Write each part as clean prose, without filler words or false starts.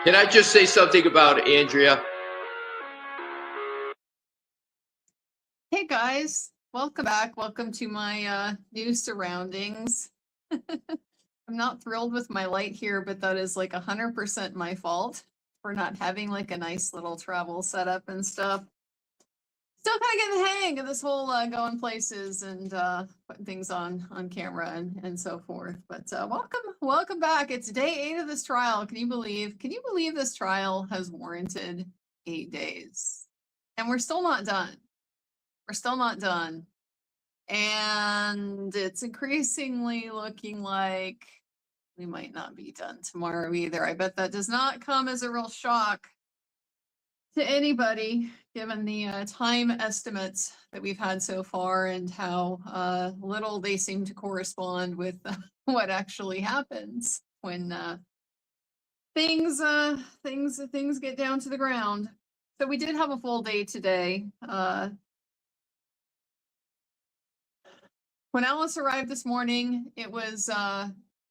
Can I just say something about Andrea? Hey guys, welcome back. Welcome to my new surroundings. I'm not thrilled with my light here, but that is like 100% my fault for not having like a nice little travel setup and stuff. Still kind of getting the hang of this whole going places and putting things on camera and so forth. But welcome back. It's day 8 of this trial. Can you believe this trial has warranted 8 days? And we're still not done. We're still not done. And it's increasingly looking like we might not be done tomorrow either. I bet that does not come as a real shock to anybody, given the time estimates that we've had so far and how little they seem to correspond with what actually happens when things get down to the ground. So we did have a full day today. When Alice arrived this morning, it was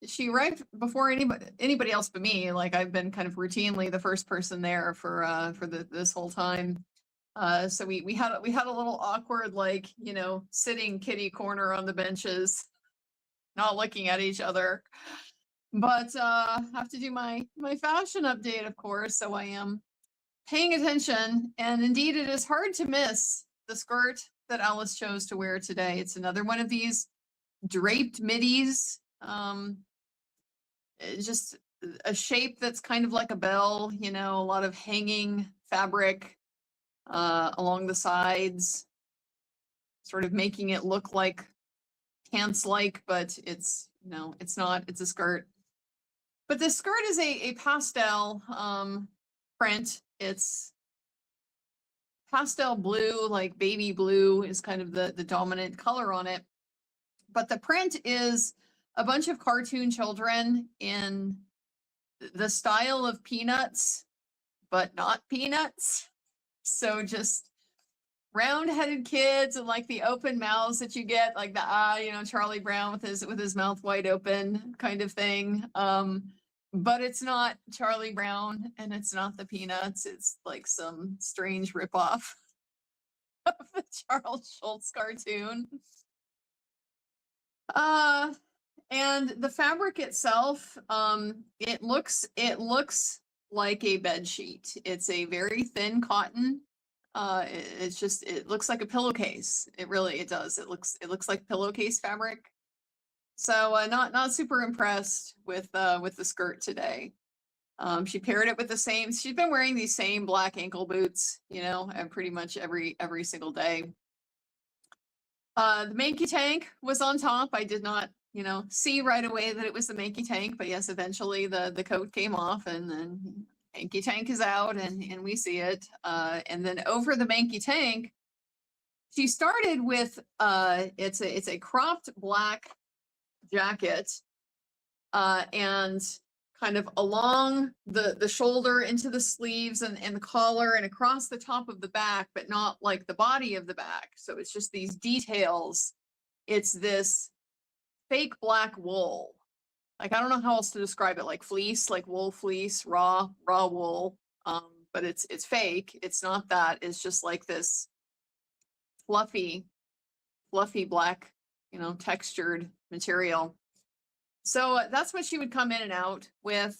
she arrived before anybody else but me. Like I've been kind of routinely the first person there for this whole time. So we had a little awkward, like, you know, sitting kitty corner on the benches, not looking at each other. But have to do my fashion update, of course. So I am paying attention, and indeed, it is hard to miss the skirt that Alice chose to wear today. It's another one of these draped middies. It's just a shape that's kind of like a bell, you know, a lot of hanging fabric along the sides, sort of making it look like pants-like, but it's, you know, it's not, it's a skirt. But this skirt is a pastel print. It's pastel blue, like baby blue is kind of the dominant color on it. But the print is a bunch of cartoon children in the style of Peanuts, but not Peanuts. So just round-headed kids and like the open mouths that you get, like the you know, Charlie Brown with his mouth wide open kind of thing. But it's not Charlie Brown and it's not the Peanuts. It's like some strange ripoff of the Charles Schulz cartoon. And the fabric itself, it looks like a bed sheet. It's a very thin cotton. It looks like a pillowcase. It does. It looks like pillowcase fabric. So not super impressed with the skirt today. She paired it with she's been wearing these same black ankle boots, you know, and pretty much every single day. The Mankey tank was on top. I did not, you know, see right away that it was the Mankey tank, but yes, eventually the coat came off and then Mankey tank is out and we see it. And then over the Mankey tank, she started with it's a cropped black jacket and kind of along the shoulder into the sleeves and the collar and across the top of the back, but not like the body of the back. So it's just these details. It's this fake black wool. Like, I don't know how else to describe it, like fleece, like wool fleece, raw wool. But it's fake. It's not that. It's just like this fluffy black, you know, textured material. So that's what she would come in and out with.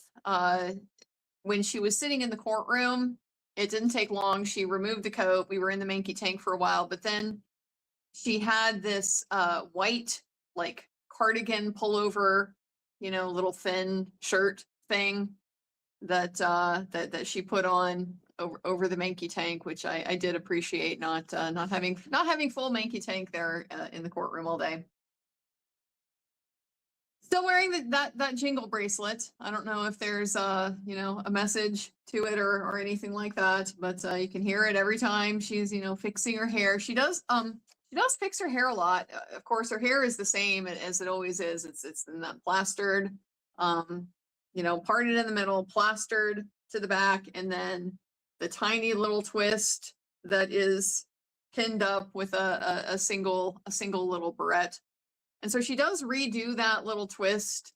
When she was sitting in the courtroom, it didn't take long. She removed the coat. We were in the Mankey tank for a while, but then she had this white, like, cardigan pullover, you know, little thin shirt thing that she put on over the Mankey tank, which I did appreciate, not having full Mankey tank there in the courtroom all day. Still wearing that jingle bracelet. I don't know if there's you know, a message to it or anything like that, but you can hear it every time she's, you know, fixing her hair. She does fix her hair a lot. Of course, her hair is the same as it always is. It's in that plastered, you know, parted in the middle, plastered to the back, and then the tiny little twist that is pinned up with a single little barrette. And so she does redo that little twist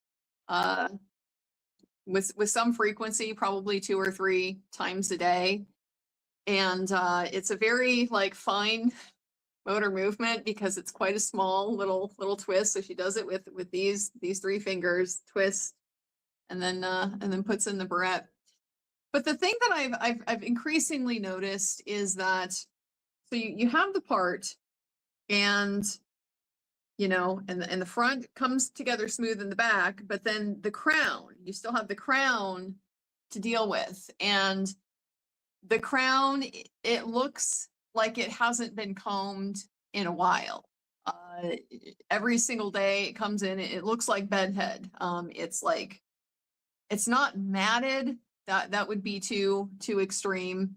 with some frequency, probably 2 or 3 times a day. And it's a very like fine motor movement because it's quite a small little twist. So she does it with these 3 fingers, twist, and then puts in the barrette. But the thing that I've increasingly noticed is that, so you have the part, and and the front comes together smooth in the back, but then the crown, you still have the crown to deal with, and the crown, it looks like it hasn't been combed in a while. Every single day it comes in, it looks like bedhead. It's like, it's not matted. That would be too extreme.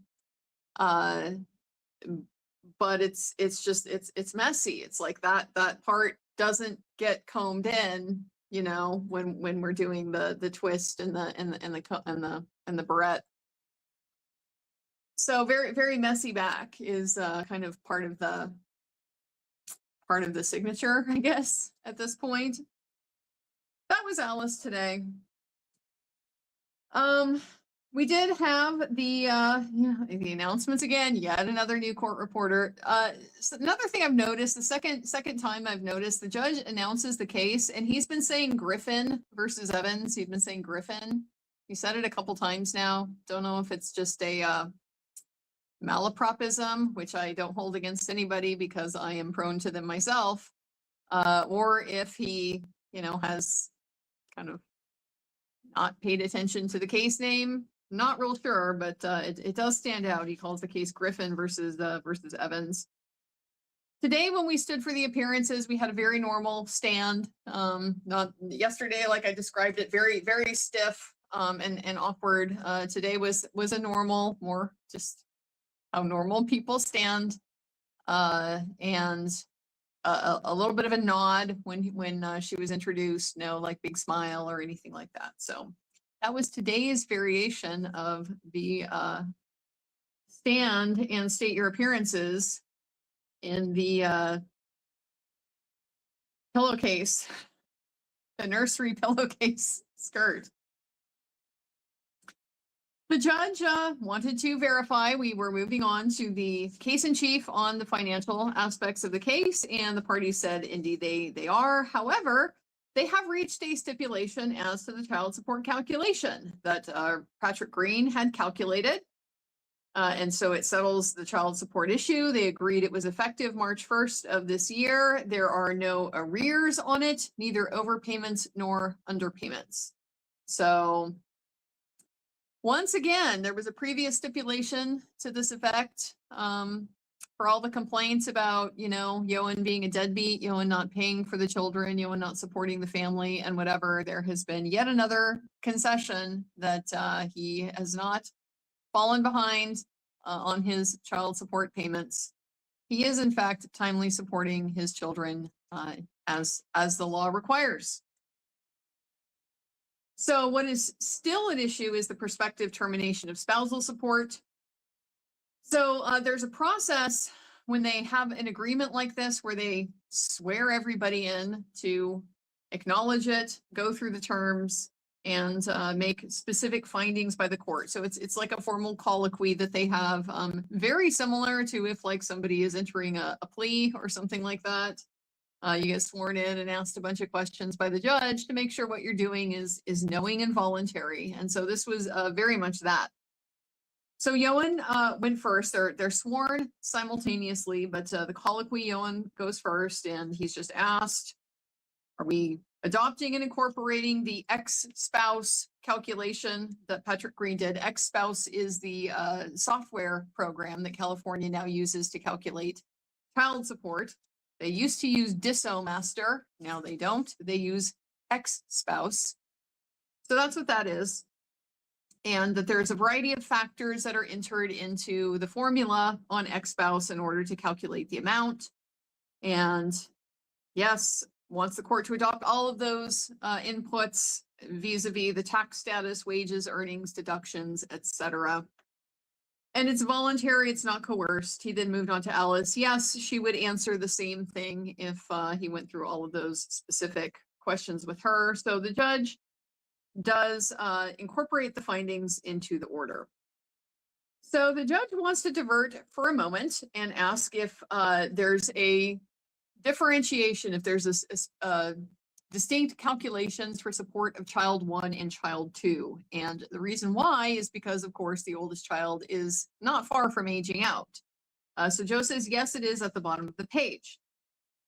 But it's just it's messy. It's like that part doesn't get combed in, when we're doing the twist and the barrette. So very, very messy back is kind of part of the signature, I guess, at this point. That was Alice today. We did have the announcements again. Yet another new court reporter. So another thing I've noticed, the second time I've noticed, the judge announces the case, and he's been saying Griffin versus Evans. He's been saying Griffin. He said it a couple times now. Don't know if it's just a malapropism, which I don't hold against anybody because I am prone to them myself, or if he, has kind of not paid attention to the case name. Not real sure, but it does stand out. He calls the case Griffin versus Evans. Today, when we stood for the appearances, we had a very normal stand. Not yesterday, like I described it, very, very stiff and awkward. Today was a normal, more just how normal people stand, and a little bit of a nod when she was introduced. No, like big smile or anything like that. So that was today's variation of the stand and state your appearances in the pillowcase, the nursery pillowcase skirt. The judge wanted to verify we were moving on to the case in chief on the financial aspects of the case, and the parties said indeed they are. However, they have reached a stipulation as to the child support calculation that Patrick Green had calculated. And so it settles the child support issue. They agreed it was effective March 1st of this year. There are no arrears on it, neither overpayments nor underpayments. So once again, there was a previous stipulation to this effect. For all the complaints about, Ioan being a deadbeat, Ioan not paying for the children, Ioan not supporting the family and whatever, there has been yet another concession that he has not fallen behind on his child support payments. He is, in fact, timely supporting his children as the law requires. So what is still an issue is the prospective termination of spousal support. So there's a process when they have an agreement like this where they swear everybody in to acknowledge it, go through the terms, and make specific findings by the court. So it's like a formal colloquy that they have, very similar to if like somebody is entering a plea or something like that. You get sworn in and asked a bunch of questions by the judge to make sure what you're doing is knowing and voluntary. And so this was very much that. So Ioan went first. They're sworn simultaneously, but the colloquy, Ioan goes first, and he's just asked, are we adopting and incorporating the ex-spouse calculation that Patrick Green did? Ex-spouse is the software program that California now uses to calculate child support. They used to use DisoMaster. Now they don't. They use ex-spouse. So that's what that is. And that there's a variety of factors that are entered into the formula on ex-spouse in order to calculate the amount. And yes, wants the court to adopt all of those inputs vis-a-vis the tax status, wages, earnings, deductions, etc. And it's voluntary, it's not coerced. He then moved on to Alice. Yes, she would answer the same thing if he went through all of those specific questions with her. So the judge does incorporate the findings into the order. So the judge wants to divert for a moment and ask if there's a differentiation, if there's a distinct calculations for support of child 1 and child 2. And the reason why is because, of course, the oldest child is not far from aging out. So Joe says, yes, it is at the bottom of the page.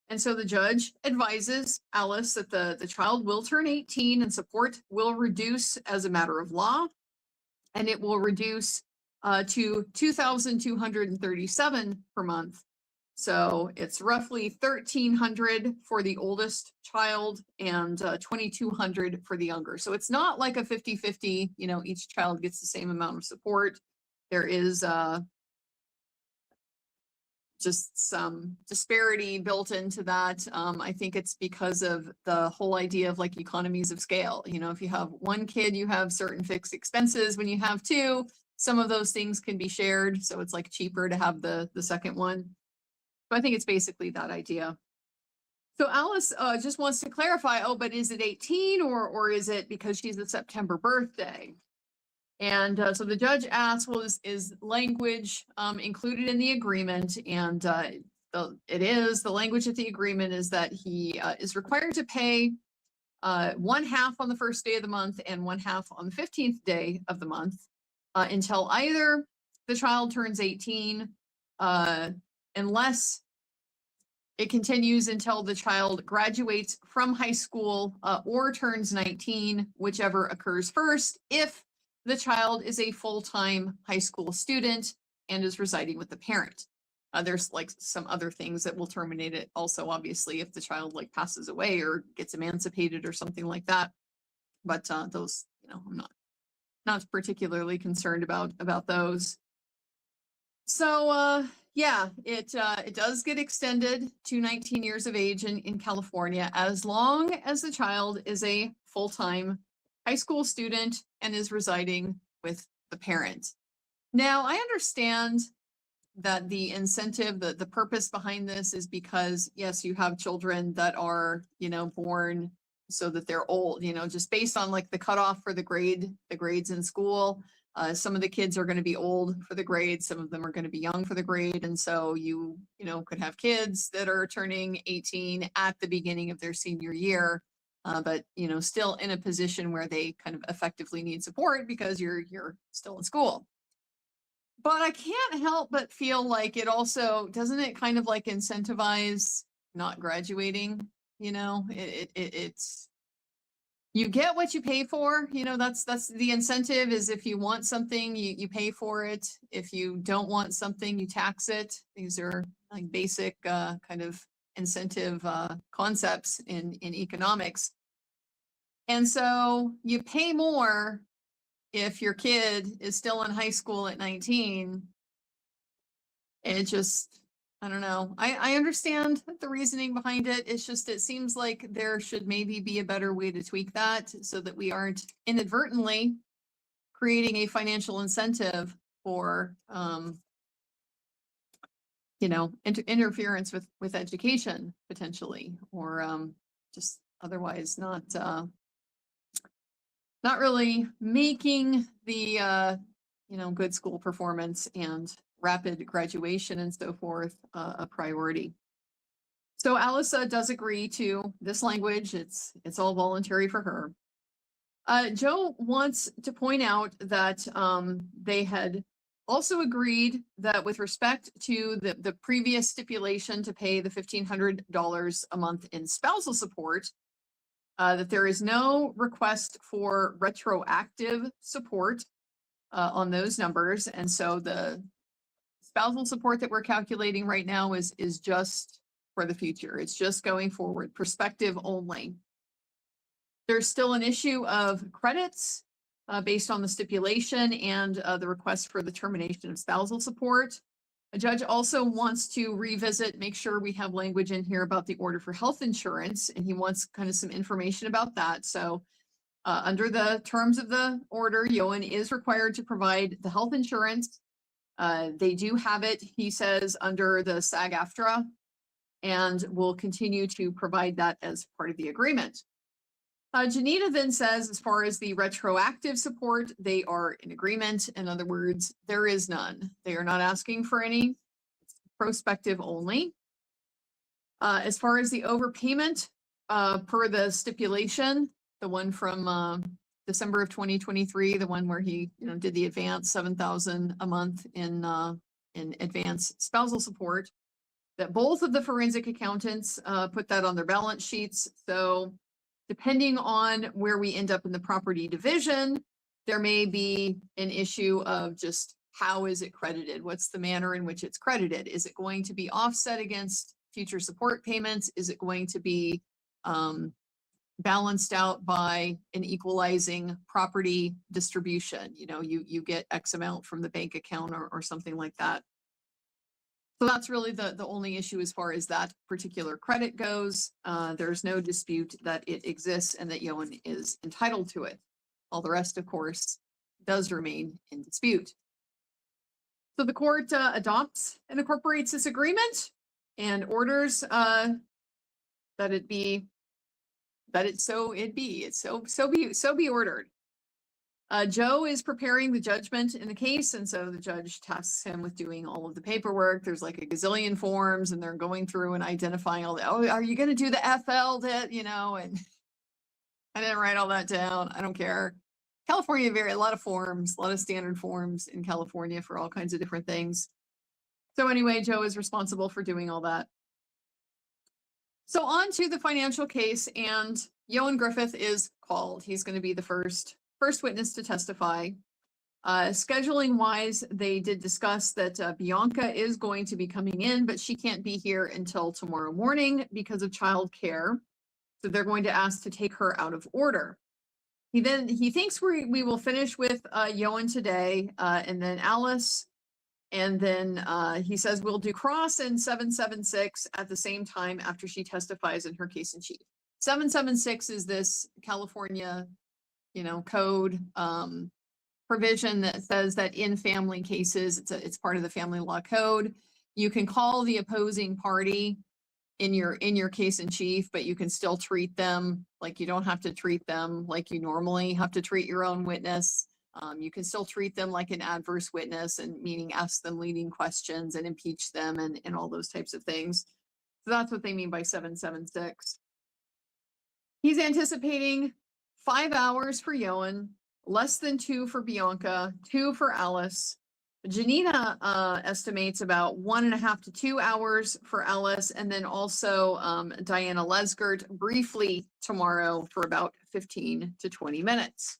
And so the judge advises Alice that the child will turn 18 and support will reduce as a matter of law, and it will reduce to $2,237 per month. So it's roughly $1,300 for the oldest child and $2,200 for the younger. So it's not like a 50-50, you know, each child gets the same amount of support. There is just some disparity built into that. I think it's because of the whole idea of like economies of scale. You know, if you have one kid, you have certain fixed expenses. When you have two, some of those things can be shared. So it's like cheaper to have the second one. So I think it's basically that idea. So Alice just wants to clarify, oh, but is it 18 or is it because she's a September birthday? And so the judge asks, well, is language included in the agreement? And it is. The language of the agreement is that he is required to pay 1/2 on the first day of the month and 1/2 on the 15th day of the month until either the child turns 18, unless it continues until the child graduates from high school or turns 19, whichever occurs first, if the child is a full-time high school student and is residing with the parent. There's like some other things that will terminate it also, obviously, if the child like passes away or gets emancipated or something like that. But those, you know, I'm not particularly concerned about those. So yeah, it does get extended to 19 years of age in California, as long as the child is a full-time high school student and is residing with the parent. Now, I understand that the incentive, the purpose behind this is because, yes, you have children that are, you know, born so that they're old, you know, just based on like the cutoff for the grades in school. Some of the kids are going to be old for the grade. Some of them are going to be young for the grade. And so you know, could have kids that are turning 18 at the beginning of their senior year. But you know, still in a position where they kind of effectively need support because you're still in school. But I can't help but feel like it also doesn't it kind of like incentivize not graduating. You know, it's you get what you pay for. You know, that's the incentive is if you want something, you pay for it. If you don't want something, you tax it. These are like basic kind of incentive concepts in economics. And so you pay more if your kid is still in high school at 19. It just, I don't know. I understand the reasoning behind it. It's just, it seems like there should maybe be a better way to tweak that so that we aren't inadvertently creating a financial incentive for, you know, interference with education potentially, or just otherwise not really making the, you know, good school performance and rapid graduation and so forth a priority. So Alice does agree to this language. It's all voluntary for her. Joe wants to point out that they had also agreed that with respect to the previous stipulation to pay the $1,500 a month in spousal support, that there is no request for retroactive support on those numbers. And so the spousal support that we're calculating right now is just for the future. It's just going forward, prospective only. There's still an issue of credits based on the stipulation and the request for the termination of spousal support. A judge also wants to revisit, make sure we have language in here about the order for health insurance, and he wants kind of some information about that. So under the terms of the order, Ioan is required to provide the health insurance. They do have it, he says, under the SAG-AFTRA, and will continue to provide that as part of the agreement. Janina then says, as far as the retroactive support, they are in agreement. In other words, there is none. They are not asking for any. It's prospective only. As far as the overpayment, per the stipulation, the one from December of 2023, the one where he did the advance $7,000 a month in advance spousal support, that both of the forensic accountants put that on their balance sheets. So depending on where we end up in the property division, there may be an issue of just how is it credited? What's the manner in which it's credited? Is it going to be offset against future support payments? Is it going to be balanced out by an equalizing property distribution? You get X amount from the bank account or something like that. So that's really the only issue as far as that particular credit goes. There's no dispute that it exists and that Ioan is entitled to it. All the rest, of course, does remain in dispute. So the court adopts and incorporates this agreement and orders that it be ordered. Joe is preparing the judgment in the case, and so the judge tasks him with doing all of the paperwork. There's like a gazillion forms, and they're going through and identifying all the, oh, are you going to do the FL that, and I didn't write all that down. I don't care. California, a lot of forms, a lot of standard forms in California for all kinds of different things. So anyway, Joe is responsible for doing all that. So on to the financial case, and Ioan Gruffudd is called. He's going to be the first witness to testify. Scheduling wise, they did discuss that Bianca is going to be coming in, but she can't be here until tomorrow morning because of childcare. So they're going to ask to take her out of order. He thinks we will finish with Ioan today, and then Alice, and then he says we'll do cross and 776 at the same time after she testifies in her case in chief. 776 is this California code provision that says that in family cases, it's part of the family law code. You can call the opposing party in your case in chief, but you can still treat them like you don't have to treat them like you normally have to treat your own witness. You can still treat them like an adverse witness, and meaning ask them leading questions and impeach them and all those types of things. So that's what they mean by 776. He's anticipating 5 hours for Ioan, less than 2 for Bianca, 2 for Alice. Janina estimates about 1.5 to 2 hours for Alice, and then also Diana Lesgert briefly tomorrow for about 15 to 20 minutes.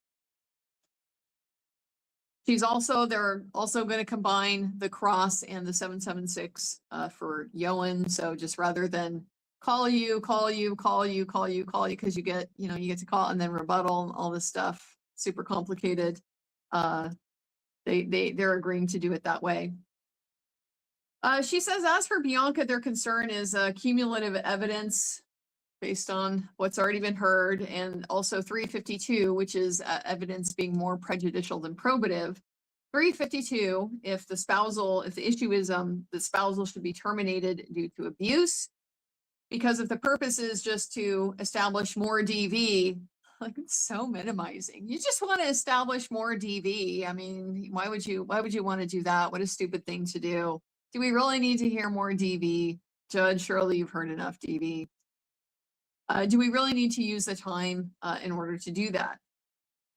They're also going to combine the cross and the 776 for Ioan. So just rather than call you, because you get to call and then rebuttal, all this stuff, super complicated. They're agreeing to do it that way. She says, as for Bianca, their concern is cumulative evidence based on what's already been heard, and also 352, which is evidence being more prejudicial than probative. 352, if the issue is the spousal should be terminated due to abuse, because if the purpose is just to establish more DV, like it's so minimizing. You just want to establish more DV. I mean, why would you want to do that? What a stupid thing to do. Do we really need to hear more DV? Judge, surely you've heard enough DV. Do we really need to use the time in order to do that?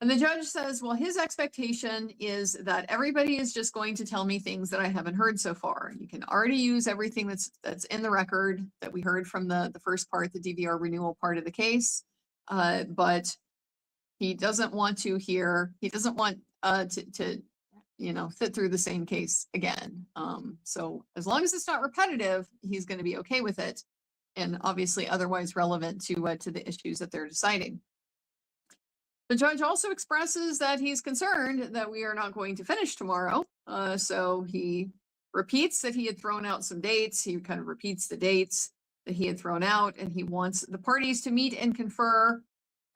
And the judge says, well, his expectation is that everybody is just going to tell me things that I haven't heard so far. You can already use everything that's in the record that we heard from the first part, the DVR renewal part of the case. But he doesn't want to sit through the same case again. So as long as it's not repetitive, he's going to be okay with it, and obviously otherwise relevant to the issues that they're deciding. The judge also expresses that he's concerned that we are not going to finish tomorrow. So he repeats that he had thrown out some dates. He kind of repeats the dates that he had thrown out, and he wants the parties to meet and confer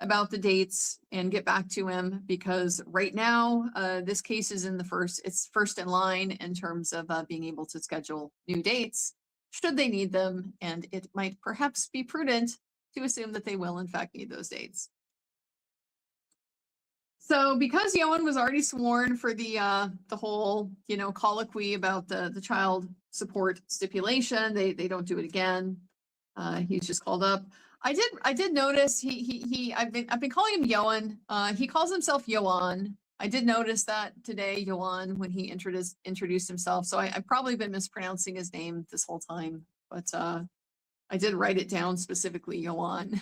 about the dates and get back to him, because right now this case is it's first in line in terms of being able to schedule new dates should they need them, and it might perhaps be prudent to assume that they will in fact need those dates. So because Ioan was already sworn for the whole, colloquy about the child support stipulation, they don't do it again. He's just called up. I did notice I've been calling him Ioan. He calls himself Ioan. I did notice that today, Ioan, when he introduced himself. So I've probably been mispronouncing his name this whole time, but I did write it down specifically, Ioan.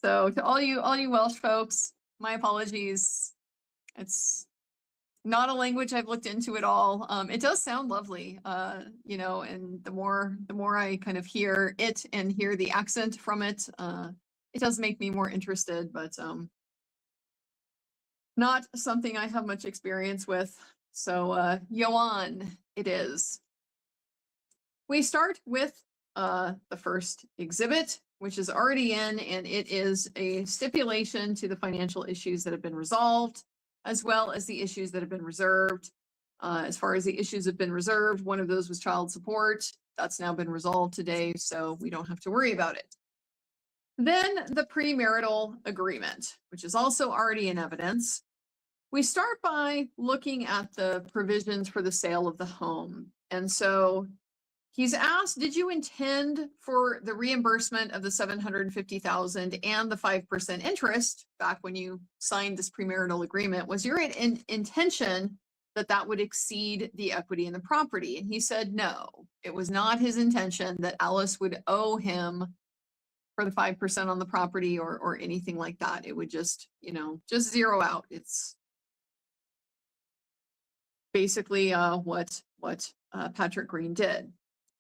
So to all you Welsh folks, my apologies. It's not a language I've looked into at all. It does sound lovely, and the more I kind of hear it and hear the accent from it, it does make me more interested, but not something I have much experience with. So Ioan it is. We start with the first exhibit, which is already in, and it is a stipulation to the financial issues that have been resolved, as well as the issues that have been reserved. As far as the issues have been reserved, one of those was child support. That's now been resolved today, so we don't have to worry about it. Then the premarital agreement, which is also already in evidence. We start by looking at the provisions for the sale of the home. And so he's asked, did you intend for the reimbursement of the $750,000 and the 5% interest back when you signed this premarital agreement? Was your intention that would exceed the equity in the property? And he said, no, it was not his intention that Alice would owe him for the 5% on the property or anything like that. It would just, just zero out. It's basically what Patrick Green did.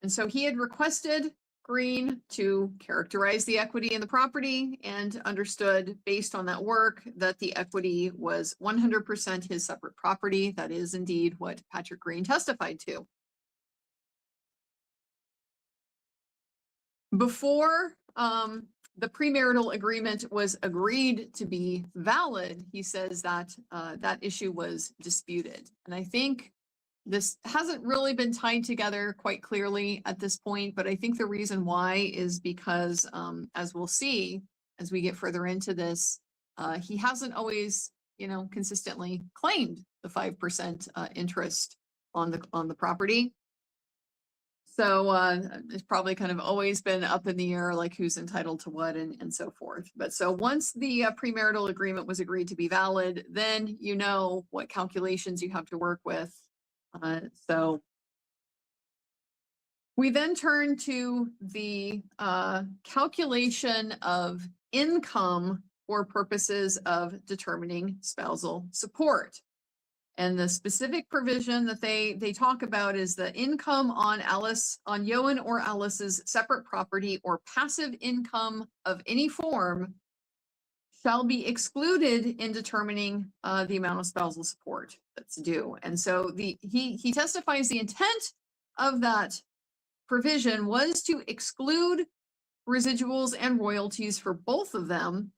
And so he had requested Green to characterize the equity in the property and understood based on that work that the equity was 100% his separate property. That is indeed what Patrick Green testified to. Before the premarital agreement was agreed to be valid, he says that that issue was disputed. And I think this hasn't really been tied together quite clearly at this point, but I think the reason why is because, as we'll see, as we get further into this, he hasn't always, consistently claimed the 5% interest on the property. So it's probably kind of always been up in the air, like who's entitled to what and so forth. But so once the premarital agreement was agreed to be valid, then you know what calculations you have to work with. So we then turn to the calculation of income for purposes of determining spousal support. And the specific provision that they talk about is the income on Ioan or Alice's separate property or passive income of any form shall be excluded in determining the amount of spousal support that's due. And so he testifies the intent of that provision was to exclude residuals and royalties for both of them.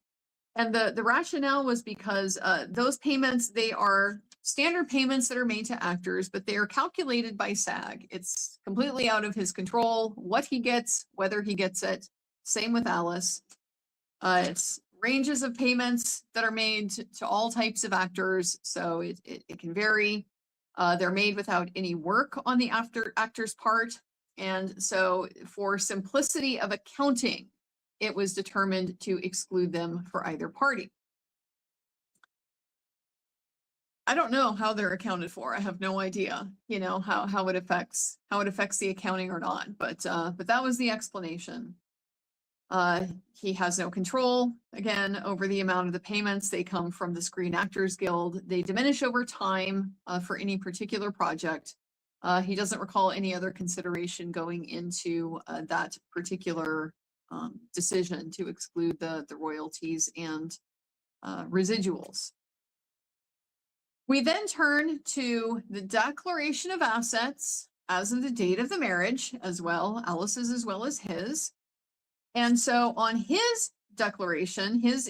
And the rationale was because those payments, they are standard payments that are made to actors, but they are calculated by SAG. It's completely out of his control, what he gets, whether he gets it. Same with Alice. It's ranges of payments that are made to all types of actors, so it can vary. They're made without any work on the actor's part. And so for simplicity of accounting, it was determined to exclude them for either party. I don't know how they're accounted for. I have no idea, how it affects the accounting or not. But that was the explanation. He has no control, again, over the amount of the payments. They come from the Screen Actors Guild. They diminish over time for any particular project. He doesn't recall any other consideration going into that particular decision to exclude the royalties and residuals. We then turn to the declaration of assets as of the date of the marriage, as well, Alice's as well as his. And so on his declaration, his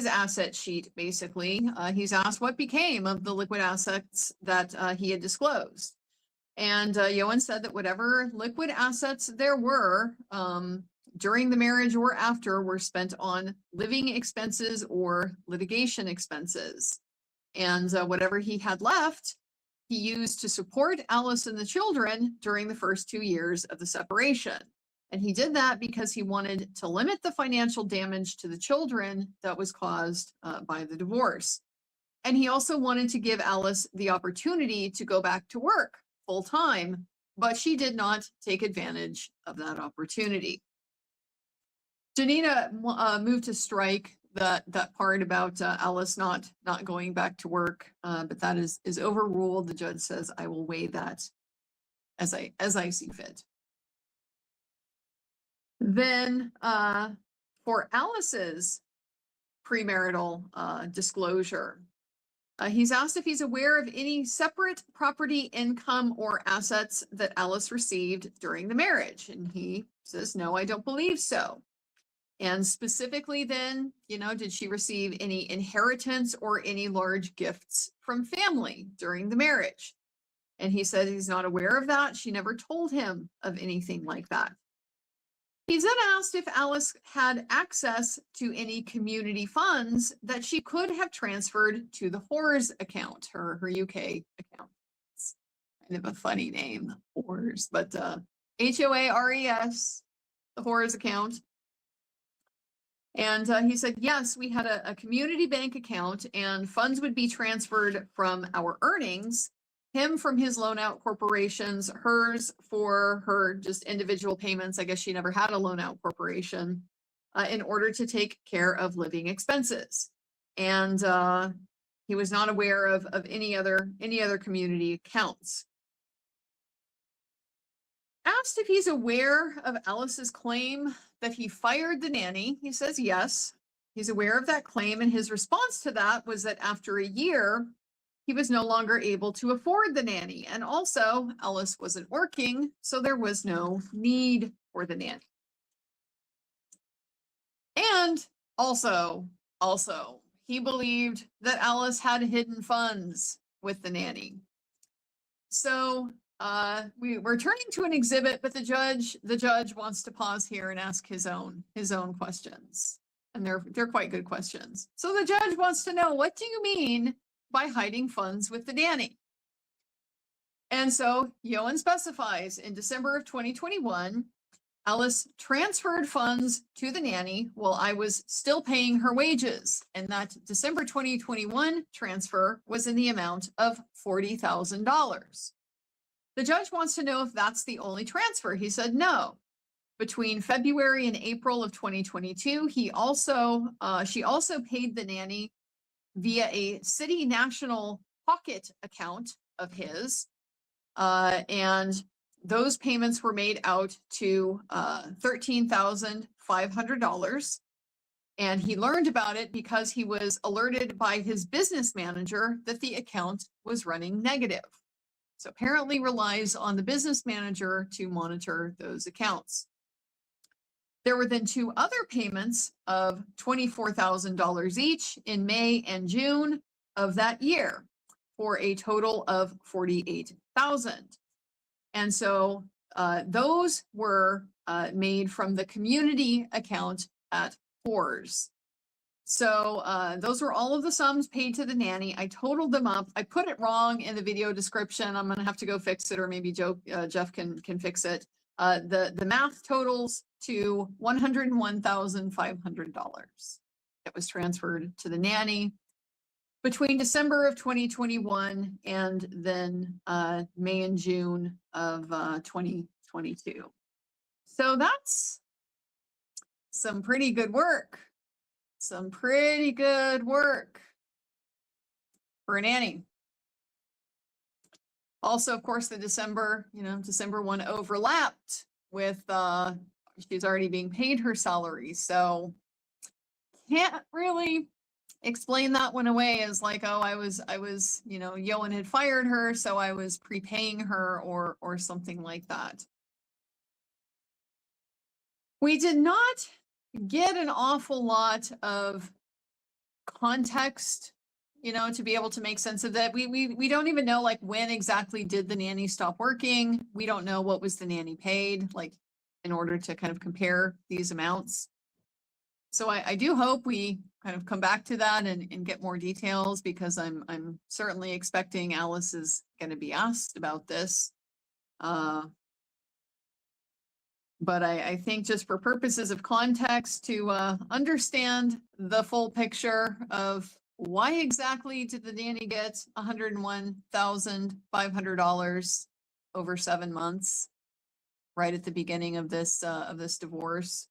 asset sheet, basically, he's asked what became of the liquid assets that he had disclosed. And Ioan said that whatever liquid assets there were, during the marriage or after were spent on living expenses or litigation expenses. And whatever he had left, he used to support Alice and the children during the first 2 years of the separation. And he did that because he wanted to limit the financial damage to the children that was caused by the divorce. And he also wanted to give Alice the opportunity to go back to work full time, but she did not take advantage of that opportunity. Janina moved to strike that part about Alice not going back to work, but that is overruled. The judge says, I will weigh that as I see fit. Then for Alice's premarital disclosure, he's asked if he's aware of any separate property, income, or assets that Alice received during the marriage. And he says, no, I don't believe so. And specifically then, did she receive any inheritance or any large gifts from family during the marriage? And he said he's not aware of that. She never told him of anything like that. He's then asked if Alice had access to any community funds that she could have transferred to the HORS account, her UK account. It's kind of a funny name, HORS, but HOARES, the HORS account. And he said, yes, we had a community bank account and funds would be transferred from our earnings, him from his loan out corporations, hers for her just individual payments. I guess she never had a loan out corporation in order to take care of living expenses. And he was not aware of any other community accounts. Asked if he's aware of Alice's claim that he fired the nanny, he says yes, he's aware of that claim, and his response to that was that after a year, he was no longer able to afford the nanny, and also Alice wasn't working, so there was no need for the nanny. And also, he believed that Alice had hidden funds with the nanny. So we're turning to an exhibit, but the judge wants to pause here and ask his own questions, and they're quite good questions. So the judge wants to know, what do you mean by hiding funds with the nanny? And so Ioan specifies in December of 2021, Alice transferred funds to the nanny while I was still paying her wages, and that December 2021 transfer was in the amount of $40,000. The judge wants to know if that's the only transfer. He said no. Between February and April of 2022, she also paid the nanny via a City National Pocket account of his, and those payments were made out to $13,500. And he learned about it because he was alerted by his business manager that the account was running negative. So apparently relies on the business manager to monitor those accounts. There were then two other payments of $24,000 each in May and June of that year for a total of $48,000. And so those were made from the community account at HORS. So those were all of the sums paid to the nanny. I totaled them up. I put it wrong in the video description. I'm going to have to go fix it, or maybe Jeff can fix it. The math totals to $101,500 that was transferred to the nanny between December of 2021 and then May and June of 2022. So that's some pretty good work. Some pretty good work for a nanny. Also, of course, the December one overlapped with she's already being paid her salary. So can't really explain that one away as like, oh, I was, Ioan had fired her, so I was prepaying her or something like that. We did not get an awful lot of context, to be able to make sense of that. We don't even know, like, when exactly did the nanny stop working. We don't know what was the nanny paid. Like, in order to kind of compare these amounts. So I do hope we kind of come back to that and get more details, because I'm certainly expecting Alice is going to be asked about this. But I think just for purposes of context, to understand the full picture of why exactly did the nanny get $101,500 over 7 months, right at the beginning of this divorce.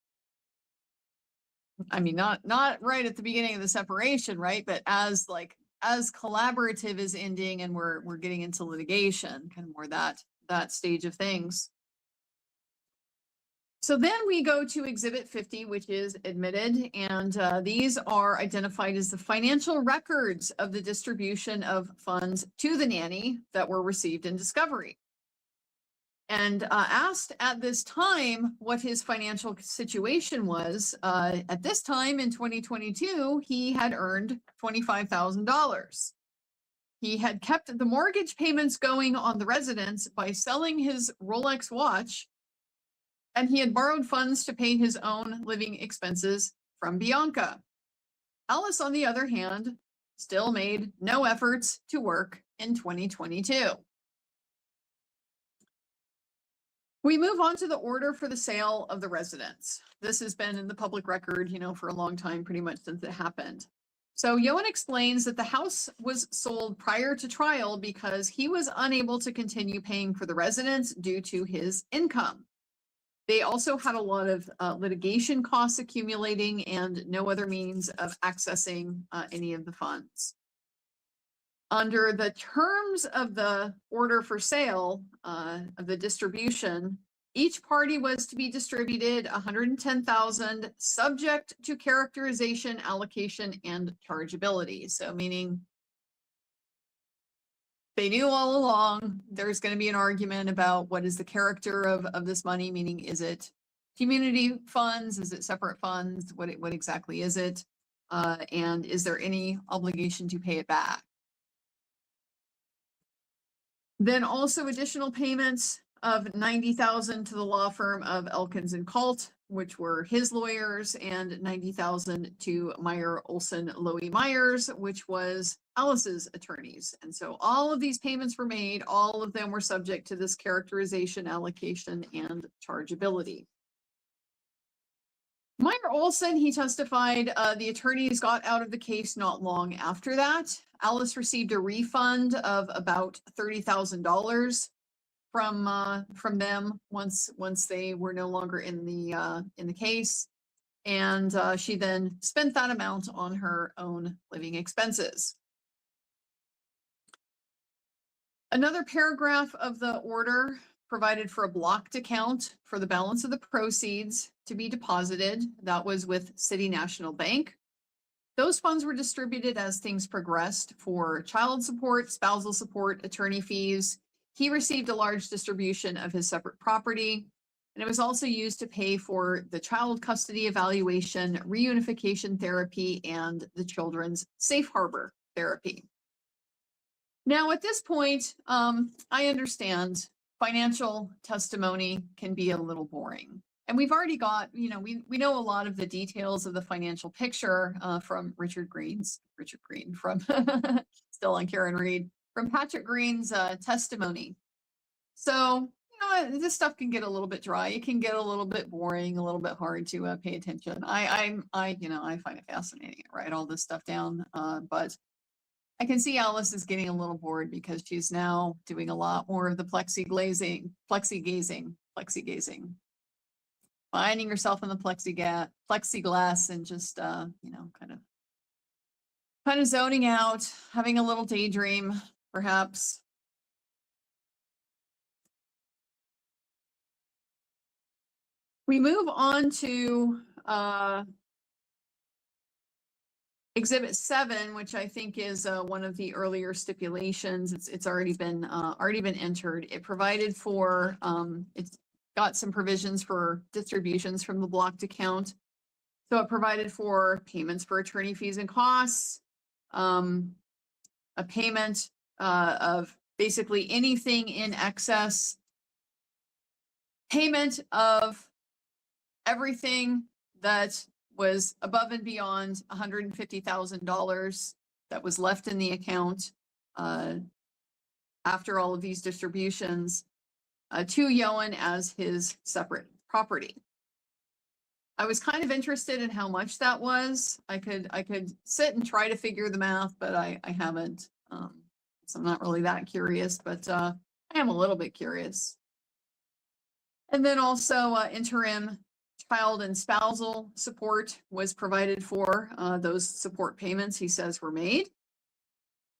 I mean, not right at the beginning of the separation, right? But as collaborative is ending and we're getting into litigation, kind of more that stage of things. So then we go to Exhibit 50, which is admitted, and these are identified as the financial records of the distribution of funds to the nanny that were received in discovery. And asked at this time what his financial situation was, at this time in 2022, he had earned $25,000. He had kept the mortgage payments going on the residence by selling his Rolex watch, and he had borrowed funds to pay his own living expenses from Bianca. Alice, on the other hand, still made no efforts to work in 2022. We move on to the order for the sale of the residence. This has been in the public record, for a long time, pretty much since it happened. So Ioan explains that the house was sold prior to trial because he was unable to continue paying for the residence due to his income. They also had a lot of litigation costs accumulating and no other means of accessing any of the funds. Under the terms of the order for sale of the distribution, each party was to be distributed $110,000, subject to characterization, allocation, and chargeability. So meaning they knew all along there's going to be an argument about what is the character of this money, meaning is it community funds, is it separate funds, what exactly is it, and is there any obligation to pay it back? Then also additional payments of $90,000 to the law firm of Elkins and Colt, which were his lawyers, and $90,000 to Meyer Olson Lowy Myers, which was Alice's attorneys. And so all of these payments were made. All of them were subject to this characterization, allocation, and chargeability. Meyer Olson, he testified, the attorneys got out of the case not long after that. Alice received a refund of about $30,000 from them once they were no longer in the case, and she then spent that amount on her own living expenses. Another paragraph of the order provided for a blocked account for the balance of the proceeds to be deposited. That was with City National Bank. Those funds were distributed as things progressed for child support, spousal support, attorney fees. He received a large distribution of his separate property, and it was also used to pay for the child custody evaluation, reunification therapy, and the children's safe harbor therapy. Now, at this point, I understand financial testimony can be a little boring. And we've already got, we know a lot of the details of the financial picture from Richard Green from still on Karen Reed, from Patrick Green's testimony. So, this stuff can get a little bit dry. It can get a little bit boring, a little bit hard to pay attention. I find it fascinating to write all this stuff down, but I can see Alice is getting a little bored because she's now doing a lot more of the plexi gazing, finding herself in the plexiglass and just, kind of zoning out, having a little daydream, perhaps. We move on to Exhibit 7, which I think is one of the earlier stipulations. It's already been entered. It provided for it's got some provisions for distributions from the blocked account. So it provided for payments for attorney fees and costs, a payment of basically anything in excess, payment of everything that was above and beyond $150,000 that was left in the account after all of these distributions to Ioan as his separate property. I was kind of interested in how much that was. I could sit and try to figure the math, but I haven't. So I'm not really that curious, but I am a little bit curious. And then also interim child and spousal support was provided for. Those support payments, he says, were made.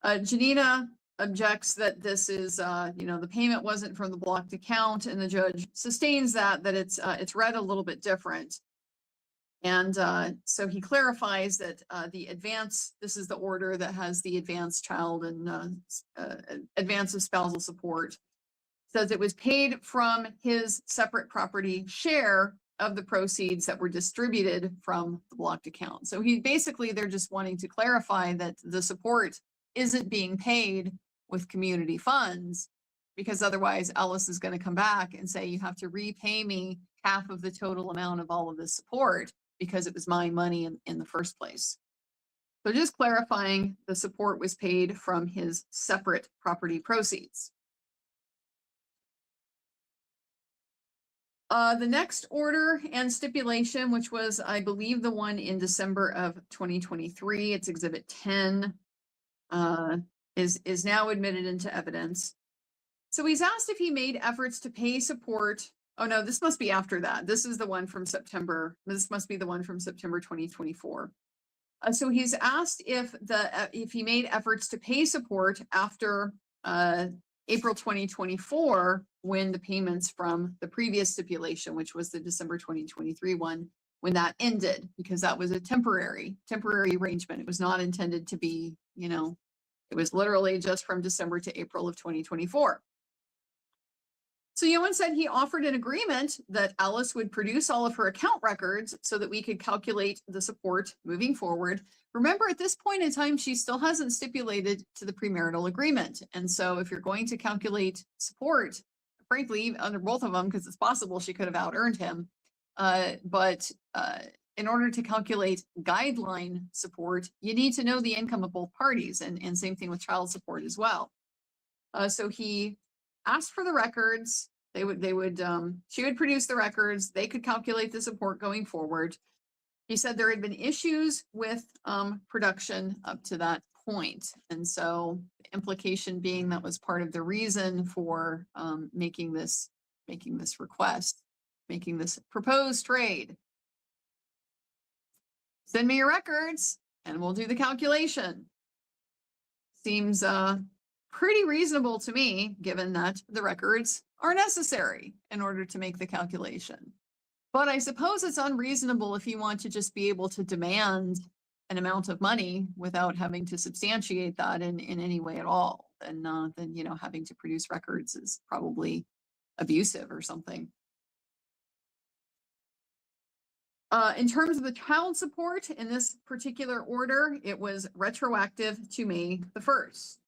Janina objects that this is, the payment wasn't from the blocked account, and the judge sustains that it's read a little bit different. And so he clarifies that the advance, this is the order that has the advanced child and advance of spousal support, says it was paid from his separate property share of the proceeds that were distributed from the blocked account. So they're just wanting to clarify that the support isn't being paid with community funds, because otherwise Ellis is going to come back and say, you have to repay me half of the total amount of all of this support because it was my money in the first place. So just clarifying, the support was paid from his separate property proceeds. The next order and stipulation, which was, I believe, the one in December of 2023, it's Exhibit 10, is now admitted into evidence. So he's asked if he made efforts to pay support. Oh no, this must be after that. This is the one from September. This must be the one from September 2024. So he's asked if he made efforts to pay support after April 2024, when the payments from the previous stipulation, which was the December 2023 one, when that ended, because that was a temporary arrangement. It was not intended to be, it was literally just from December to April of 2024. So Ioan said he offered an agreement that Alice would produce all of her account records so that we could calculate the support moving forward. Remember, at this point in time, she still hasn't stipulated to the premarital agreement. And so if you're going to calculate support, frankly, under both of them, because it's possible she could have out-earned him, but in order to calculate guideline support, you need to know the income of both parties, and same thing with child support as well. So he asked for the records. She would produce the records. They could calculate the support going forward. He said there had been issues with production up to that point. And so the implication being that was part of the reason for making this request, making this proposed trade. Send me your records and we'll do the calculation. Seems pretty reasonable to me, given that the records are necessary in order to make the calculation. But I suppose it's unreasonable if you want to just be able to demand an amount of money without having to substantiate that in any way at all. Then having to produce records is probably abusive or something. In terms of the child support in this particular order, it was retroactive to May the 1st.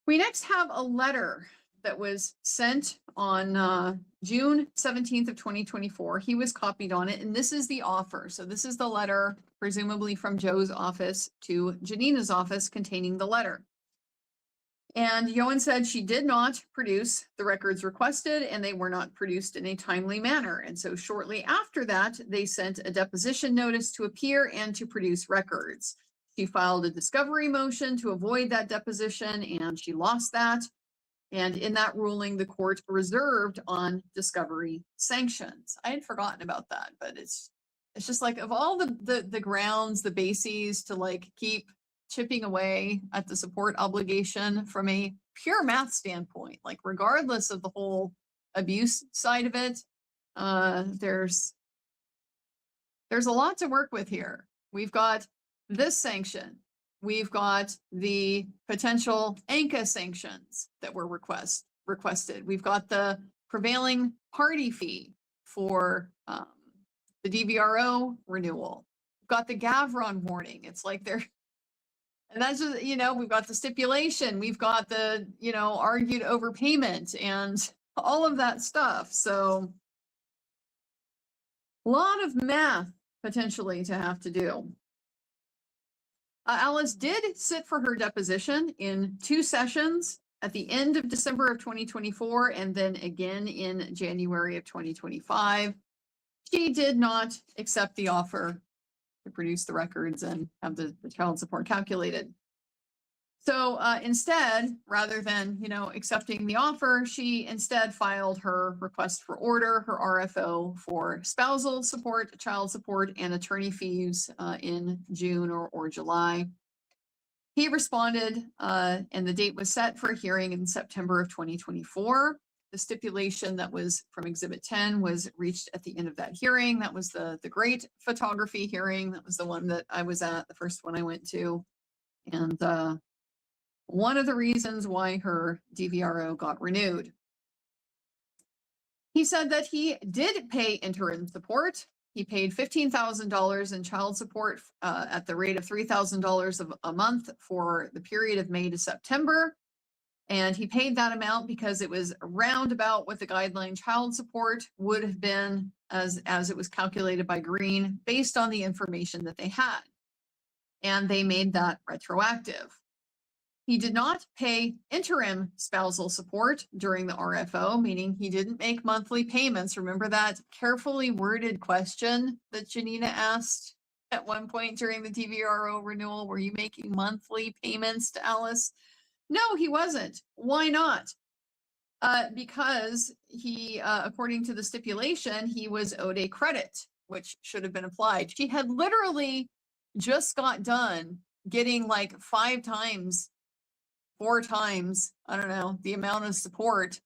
We next have a letter that was sent on June 17th of 2024. He was copied on it, and this is the offer. So this is the letter, presumably from Joe's office to Janina's office, containing the letter. And Ioan said she did not produce the records requested, and they were not produced in a timely manner. And so shortly after that, they sent a deposition notice to appear and to produce records. She filed a discovery motion to avoid that deposition, and she lost that. And in that ruling, the court reserved on discovery sanctions. I had forgotten about that, but it's just like, of all the grounds, the bases to like keep chipping away at the support obligation from a pure math standpoint, like regardless of the whole abuse side of it, there's a lot to work with here. We've got this sanction. We've got the potential ANCA sanctions that were requested. We've got the prevailing party fee for the DVRO renewal. We've got the Gavron warning. It's like they're, and that's just, we've got the stipulation. We've got the, argued overpayment and all of that stuff. So A lot of math potentially to have to do. Alice did sit for her deposition in 2 sessions at the end of December of 2024 and then again in January of 2025. She did not accept the offer to produce the records and have the child support calculated. So instead, rather than, accepting the offer, she instead filed her request for order, her RFO for spousal support, child support, and attorney fees in June or July. He responded, and the date was set for a hearing in September of 2024. The stipulation that was from Exhibit 10 was reached at the end of that hearing. That was the great photography hearing. That was the one that I was at, the first one I went to. And one of the reasons why her DVRO got renewed. He said that he did pay interim support. He paid $15,000 in child support at the rate of $3,000 a month for the period of May to September. And he paid that amount because it was around about what the guideline child support would have been as it was calculated by Green based on the information that they had. And they made that retroactive. He did not pay interim spousal support during the RFO, meaning he didn't make monthly payments. Remember that carefully worded question that Janina asked at one point during the DVRO renewal? Were you making monthly payments to Alice? No, he wasn't. Why not? Because he, according to the stipulation, he was owed a credit, which should have been applied. She had literally just got done getting like 5 times, 4 times, I don't know, the amount of support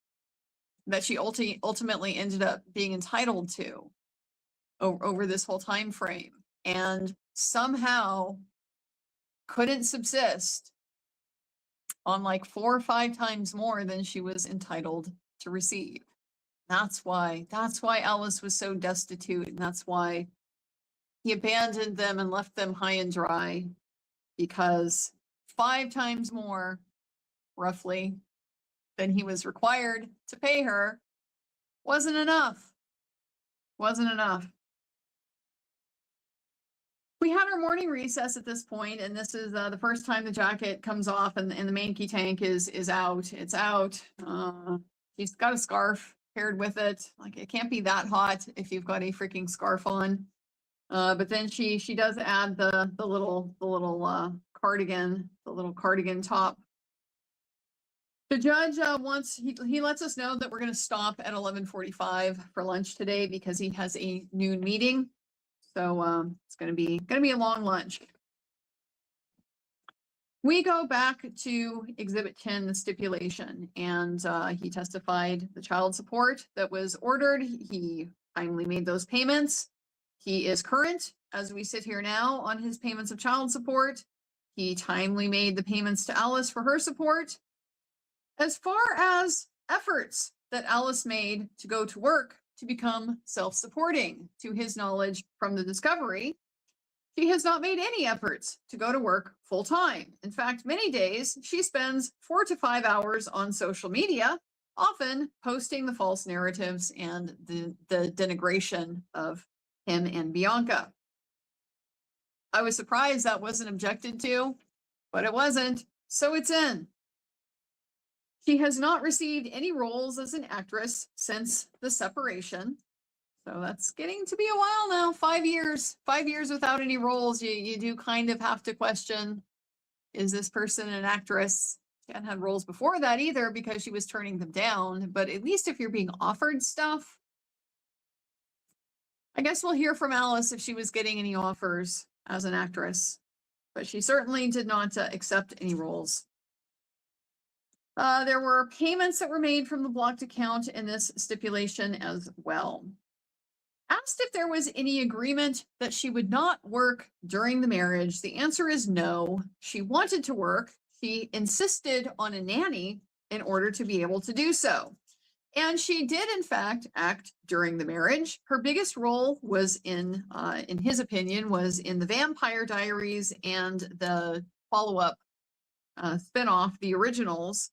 that she ultimately ended up being entitled to over this whole time frame, and somehow couldn't subsist on like 4 or 5 times more than she was entitled to receive. That's why Alice was so destitute, and that's why he abandoned them and left them high and dry, because 5 times more roughly than he was required to pay her wasn't enough. We had our morning recess at this point, and this is the first time the jacket comes off and the manky tank is out. It's out. She's got a scarf paired with it. Like, it can't be that hot if you've got a freaking scarf on. But then she does add the little cardigan, the little cardigan top. The judge he lets us know that we're going to stop at 11:45 for lunch today because he has a noon meeting. So it's going to be a long lunch. We go back to Exhibit 10, the stipulation, and he testified the child support that was ordered. He timely made those payments. He is current as we sit here now on his payments of child support. He timely made the payments to Alice for her support. As far as efforts that Alice made to go to work to become self-supporting, to his knowledge from the discovery, she has not made any efforts to go to work full-time. In fact, many days she spends 4 to 5 hours on social media, often posting the false narratives and the denigration of him and Bianca. I was surprised that wasn't objected to, but it wasn't, so it's in. She has not received any roles as an actress since the separation. So that's getting to be a while now, 5 years. 5 years without any roles. You do kind of have to question, is this person an actress? She hadn't had roles before that either because she was turning them down. But at least if you're being offered stuff, I guess we'll hear from Alice if she was getting any offers as an actress. But she certainly did not accept any roles. There were payments that were made from the blocked account in this stipulation as well. Asked if there was any agreement that she would not work during the marriage, the answer is no. She wanted to work. She insisted on a nanny in order to be able to do so. And she did, in fact, act during the marriage. Her biggest role was in his opinion, was in the Vampire Diaries and the follow-up spinoff, the originals,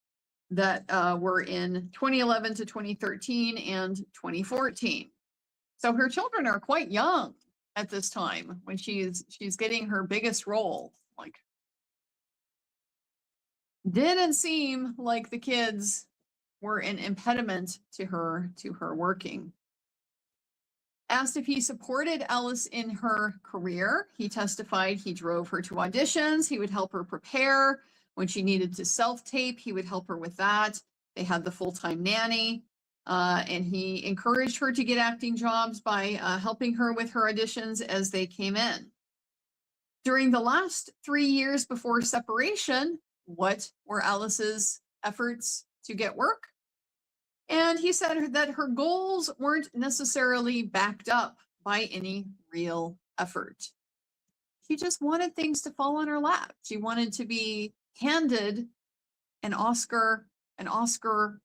that were in 2011 to 2013 and 2014. So her children are quite young at this time when she's getting her biggest role. Like, didn't seem like the kids were an impediment to her working. Asked if he supported Alice in her career, he testified he drove her to auditions, he would help her prepare. When she needed to self-tape, he would help her with that. They had the full-time nanny, and he encouraged her to get acting jobs by helping her with her auditions as they came in. During the last 3 years before separation, what were Alice's efforts to get work? And he said that her goals weren't necessarily backed up by any real effort. She just wanted things to fall in her lap. She wanted to be handed an Oscar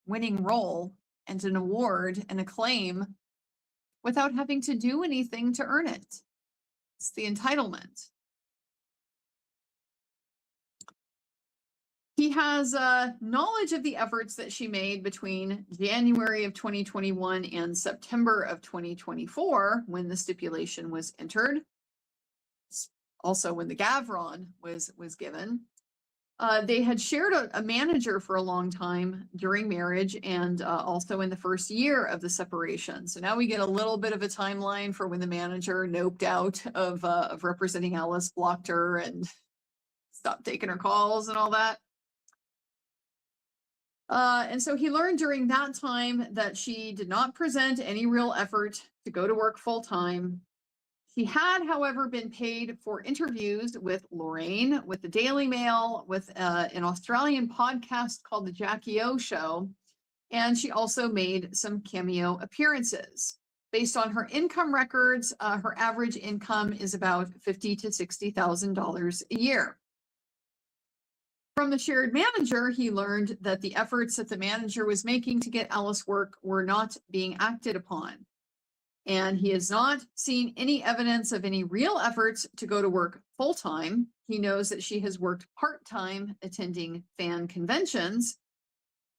winning role and an award and acclaim without having to do anything to earn it. It's the entitlement. He has knowledge of the efforts that she made between January of 2021 and September of 2024 when the stipulation was entered. Also when the Gavron was given. They had shared a manager for a long time during marriage and also in the first year of the separation. So now we get a little bit of a timeline for when the manager noped out of representing Alice, blocked her, and stopped taking her calls and all that. And so he learned during that time that she did not present any real effort to go to work full time. She had, however, been paid for interviews with Lorraine, with the Daily Mail, with an Australian podcast called The Jackie O Show. And she also made some cameo appearances. Based on her income records, her average income is about $50,000 to $60,000 a year. From the shared manager, he learned that the efforts that the manager was making to get Alice work were not being acted upon. And he has not seen any evidence of any real efforts to go to work full-time. He knows that she has worked part-time attending fan conventions.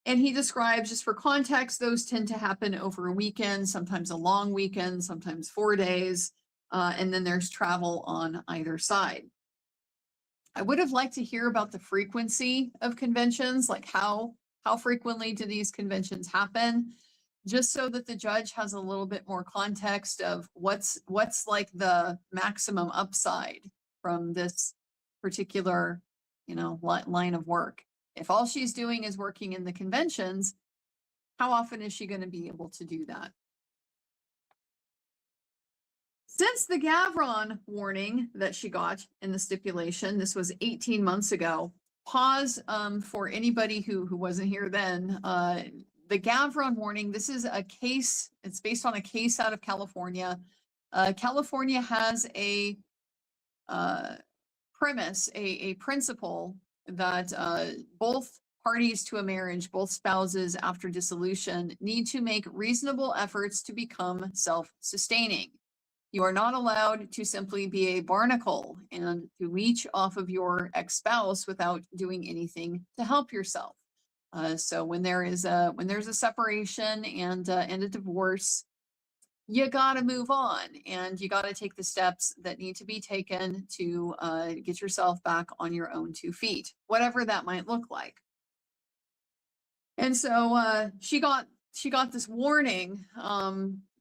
And he describes, just for context, those tend to happen over a weekend, sometimes a long weekend, sometimes 4 days. And then there's travel on either side. I would have liked to hear about the frequency of conventions, like how frequently do these conventions happen, just so that the judge has a little bit more context of what's like the maximum upside from this particular, line of work. If all she's doing is working in the conventions, how often is she going to be able to do that? Since the Gavron warning that she got in the stipulation, this was 18 months ago, pause for anybody who wasn't here then. The Gavron warning, this is a case, it's based on a case out of California. California has a premise, a principle that both parties to a marriage, both spouses after dissolution, need to make reasonable efforts to become self-sustaining. You are not allowed to simply be a barnacle and to leech off of your ex-spouse without doing anything to help yourself. So when there's a separation and a divorce, you got to move on and you got to take the steps that need to be taken to get yourself back on your own 2 feet, whatever that might look like. And so she got this warning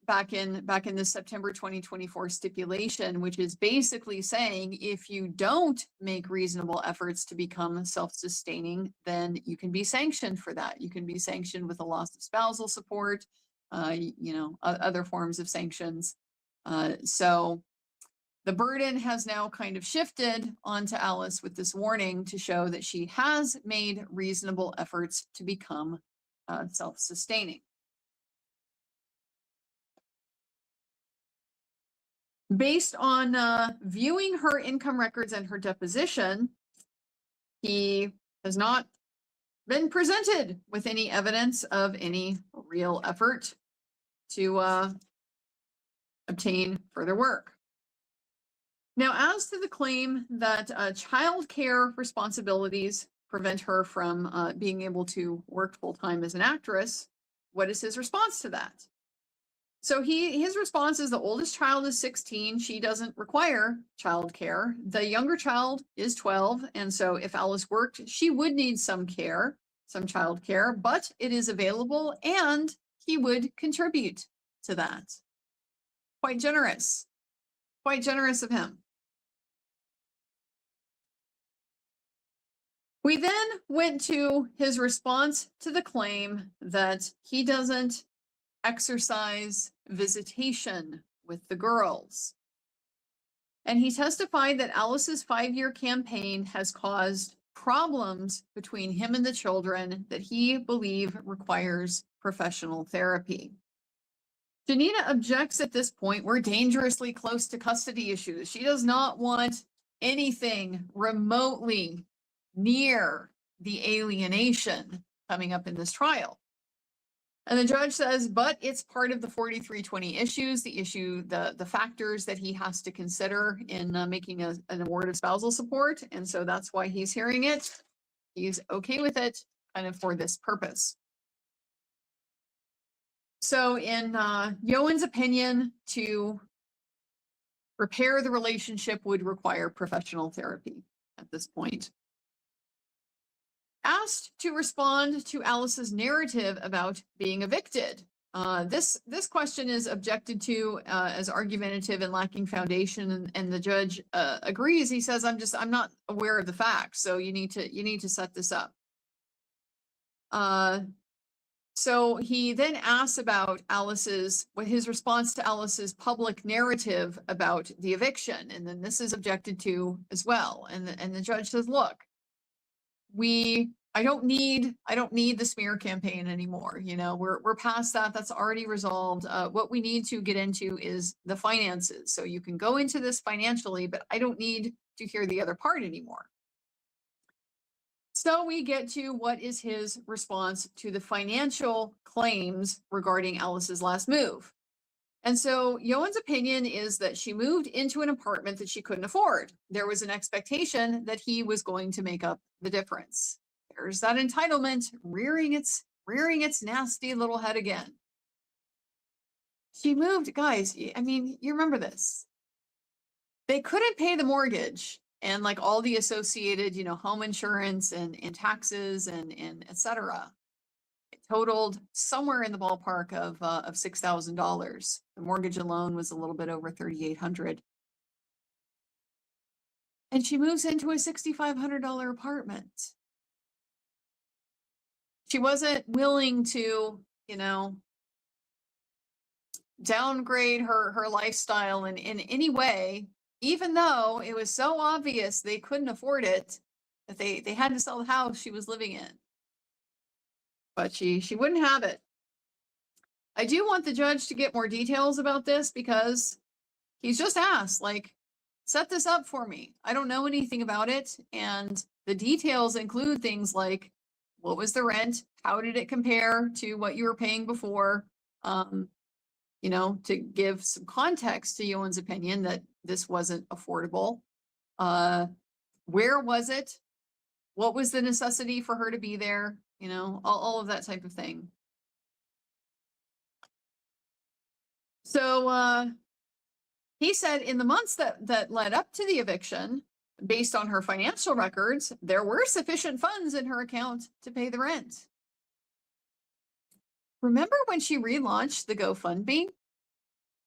back in the September 2024 stipulation, which is basically saying if you don't make reasonable efforts to become self-sustaining, then you can be sanctioned for that. You can be sanctioned with a loss of spousal support, other forms of sanctions. So the burden has now kind of shifted onto Alice with this warning to show that she has made reasonable efforts to become self-sustaining. Based on viewing her income records and her deposition, he has not been presented with any evidence of any real effort to obtain further work. Now, as to the claim that child care responsibilities prevent her from being able to work full-time as an actress, what is his response to that? So his response is the oldest child is 16. She doesn't require childcare. The younger child is 12. And so if Alice worked, she would need some care, some childcare, but it is available and he would contribute to that. Quite generous of him. We then went to his response to the claim that he doesn't exercise visitation with the girls. And he testified that Alice's 5-year campaign has caused problems between him and the children that he believes requires professional therapy. Janina objects at this point. We're dangerously close to custody issues. She does not want anything remotely near the alienation coming up in this trial. And the judge says, but it's part of the 4320 issues, the factors that he has to consider in making an award of spousal support. And so that's why he's hearing it. He's okay with it kind of for this purpose. So in Ioan's opinion, to repair the relationship would require professional therapy at this point. Asked to respond to Alice's narrative about being evicted. This question is objected to as argumentative and lacking foundation, and the judge agrees. He says, I'm not aware of the facts, so you need to set this up. So he then asks about his response to Alice's public narrative about the eviction, and then this is objected to as well. And the judge says, look, I don't need the smear campaign anymore. You know, we're past that. That's already resolved. What we need to get into is the finances. So you can go into this financially, but I don't need to hear the other part anymore. So we get to what is his response to the financial claims regarding Alice's last move. And so Ioan's opinion is that she moved into an apartment that she couldn't afford. There was an expectation that he was going to make up the difference. There's that entitlement rearing its nasty little head again. She moved, guys, I mean, you remember this. They couldn't pay the mortgage and like all the associated, home insurance and taxes and et cetera. It totaled somewhere in the ballpark of $6,000. The mortgage alone was a little bit over $3,800. And she moves into a $6,500 apartment. She wasn't willing to, downgrade her lifestyle in any way, even though it was so obvious they couldn't afford it, that they had to sell the house she was living in. But she wouldn't have it. I do want the judge to get more details about this because he's just asked, like, set this up for me. I don't know anything about it. And the details include things like, what was the rent? How did it compare to what you were paying before? To give some context to Ioan's opinion that this wasn't affordable. Where was it? What was the necessity for her to be there? All of that type of thing. So he said in the months that led up to the eviction, based on her financial records, there were sufficient funds in her account to pay the rent. Remember when she relaunched the GoFundMe?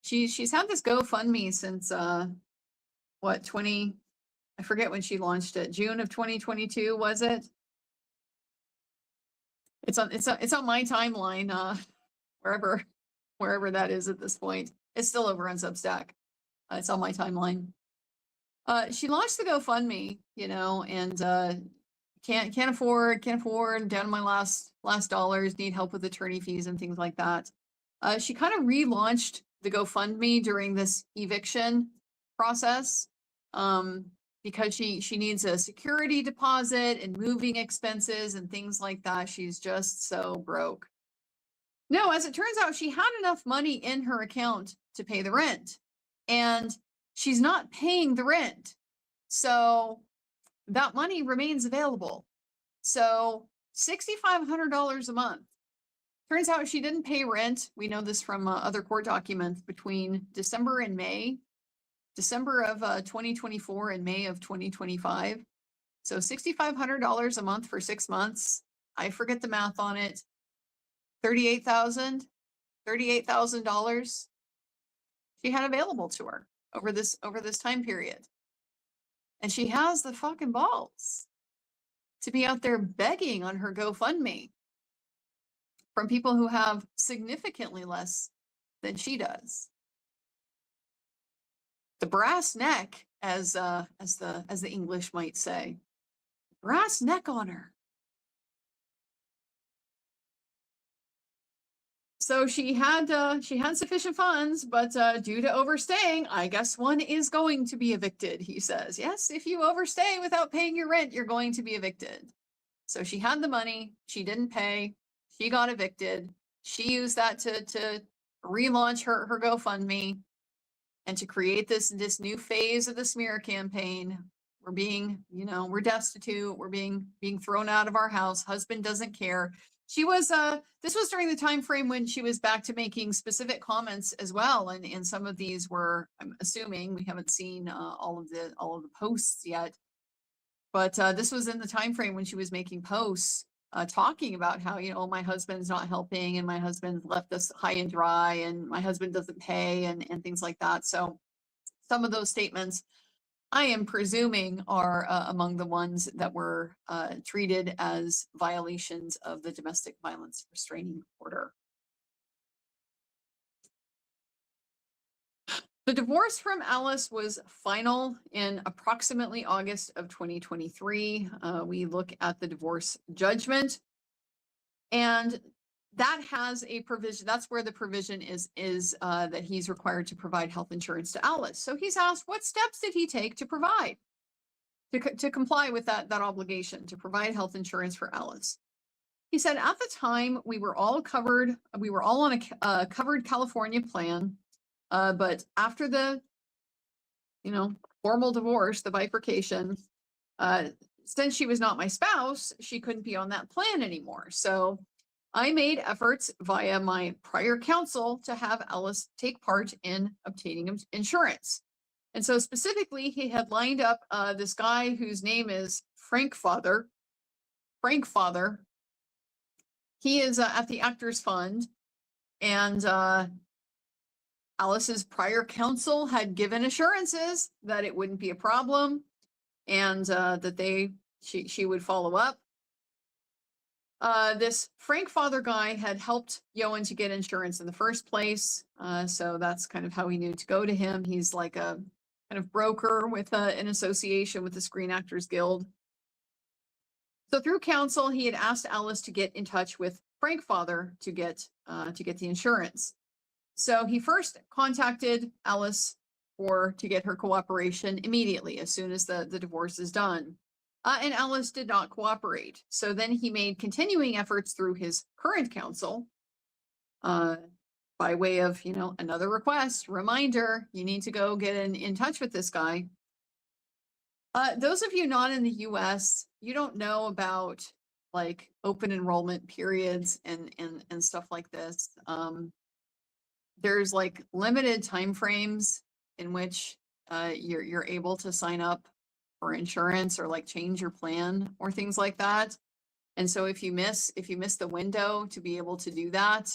She's had this GoFundMe since I forget when she launched it. June of 2022, was it? It's on my timeline, wherever that is at this point. It's still over on Substack. It's on my timeline. She launched the GoFundMe, and can't afford, down to my last dollars, need help with attorney fees and things like that. She kind of relaunched the GoFundMe during this eviction process because she needs a security deposit and moving expenses and things like that. She's just so broke. No, as it turns out, she had enough money in her account to pay the rent, and she's not paying the rent. So that money remains available. So $6,500 a month Turns out she didn't pay rent. We know this from other court documents between December and May, December of 2024 and May of 2025. So $6,500 a month for 6 months. I forget the math on it. $38,000 she had available to her over this time period. And she has the fucking balls to be out there begging on her GoFundMe from people who have significantly less than she does. The brass neck, as the English might say, brass neck on her. So she had sufficient funds, but due to overstaying, I guess one is going to be evicted, he says. Yes, if you overstay without paying your rent, you're going to be evicted. So she had the money, she didn't pay, she got evicted. She used that to relaunch her GoFundMe and to create this new phase of the smear campaign. We're being, we're destitute, we're being thrown out of our house. Husband doesn't care. She was this was during the time frame when she was back to making specific comments as well, and some of these were, I'm assuming, we haven't seen all of the posts yet, but this was in the time frame when she was making posts talking about how, my husband's not helping and my husband left us high and dry and my husband doesn't pay and things like that. So some of those statements, I am presuming, are among the ones that were treated as violations of the domestic violence restraining order. The divorce from Alice was final in approximately August of 2023. We look at the divorce judgment, and that has a provision. That's where the provision is that he's required to provide health insurance to Alice. So he's asked, what steps did he take to provide, to comply with that obligation to provide health insurance for Alice? He said, at the time, we were all covered. We were all on a covered California plan. But after the, formal divorce, the bifurcation, since she was not my spouse, she couldn't be on that plan anymore. So I made efforts via my prior counsel to have Alice take part in obtaining insurance. And so specifically, he had lined up this guy whose name is Frank Father. He is at the Actors Fund, and Alice's prior counsel had given assurances that it wouldn't be a problem and that she would follow up. This Frank Father guy had helped Ioan to get insurance in the first place. So that's kind of how he knew to go to him. He's like a kind of broker with an association with the Screen Actors Guild. So through counsel, he had asked Alice to get in touch with Frank Father to get the insurance. So he first contacted Alice to get her cooperation immediately as soon as the divorce is done. And Alice did not cooperate. So then he made continuing efforts through his current counsel by way of, another request, reminder, you need to go get in touch with this guy. Those of you not in the US, you don't know about like open enrollment periods and stuff like this. There's like limited timeframes in which you're able to sign up for insurance or like change your plan or things like that. And so if you miss the window to be able to do that,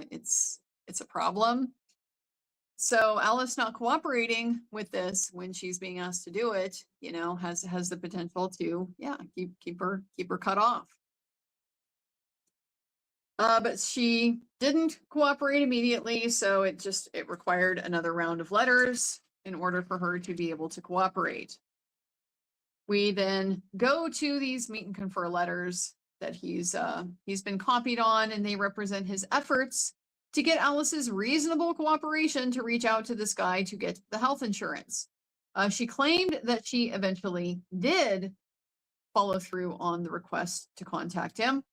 it's a problem. So Alice not cooperating with this when she's being asked to do it, has the potential to, keep her cut off. But she didn't cooperate immediately, so it required another round of letters in order for her to be able to cooperate. We then go to these meet and confer letters that he's been copied on, and they represent his efforts to get Alice's reasonable cooperation to reach out to this guy to get the health insurance. She claimed that she eventually did follow through on the request to contact him.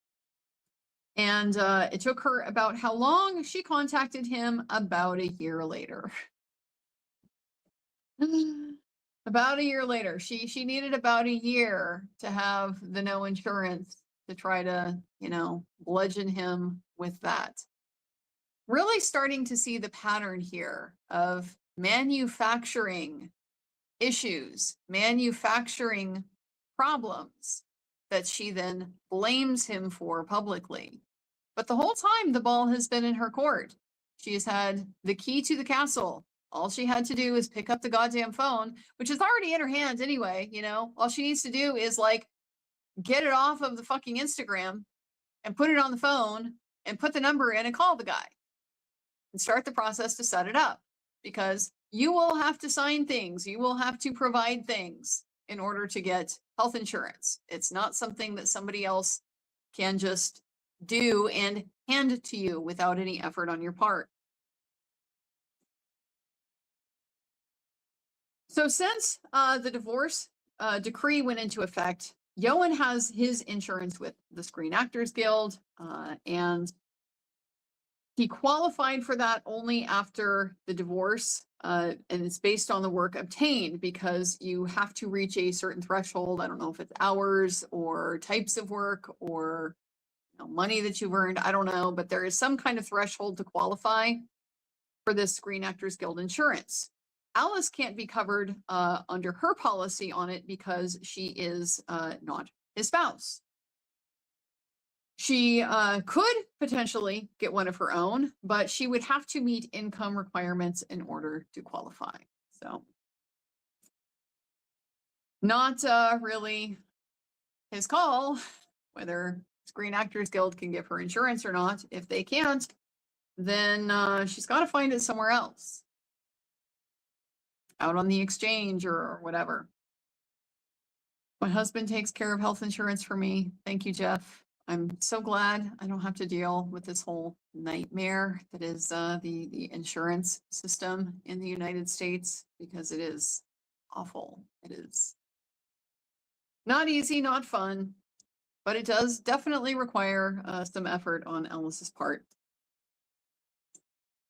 And it took her about how long? She contacted him about a year later. About a year later. She needed about a year to have the no insurance to try to, bludgeon him with that. Really starting to see the pattern here of manufacturing issues, manufacturing problems that she then blames him for publicly. But the whole time the ball has been in her court. She has had the key to the castle. All she had to do is pick up the goddamn phone, which is already in her hands anyway, you know. All she needs to do is like get it off of the fucking Instagram and put it on the phone and put the number in and call the guy and start the process to set it up, because you will have to sign things. You will have to provide things in order to get health insurance. It's not something that somebody else can just do and hand it to you without any effort on your part. So since the divorce decree went into effect, Ioan has his insurance with the Screen Actors Guild, and he qualified for that only after the divorce, and it's based on the work obtained, because you have to reach a certain threshold. I don't know if it's hours or types of work or money that you've earned. I don't know, but there is some kind of threshold to qualify for this Screen Actors Guild insurance. Alice can't be covered under her policy on it because she is not his spouse. She could potentially get one of her own, but she would have to meet income requirements in order to qualify. So not really his call whether Screen Actors Guild can give her insurance or not. If they can't, then she's got to find it somewhere else, out on the exchange or whatever. My husband takes care of health insurance for me. Thank you, Jeff. I'm so glad I don't have to deal with this whole nightmare that is the insurance system in the United States, because it is awful. It is not easy, not fun, but it does definitely require some effort on Alice's part.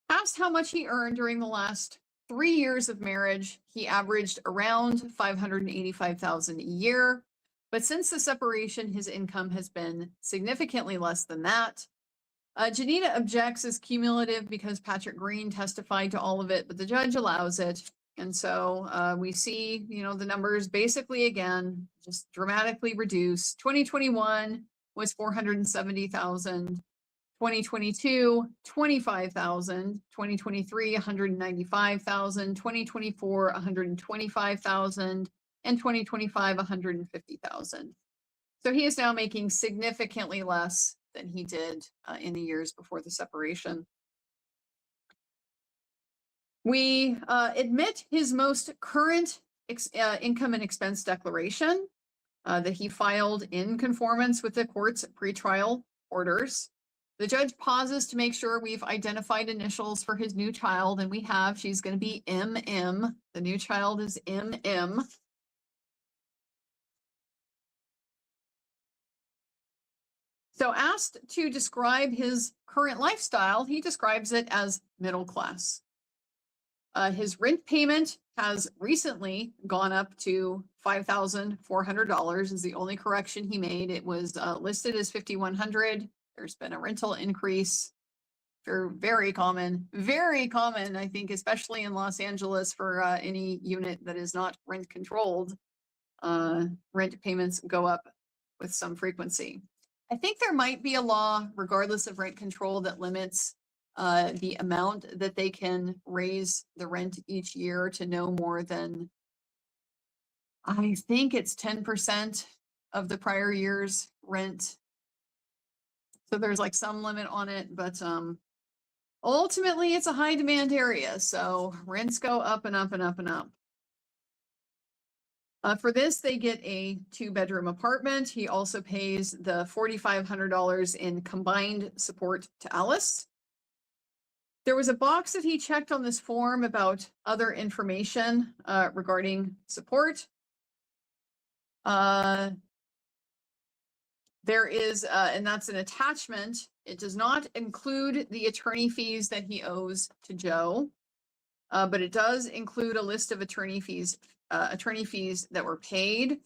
Asked how much he earned during the last 3 years of marriage, he averaged around $585,000 a year. But since the separation, his income has been significantly less than that. Janina objects as cumulative because Patrick Green testified to all of it, but the judge allows it. And so we see, the numbers basically, again, just dramatically reduced. 2021 was $470,000. 2022, $25,000, 2023, $195,000, 2024, $125,000, and 2025, $150,000. So he is now making significantly less than he did in the years before the separation. We admit his most current income and expense declaration that he filed in conformance with the court's pretrial orders. The judge pauses to make sure we've identified initials for his new child, and we have. She's going to be MM. The new child is MM. So asked to describe his current lifestyle, he describes it as middle class. His rent payment has recently gone up to $5,400 is the only correction he made. It was listed as $5,100. There's been a rental increase. They're very common, I think, especially in Los Angeles for any unit that is not rent controlled. Rent payments go up with some frequency. I think there might be a law, regardless of rent control, that limits the amount that they can raise the rent each year to no more than, I think it's 10% of the prior year's rent. So there's like some limit on it, but ultimately it's a high demand area. So rents go up and up and up and up. For this, they get a 2-bedroom apartment. He also pays the $4,500 in combined support to Alice. There was a box that he checked on this form about other information regarding support. There is, and that's an attachment. It does not include the attorney fees that he owes to Joe, but it does include a list of attorney fees that were paid.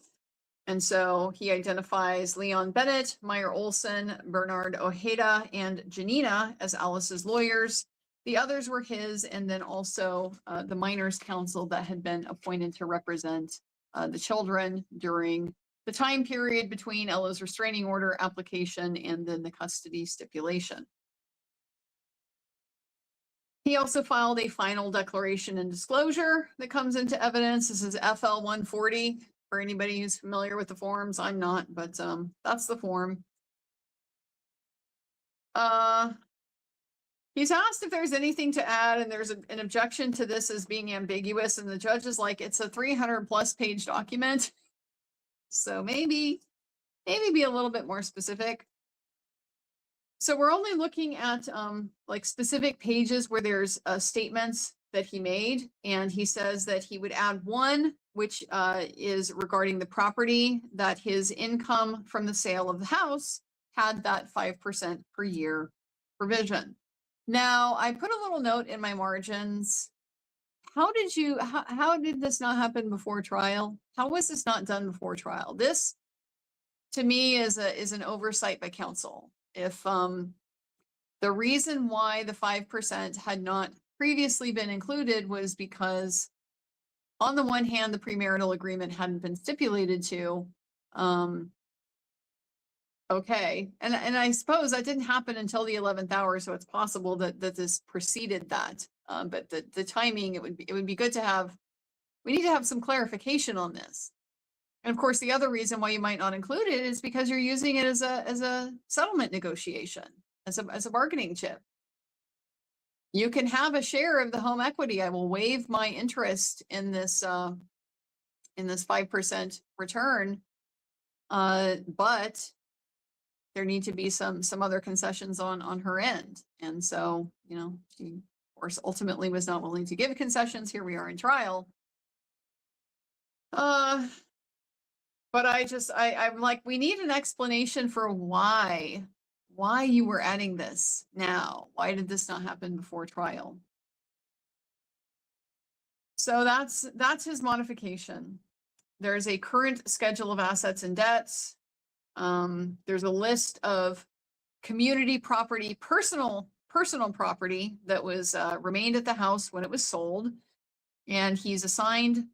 And so he identifies Leon Bennett, Meyer Olson, Bernard Ojeda, and Janina as Alice's lawyers. The others were his, and then also the minors' counsel that had been appointed to represent the children during the time period between Ella's restraining order application and then the custody stipulation. He also filed a final declaration and disclosure that comes into evidence. This is FL 140. For anybody who's familiar with the forms, I'm not, but that's the form. He's asked if there's anything to add, and there's an objection to this as being ambiguous, and the judge is like, it's a 300+ page document, so maybe be a little bit more specific. So we're only looking at like specific pages where there's statements that he made, and he says that he would add one, which is regarding the property, that his income from the sale of the house had that 5% per year provision. Now, I put a little note in my margins. How did this not happen before trial? How was this not done before trial? This, to me, is an oversight by counsel. If the reason why the 5% had not previously been included was because, on the one hand, the premarital agreement hadn't been stipulated to. Okay, and I suppose that didn't happen until the 11th hour, so it's possible that this preceded that. But the timing, it would be good to have. We need to have some clarification on this. And of course, the other reason why you might not include it is because you're using it as a settlement negotiation, as a bargaining chip. You can have a share of the home equity. I will waive my interest in this 5% return, but there need to be some other concessions on her end. And so, you know, she, of course, ultimately was not willing to give concessions. Here we are in trial. But I'm like, we need an explanation for why you were adding this now. Why did this not happen before trial? So that's his modification. There's a current schedule of assets and debts. There's a list of community property, personal property that was remained at the house when it was sold, and he's assigned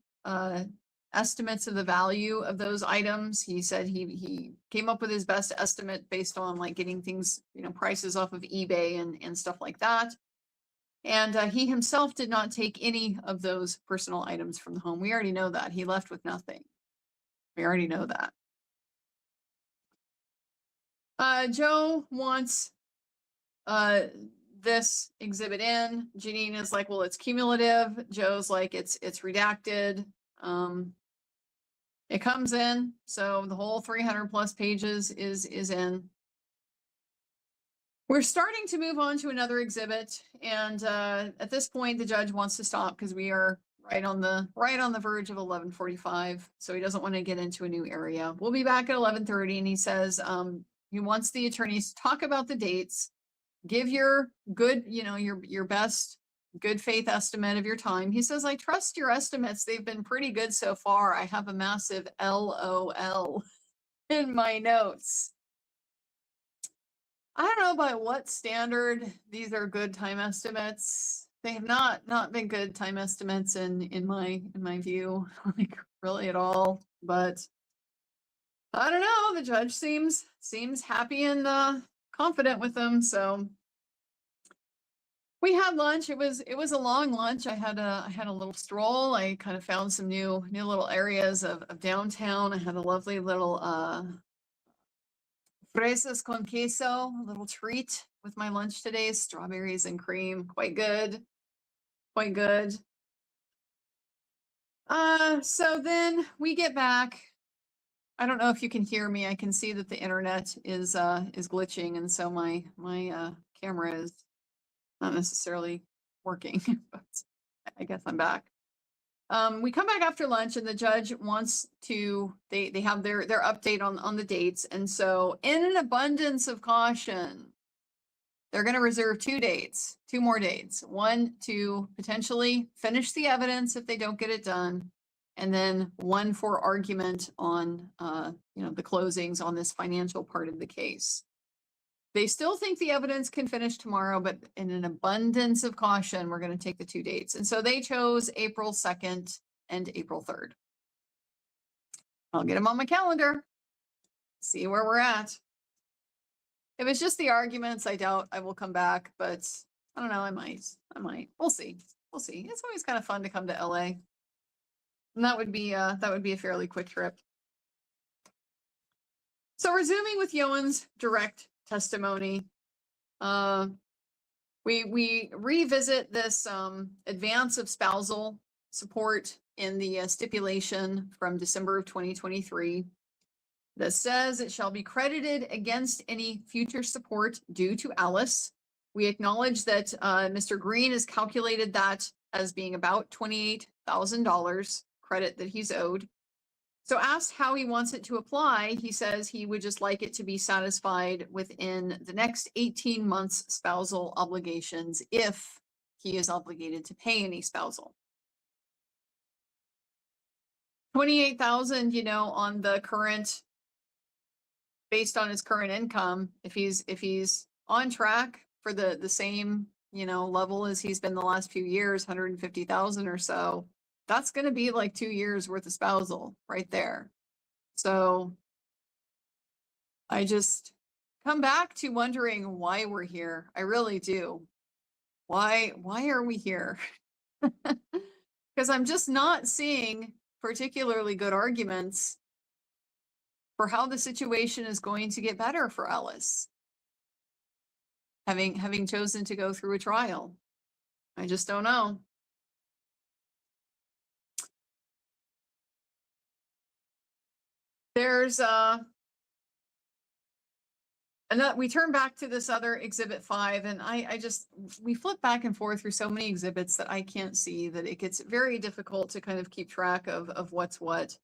estimates of the value of those items. He said he came up with his best estimate based on like getting things, you know, prices off of eBay and stuff like that. And he himself did not take any of those personal items from the home. We already know that. He left with nothing. We already know that. Joe wants this exhibit in. Janina's like, well, it's cumulative. Joe's like, it's redacted. It comes in, so the whole 300+ pages is in. We're starting to move on to another exhibit, and at this point, the judge wants to stop because we are right on the verge of 11:45, so he doesn't want to get into a new area. We'll be back at 11:30, and he says he wants the attorneys to talk about the dates, give your good, you know, your best good faith estimate of your time. He says, I trust your estimates. They've been pretty good so far. I have a massive LOL in my notes. I don't know by what standard these are good time estimates. They have not been good time estimates in my view, like really at all. But I don't know. The judge seems happy and confident with them. So we had lunch. It was a long lunch. I had a little stroll. I kind of found some new little areas of downtown. I had a lovely little fresas con queso, a little treat with my lunch today. Strawberries and cream, quite good. So then we get back. I don't know if you can hear me. I can see that the internet is glitching, and so my camera is not necessarily working, but I guess I'm back. We come back after lunch, and the judge wants to, they have their update on the dates. And so in an abundance of caution, they're going to reserve two more dates. One to potentially finish the evidence if they don't get it done, and then one for argument on, the closings on this financial part of the case. They still think the evidence can finish tomorrow, but in an abundance of caution, we're going to take the 2 dates. And so they chose April 2nd and April 3rd. I'll get them on my calendar, see where we're at. If it's just the arguments, I doubt I will come back, but I don't know, I might. We'll see. It's always kind of fun to come to LA. And that would be a fairly quick trip. So resuming with Ioan's direct testimony, we revisit this advance of spousal support in the stipulation from December of 2023 that says it shall be credited against any future support due to Alice. We acknowledge that Mr. Green has calculated that as being about $28,000 credit that he's owed. So asked how he wants it to apply, he says he would just like it to be satisfied within the next 18 months spousal obligations if he is obligated to pay any spousal. 28,000, on the current, based on his current income, if he's on track for the same, level as he's been the last few years, 150,000 or so, that's going to be like 2 years worth of spousal right there. So I just come back to wondering why we're here. I really do. Why are we here? Because I'm just not seeing particularly good arguments for how the situation is going to get better for Alice, having chosen to go through a trial. I just don't know. There's we turn back to this other exhibit 5, and we flip back and forth through so many exhibits that I can't see that it gets very difficult to kind of keep track of what's what.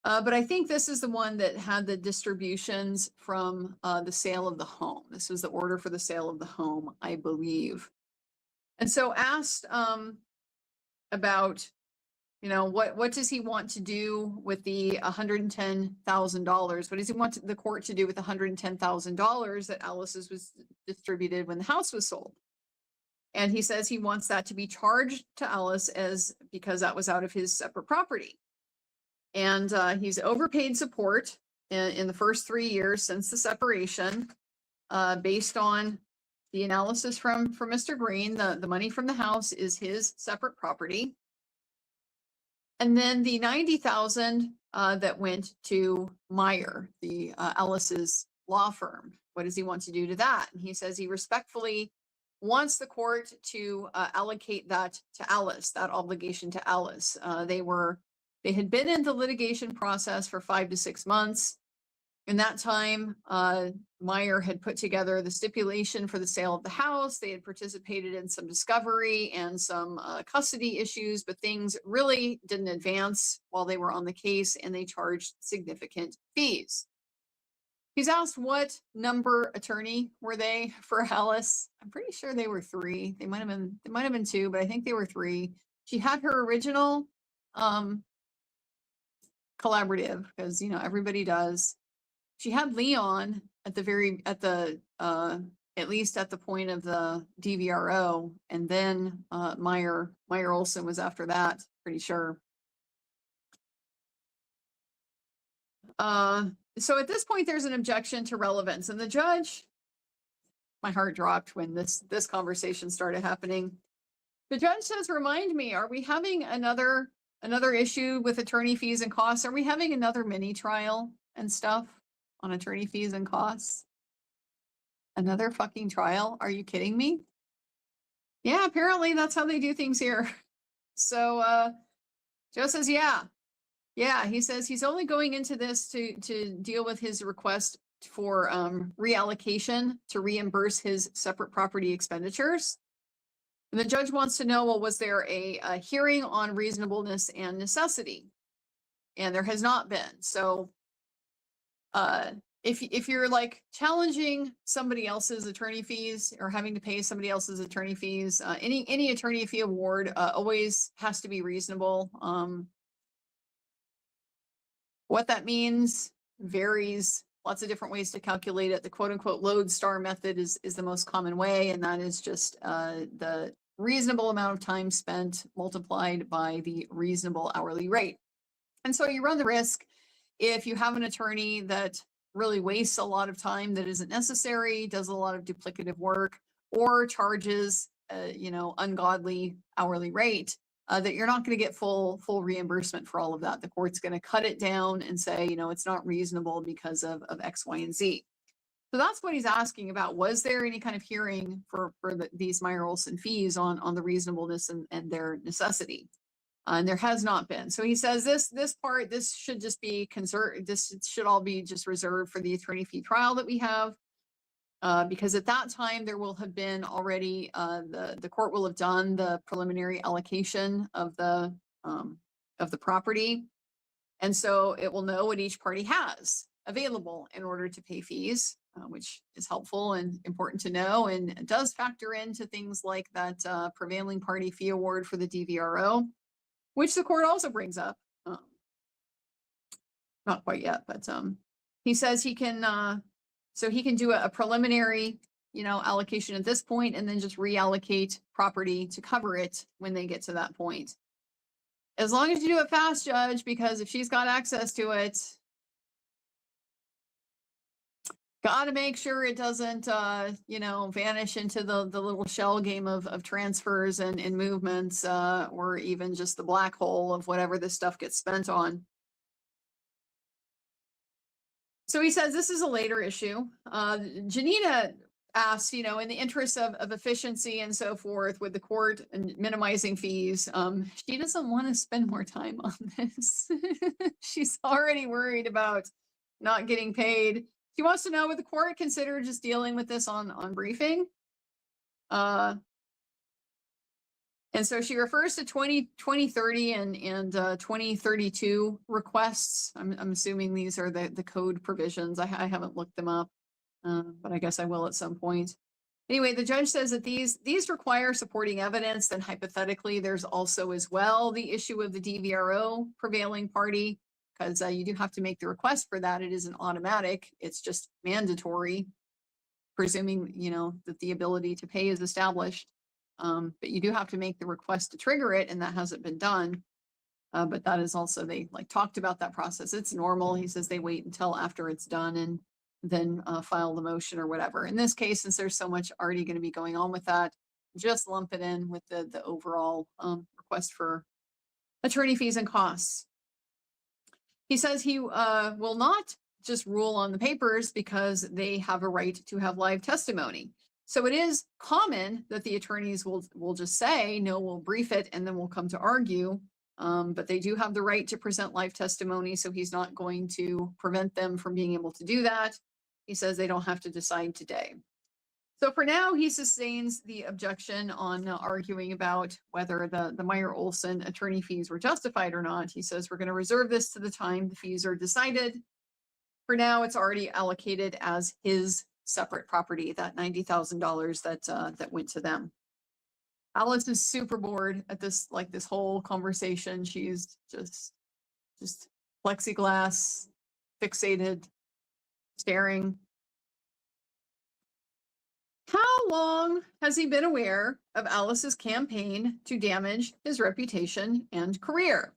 But I think this is the one that had the distributions from the sale of the home. This was the order for the sale of the home, I believe. And so asked about, what does he want to do with the $110,000? What does he want the court to do with the $110,000 that Alice's was distributed when the house was sold? And he says he wants that to be charged to Alice because that was out of his separate property. And he's overpaid support in the first 3 years since the separation, based on the analysis from Mr. Green. The money from the house is his separate property. And then the $90,000 that went to Meyer, the Alice's law firm. What does he want to do to that? And he says he respectfully wants the court to allocate that to Alice, that obligation to Alice. They had been in the litigation process for 5 to 6 months. In that time, Meyer had put together the stipulation for the sale of the house. They had participated in some discovery and some custody issues, but things really didn't advance while they were on the case, and they charged significant fees. He's asked what number attorney were they for Alice. I'm pretty sure they were 3. They might have been 2, but I think they were 3. She had her original collaborative, because everybody does. She had Leon at least at the point of the DVRO, and then Meyer Olson was after that, pretty sure. So at this point, there's an objection to relevance, and the judge, my heart dropped when this conversation started happening. The judge says, "Remind me, are we having another issue with attorney fees and costs? Are we having another mini trial and stuff on attorney fees and costs? Another fucking trial? Are you kidding me?" Yeah, apparently that's how they do things here. So Joe says, yeah. He says he's only going into this to deal with his request for reallocation to reimburse his separate property expenditures. And the judge wants to know, well, was there a hearing on reasonableness and necessity? And there has not been. So if you're like challenging somebody else's attorney fees or having to pay somebody else's attorney fees, any attorney fee award always has to be reasonable. What that means varies. Lots of different ways to calculate it. The quote unquote lodestar method is the most common way, and that is just the reasonable amount of time spent multiplied by the reasonable hourly rate. And so you run the risk if you have an attorney that really wastes a lot of time that isn't necessary, does a lot of duplicative work, or charges ungodly hourly rate, that you're not going to get full reimbursement for all of that. The court's going to cut it down and say, it's not reasonable because of X, Y, and Z. So that's what he's asking about. Was there any kind of hearing for these Meyer-Olson fees on the reasonableness and their necessity? And there has not been. So he says this should just be conserved. This should all be just reserved for the attorney fee trial that we have. Because at that time there will have been already the court will have done the preliminary allocation of the property, and so it will know what each party has available in order to pay fees, which is helpful and important to know, and it does factor into things like that prevailing party fee award for the DVRO, which the court also brings up. Not quite yet, but he says he can. So he can do a preliminary, allocation at this point and then just reallocate property to cover it when they get to that point. As long as you do it fast, Judge, because if she's got access to it, got to make sure it doesn't, vanish into the little shell game of transfers and movements, or even just the black hole of whatever this stuff gets spent on. So he says this is a later issue. Janina asks, in the interest of efficiency and so forth with the court and minimizing fees, she doesn't want to spend more time on this. She's already worried about not getting paid. She wants to know, would the court consider just dealing with this on briefing? And so she refers to 2030 and 2032 requests. I'm assuming these are the code provisions. I haven't looked them up, but I guess I will at some point. Anyway, the judge says that these require supporting evidence. Then hypothetically, there's also as well the issue of the DVRO prevailing party, because you do have to make the request for that. It isn't automatic. It's just mandatory, presuming, that the ability to pay is established. But you do have to make the request to trigger it, and that hasn't been done. But that is also, they talked about that process. It's normal. He says they wait until after it's done and then file the motion or whatever. In this case, since there's so much already going to be going on with that, just lump it in with the overall request for attorney fees and costs. He says he will not just rule on the papers because they have a right to have live testimony. So it is common that the attorneys will just say, no, we'll brief it and then we'll come to argue. But they do have the right to present live testimony. So he's not going to prevent them from being able to do that. He says they don't have to decide today. So for now, he sustains the objection on arguing about whether the Meyer-Olson attorney fees were justified or not. He says we're going to reserve this to the time the fees are decided. For now, it's already allocated as his separate property, that $90,000 that went to them. Alice is super bored at this whole conversation. She's just plexiglass, fixated, staring. How long has he been aware of Alice's campaign to damage his reputation and career?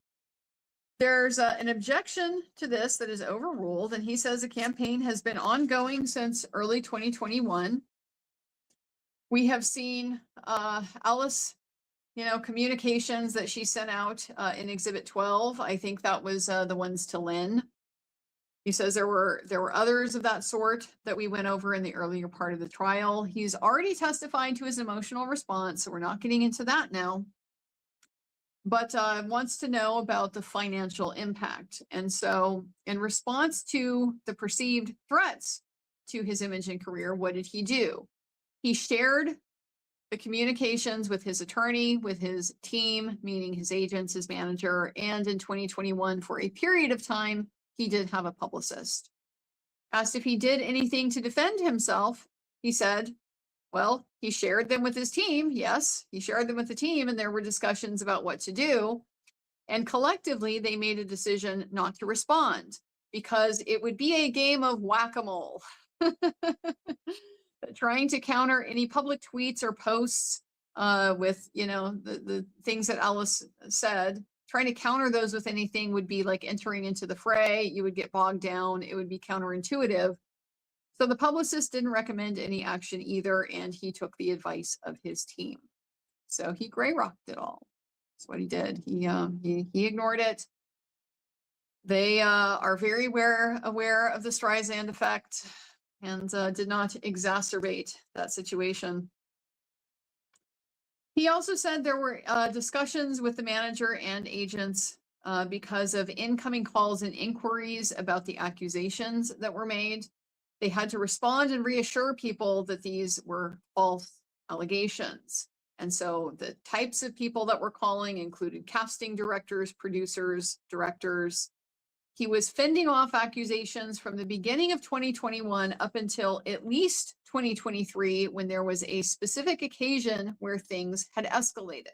There's an objection to this that is overruled, and he says the campaign has been ongoing since early 2021. We have seen Alice, communications that she sent out in Exhibit 12. I think that was the ones to Lynn. He says there were others of that sort that we went over in the earlier part of the trial. He's already testified to his emotional response, so we're not getting into that now. But wants to know about the financial impact. And so in response to the perceived threats to his image and career, what did he do? He shared the communications with his attorney, with his team, meaning his agents, his manager, and in 2021, for a period of time, he did have a publicist. Asked if he did anything to defend himself, he said, well, he shared them with his team. Yes, he shared them with the team, and there were discussions about what to do. And collectively, they made a decision not to respond because it would be a game of whack-a-mole. Trying to counter any public tweets or posts with, the things that Alice said, trying to counter those with anything would be like entering into the fray. You would get bogged down. It would be counterintuitive. So the publicist didn't recommend any action either, and he took the advice of his team. So he gray rocked it all. That's what he did. He ignored it. They are very aware of the Streisand effect and did not exacerbate that situation. He also said there were discussions with the manager and agents because of incoming calls and inquiries about the accusations that were made. They had to respond and reassure people that these were false allegations. And so the types of people that were calling included casting directors, producers, directors. He was fending off accusations from the beginning of 2021 up until at least 2023, when there was a specific occasion where things had escalated.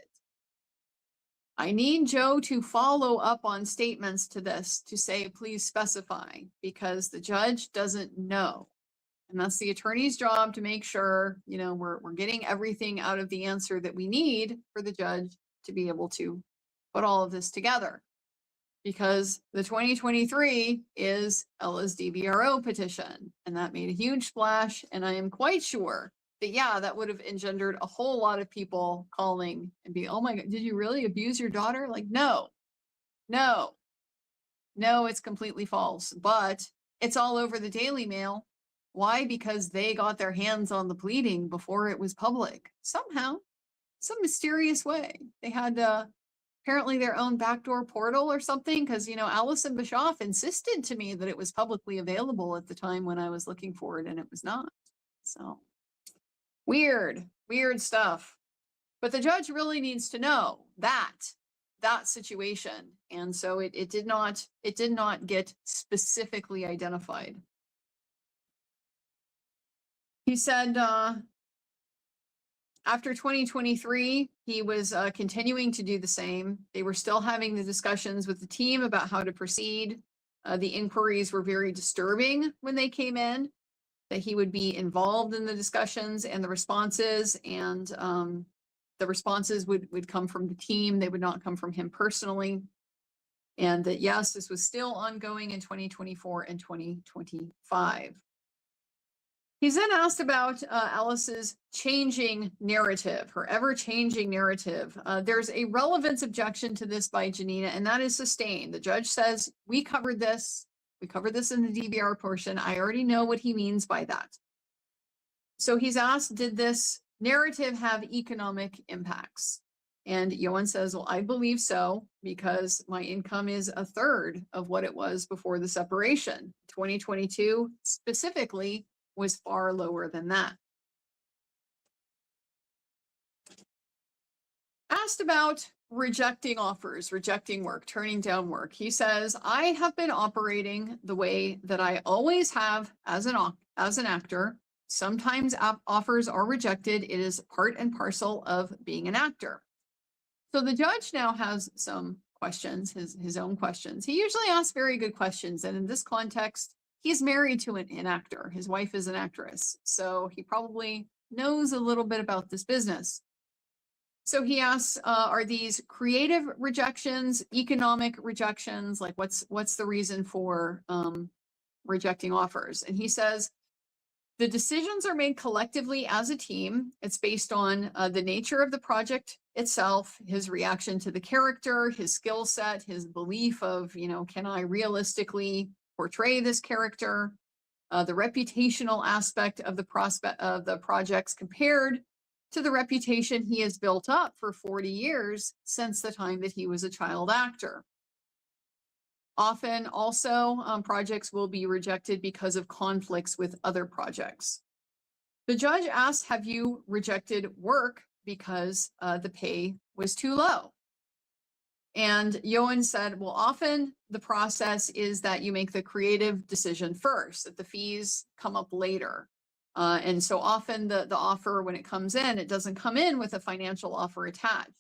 I need Joe to follow up on statements to this to say, please specify, because the judge doesn't know. And that's the attorney's job to make sure, we're getting everything out of the answer that we need for the judge to be able to put all of this together. Because the 2023 is Ella's DBRO petition, and that made a huge splash. And I am quite sure that, that would have engendered a whole lot of people calling and be, oh my God, did you really abuse your daughter? Like, no, it's completely false. But it's all over the Daily Mail. Why? Because they got their hands on the pleading before it was public. Somehow, some mysterious way. They had apparently their own backdoor portal or something, because, Allison Bischoff insisted to me that it was publicly available at the time when I was looking for it, and it was not. So weird stuff. But the judge really needs to know that situation. And so it did not get specifically identified. He said after 2023, he was continuing to do the same. They were still having the discussions with the team about how to proceed. The inquiries were very disturbing when they came in, that he would be involved in the discussions and the responses, and the responses would come from the team. They would not come from him personally. And that, yes, this was still ongoing in 2024 and 2025. He's then asked about Alice's changing narrative, her ever-changing narrative. There's a relevance objection to this by Janina, and that is sustained. The judge says, we covered this in the DBR portion. I already know what he means by that. So he's asked, did this narrative have economic impacts? And Ioan says, well, I believe so, because my income is a third of what it was before the separation. 2022 specifically was far lower than that. Asked about rejecting offers, rejecting work, turning down work. He says, I have been operating the way that I always have as an actor. Sometimes offers are rejected. It is part and parcel of being an actor. So the judge now has some questions, his own questions. He usually asks very good questions. And in this context, he's married to an actor. His wife is an actress. So he probably knows a little bit about this business. So he asks, are these creative rejections, economic rejections? Like what's the reason for rejecting offers? And he says, the decisions are made collectively as a team. It's based on the nature of the project itself, his reaction to the character, his skill set, his belief of, can I realistically portray this character, the reputational aspect of the projects compared to the reputation he has built up for 40 years since the time that he was a child actor. Often also projects will be rejected because of conflicts with other projects. The judge asked, have you rejected work because the pay was too low? And Ioan said, well, often the process is that you make the creative decision first, that the fees come up later. And so often the offer, when it comes in, it doesn't come in with a financial offer attached.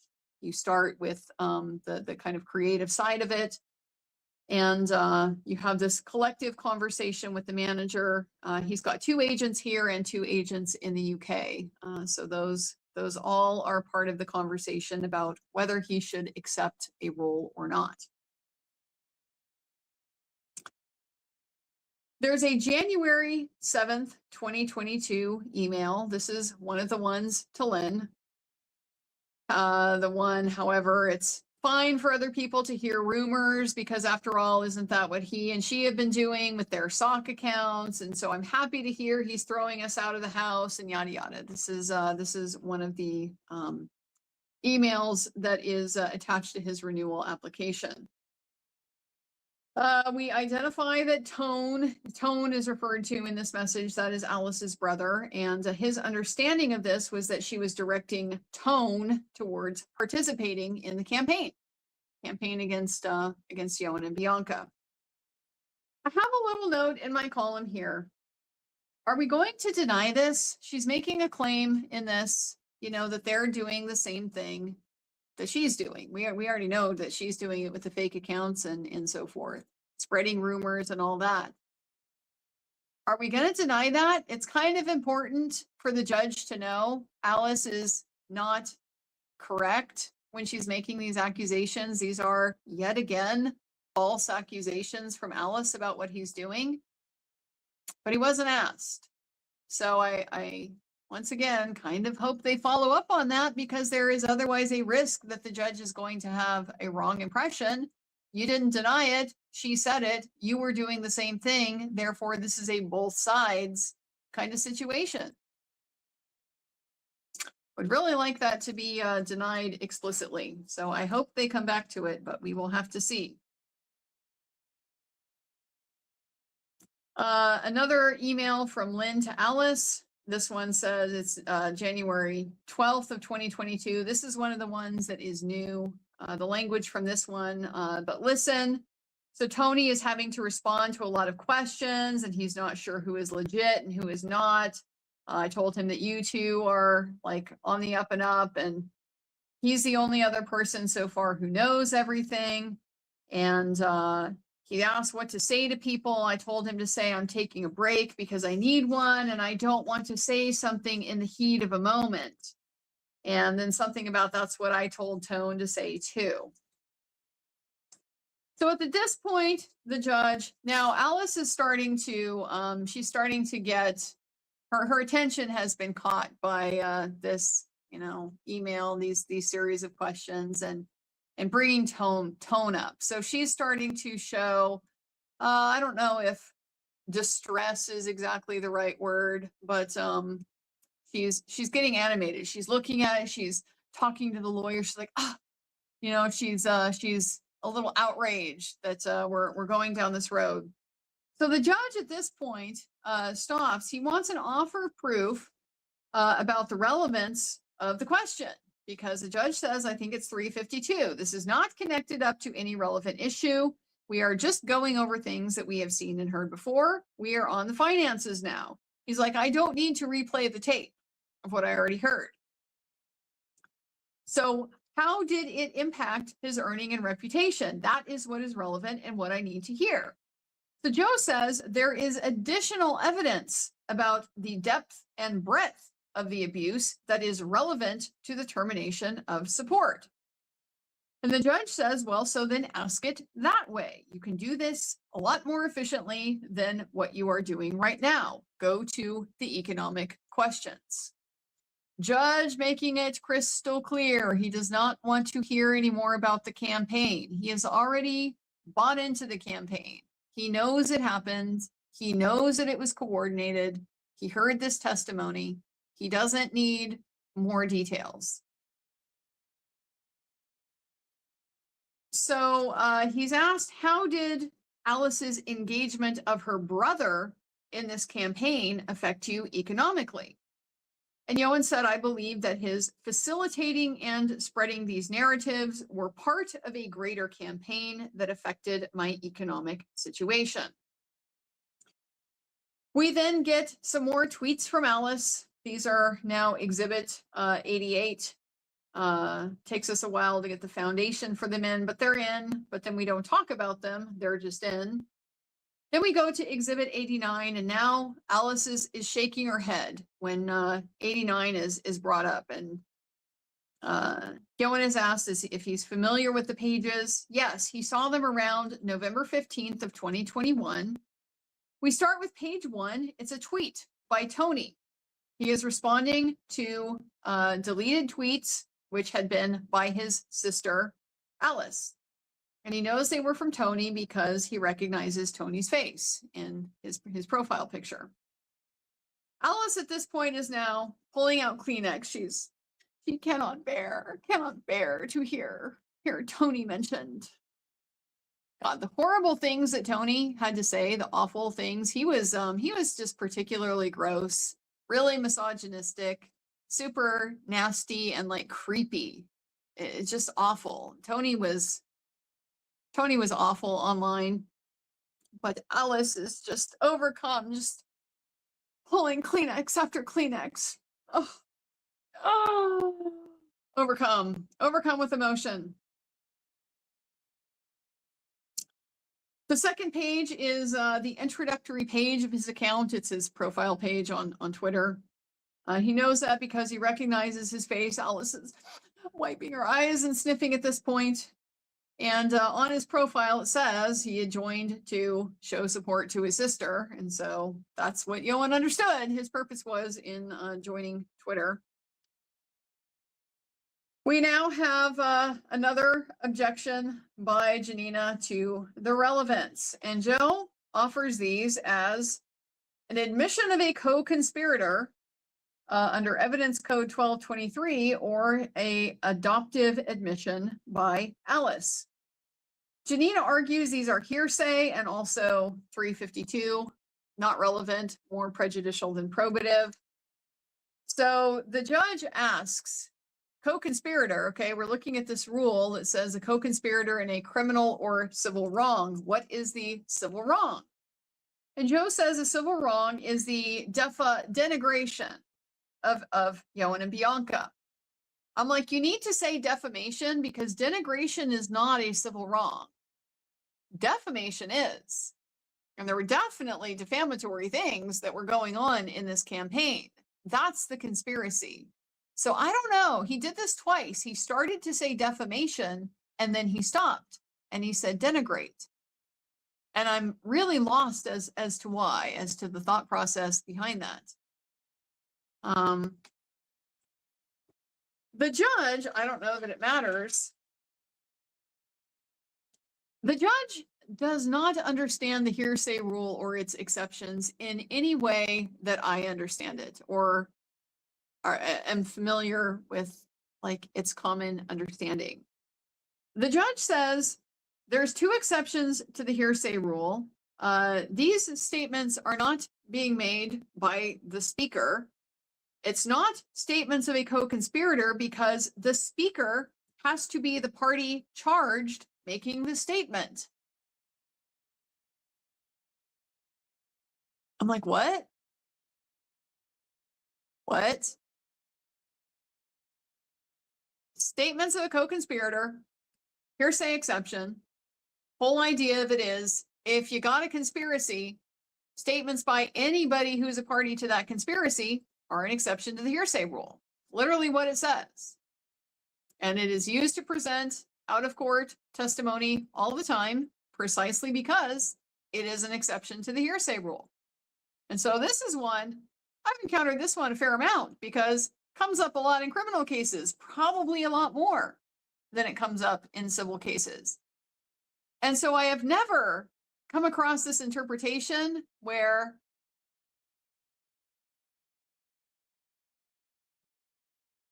You start with the kind of creative side of it. And you have this collective conversation with the manager. He's got 2 agents here and 2 agents in the UK. So those all are part of the conversation about whether he should accept a role or not. There's a January 7th, 2022 email. This is one of the ones to Lynn. The one, however, it's fine for other people to hear rumors because after all, isn't that what he and she have been doing with their sock accounts? And so I'm happy to hear he's throwing us out of the house and yada yada. This is one of the emails that is attached to his renewal application. We identify that Tone is referred to in this message. That is Alice's brother. And his understanding of this was that she was directing Tone towards participating in the campaign against Ioan and Bianca. I have a little note in my column here. Are we going to deny this? She's making a claim in this, that they're doing the same thing that she's doing. We already know that she's doing it with the fake accounts and so forth, spreading rumors and all that. Are we going to deny that? It's kind of important for the judge to know Alice is not correct when she's making these accusations. These are, yet again, false accusations from Alice about what he's doing. But he wasn't asked. So I once again, kind of hope they follow up on that because there is otherwise a risk that the judge is going to have a wrong impression. You didn't deny it. She said it. You were doing the same thing. Therefore, this is a both sides kind of situation. Would really like that to be denied explicitly. So I hope they come back to it, but we will have to see. Another email from Lynn to Alice. This one says it's January 12th of 2022. This is one of the ones that is new, the language from this one, but listen. So Tony is having to respond to a lot of questions and he's not sure who is legit and who is not. I told him that you two are like on the up and up and he's the only other person so far who knows everything. And he asked what to say to people. I told him to say I'm taking a break because I need one and I don't want to say something in the heat of a moment. And then something about that's what I told Tone to say too. So at this point, the judge, now Alice is starting to, she's starting to get, her attention has been caught by this, email, these series of questions and bringing tone up. So she's starting to show, I don't know if distress is exactly the right word, but she's getting animated. She's looking at it. She's talking to the lawyer. She's like, she's a little outraged that we're going down this road. So the judge at this point stops. He wants an offer of proof about the relevance of the question. Because the judge says, I think it's 352. This is not connected up to any relevant issue. We are just going over things that we have seen and heard before. We are on the finances now. He's like, I don't need to replay the tape of what I already heard. So how did it impact his earning and reputation? That is what is relevant and what I need to hear. So Joe says there is additional evidence about the depth and breadth of the abuse that is relevant to the termination of support. And the judge says, well, so then ask it that way. You can do this a lot more efficiently than what you are doing right now. Go to the economic questions. Judge making it crystal clear. He does not want to hear any more about the campaign. He has already bought into the campaign. He knows it happened. He knows that it was coordinated. He heard this testimony. He doesn't need more details. So he's asked, how did Alice's engagement of her brother in this campaign affect you economically? And Ioan said, I believe that his facilitating and spreading these narratives were part of a greater campaign that affected my economic situation. We then get some more tweets from Alice. These are now Exhibit 88. Takes us a while to get the foundation for them in, but they're in, but then we don't talk about them. They're just in. Then we go to Exhibit 89, and now Alice is shaking her head when 89 is brought up. And Ioan is asked if he's familiar with the pages. Yes, he saw them around November 15th of 2021. We start with page 1. It's a tweet by Tony. He is responding to deleted tweets, which had been by his sister, Alice. And he knows they were from Tony because he recognizes Tony's face in his profile picture. Alice at this point is now pulling out Kleenex. She cannot bear to hear Tony mentioned. God, the horrible things that Tony had to say, the awful things. He was just particularly gross, really misogynistic, super nasty, and like creepy. It's just awful. Tony was awful online, but Alice is just overcome, just pulling Kleenex after Kleenex. Overcome with emotion. The second page is the introductory page of his account. It's his profile page on Twitter. He knows that because he recognizes his face. Alice is wiping her eyes and sniffing at this point. And on his profile, it says he had joined to show support to his sister. And so that's what Ioan understood his purpose was in joining Twitter. We now have another objection by Janina to the relevance. And Joe offers these as an admission of a co-conspirator under Evidence Code 1223 or a adoptive admission by Alice. Janina argues these are hearsay and also 352, not relevant, more prejudicial than probative. So the judge asks, co-conspirator, okay, we're looking at this rule that says a co-conspirator in a criminal or civil wrong. What is the civil wrong? And Joe says a civil wrong is the denigration of Ioan and Bianca. I'm like, you need to say defamation because denigration is not a civil wrong. Defamation is. And there were definitely defamatory things that were going on in this campaign. That's the conspiracy. So I don't know. He did this twice. He started to say defamation and then he stopped and he said denigrate. And I'm really lost as to why, as to the thought process behind that. The judge, I don't know that it matters. The judge does not understand the hearsay rule or its exceptions in any way that I understand it or am familiar with, like, its common understanding. The judge says there's 2 exceptions to the hearsay rule. These statements are not being made by the speaker. It's not statements of a co-conspirator because the speaker has to be the party charged making the statement. I'm like, what? What? Statements of a co-conspirator, hearsay exception. Whole idea of it is, if you got a conspiracy, statements by anybody who's a party to that conspiracy are an exception to the hearsay rule. Literally what it says. And it is used to present out-of-court testimony all the time, precisely because it is an exception to the hearsay rule. And so this is one, I've encountered this one a fair amount because it comes up a lot in criminal cases, probably a lot more than it comes up in civil cases. And so I have never come across this interpretation where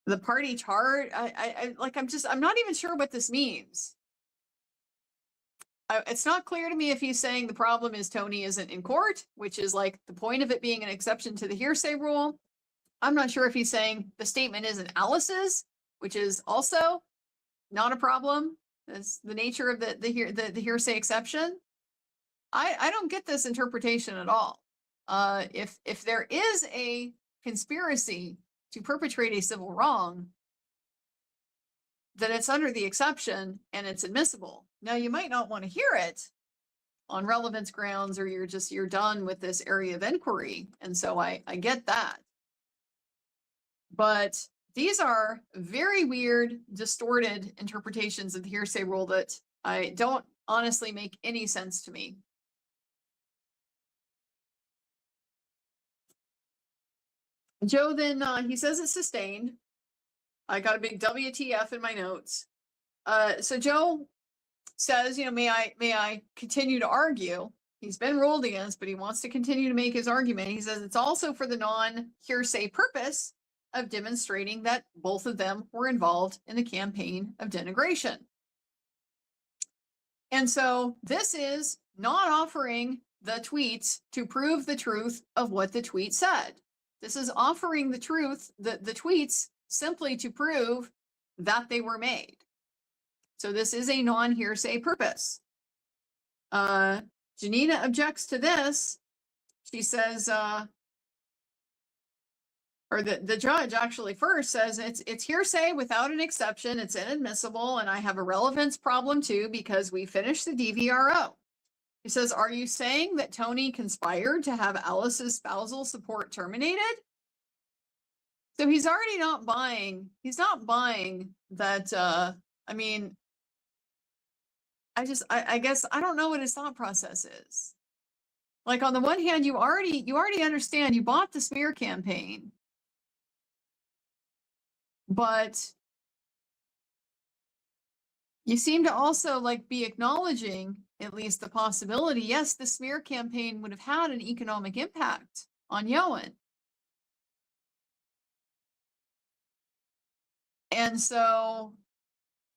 the party charge, I'm not even sure what this means. It's not clear to me if he's saying the problem is Tony isn't in court, which is like the point of it being an exception to the hearsay rule. I'm not sure if he's saying the statement isn't Alice's, which is also not a problem. That's the nature of the hearsay exception. I don't get this interpretation at all. If there is a conspiracy to perpetrate a civil wrong, that it's under the exception and it's admissible. Now, you might not want to hear it on relevance grounds, or you're done with this area of inquiry. And so I get that. But these are very weird, distorted interpretations of the hearsay rule that I don't honestly make any sense to me. Joe then, he says it's sustained. I got a big WTF in my notes. So Joe says, may I continue to argue? He's been ruled against, but he wants to continue to make his argument. He says it's also for the non-hearsay purpose of demonstrating that both of them were involved in the campaign of denigration. And so this is not offering the tweets to prove the truth of what the tweet said. This is offering the truth, the tweets, simply to prove that they were made. So this is a non-hearsay purpose. Janina objects to this. She says, or the judge actually first says it's hearsay without an exception. It's inadmissible, and I have a relevance problem too because we finished the DVRO. He says, are you saying that Tony conspired to have Alice's spousal support terminated? So he's already not buying. He's not buying that. I mean, I guess I don't know what his thought process is. Like, on the one hand, you already understand you bought the smear campaign, but you seem to also be acknowledging at least the possibility. Yes, the smear campaign would have had an economic impact on Ioan. And so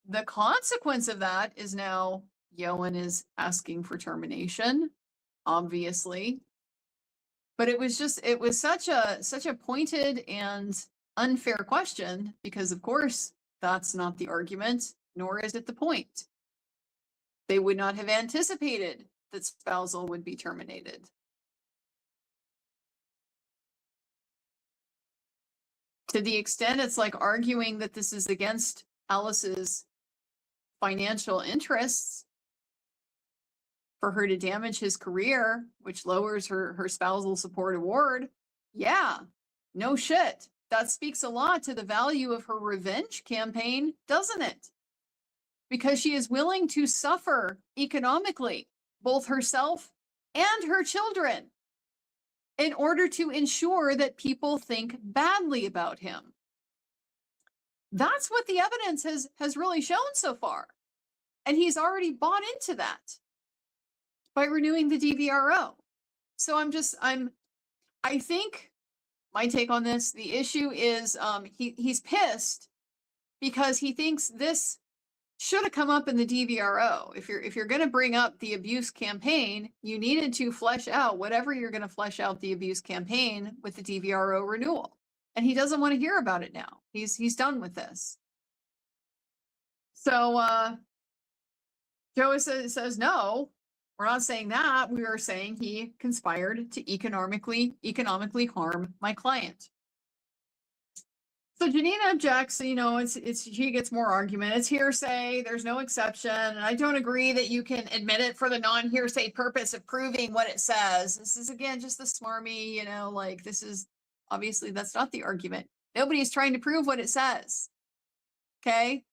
the consequence of that is now Ioan is asking for termination, obviously. But it was such a pointed and unfair question because, of course, that's not the argument, nor is it the point. They would not have anticipated that spousal would be terminated. To the extent it's like arguing that this is against Alice's financial interests for her to damage his career, which lowers her spousal support award. Yeah, no shit. That speaks a lot to the value of her revenge campaign, doesn't it? Because she is willing to suffer economically, both herself and her children, in order to ensure that people think badly about him. That's what the evidence has really shown so far. And he's already bought into that by renewing the DVRO. So I think my take on this, the issue is he's pissed because he thinks this should have come up in the DVRO. If you're going to bring up the abuse campaign, you needed to flesh out whatever you're going to flesh out the abuse campaign with the DVRO renewal. And he doesn't want to hear about it now. He's done with this. So Joe says, no, we're not saying that. We are saying he conspired to economically harm my client. So Janina objects, she gets more argument. It's hearsay. There's no exception. And I don't agree that you can admit it for the non-hearsay purpose of proving what it says. This is, again, just the smarmy, this is, obviously, that's not the argument. Nobody's trying to prove what it says. Okay?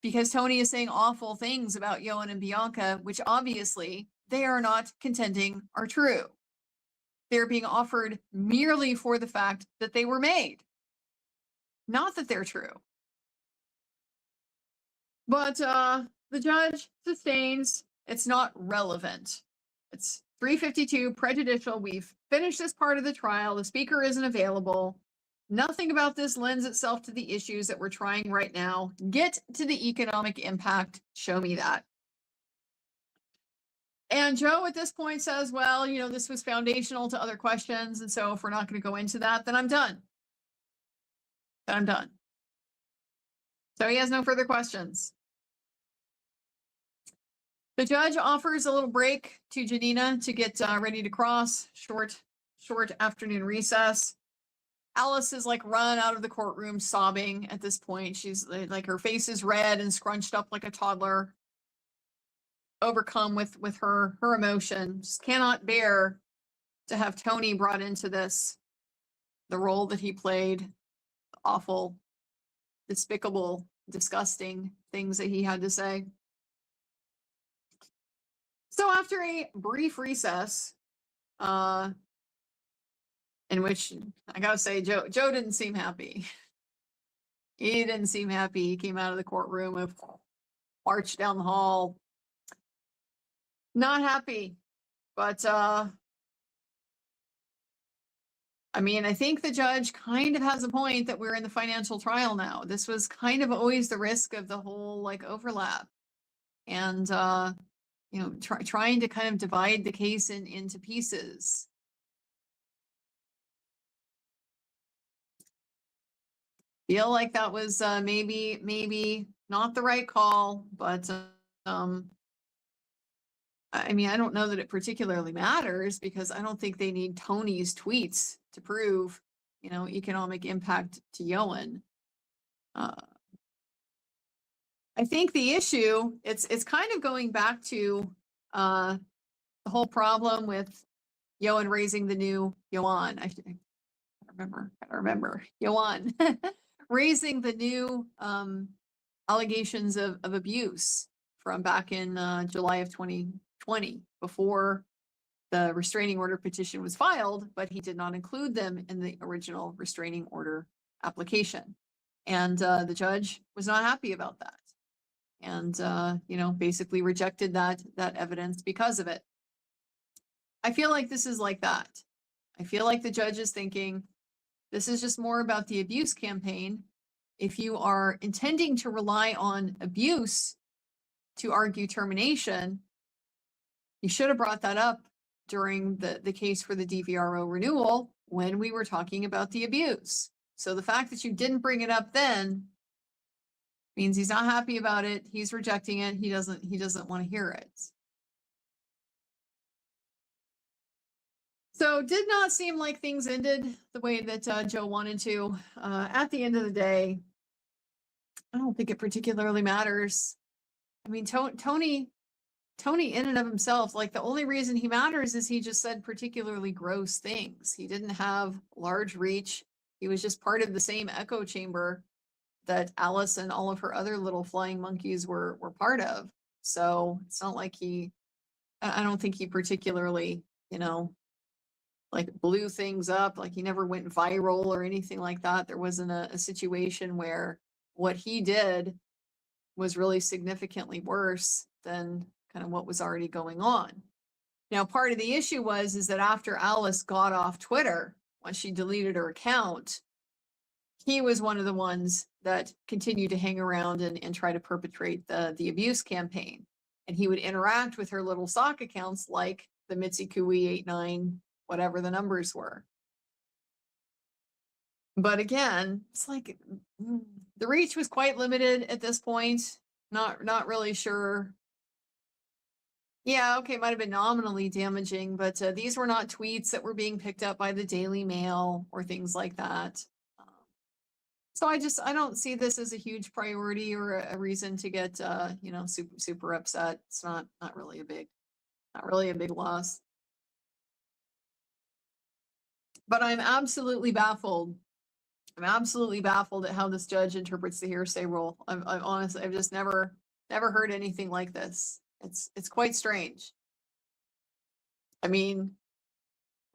Because Tony is saying awful things about Ioan and Bianca, which obviously they are not contending are true. They're being offered merely for the fact that they were made. Not that they're true. But the judge sustains it's not relevant. It's 352 prejudicial. We've finished this part of the trial. The speaker isn't available. Nothing about this lends itself to the issues that we're trying right now. Get to the economic impact. Show me that. And Joe at this point says, well, this was foundational to other questions. And so if we're not going to go into that, then I'm done. I'm done. So he has no further questions. The judge offers a little break to Janina to get ready to cross. Short afternoon recess. Alice is like run out of the courtroom sobbing at this point. She's like, her face is red and scrunched up like a toddler, overcome with her emotion. Just cannot bear to have Tony brought into this, the role that he played, awful, despicable, disgusting things that he had to say. So after a brief recess, in which I gotta say, Joe didn't seem happy. He didn't seem happy. He came out of the courtroom and marched down the hall. Not happy, but I mean, I think the judge kind of has a point that we're in the financial trial now. This was kind of always the risk of the whole like overlap, and you know, trying to kind of divide the case into pieces. Feel like that was maybe not the right call, but I mean, I don't know that it particularly matters, because I don't think they need Tony's tweets to prove, you know, economic impact to Ioan. I think the issue, it's kind of going back to the whole problem with Ioan raising the new Ioan. I remember Ioan raising the new allegations of abuse from back in July of 2020, before the restraining order petition was filed, but he did not include them in the original restraining order application. And the judge was not happy about that. And, you know, basically rejected that evidence because of it. I feel like this is like that. I feel like the judge is thinking, this is just more about the abuse campaign. If you are intending to rely on abuse to argue termination, you should have brought that up during the case for the DVRO renewal when we were talking about the abuse. So the fact that you didn't bring it up then means he's not happy about it. He's rejecting it. He doesn't want to hear it. So did not seem like things ended the way that Joe wanted to. At the end of the day, I don't think it particularly matters. I mean, Tony in and of himself, like, the only reason he matters is he just said particularly gross things. He didn't have large reach. He was just part of the same echo chamber that Alice and all of her other little flying monkeys were part of. So it's not like I don't think he particularly, you know, like blew things up. Like, he never went viral or anything like that. There wasn't a situation where what he did was really significantly worse than kind of what was already going on. Now, part of the issue is that after Alice got off Twitter, once she deleted her account, he was one of the ones that continued to hang around and try to perpetrate the abuse campaign. And he would interact with her little sock accounts like the Mitzi Cooey 89, whatever the numbers were. But again, it's like the reach was quite limited at this point. Not really sure. Yeah, okay, might have been nominally damaging, but these were not tweets that were being picked up by the Daily Mail or things like that. So I don't see this as a huge priority or a reason to get you know, super upset. It's not really a big loss. But I'm absolutely baffled. I'm absolutely baffled at how this judge interprets the hearsay rule. I'm honestly, I've just never heard anything like this. It's quite strange. I mean,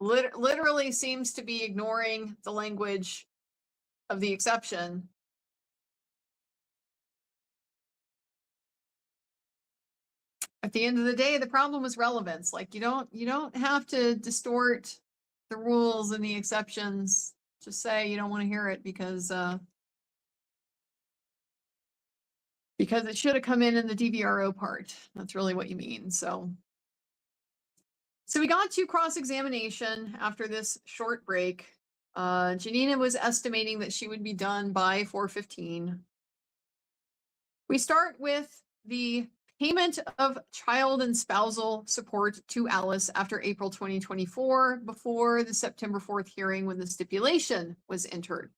literally seems to be ignoring the language of the exception. At the end of the day, the problem was relevance. Like, you don't have to distort the rules and the exceptions. Just say you don't want to hear it because it should have come in the DVRO part. That's really what you mean. So we got to cross-examination after this short break. Janina was estimating that she would be done by 4:15. We start with the payment of child and spousal support to Alice after April 2024, before the September 4th hearing when the stipulation was entered.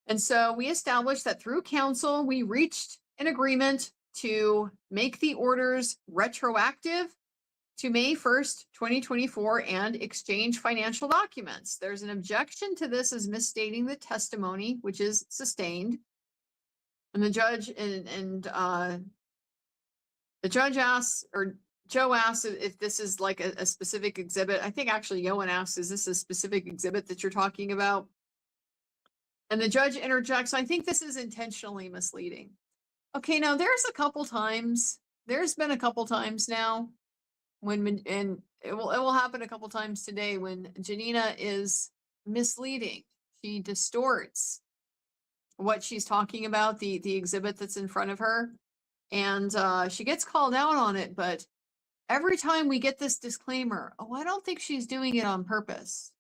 And so we established that through counsel, we reached an agreement to make the orders retroactive to May 1st, 2024, and exchange financial documents. There's an objection to this as misstating the testimony, which is sustained. And the judge the judge asks, or Joe asks, if this is like a specific exhibit. I think actually Ioan asks, is this a specific exhibit that you're talking about? And the judge interjects, I think this is intentionally misleading. Okay, now there's been a couple times now when, and it will happen a couple times today, when Janina is misleading. She distorts what she's talking about, the exhibit that's in front of her. And she gets called out on it, but every time we get this disclaimer, oh, I don't think she's doing it on purpose.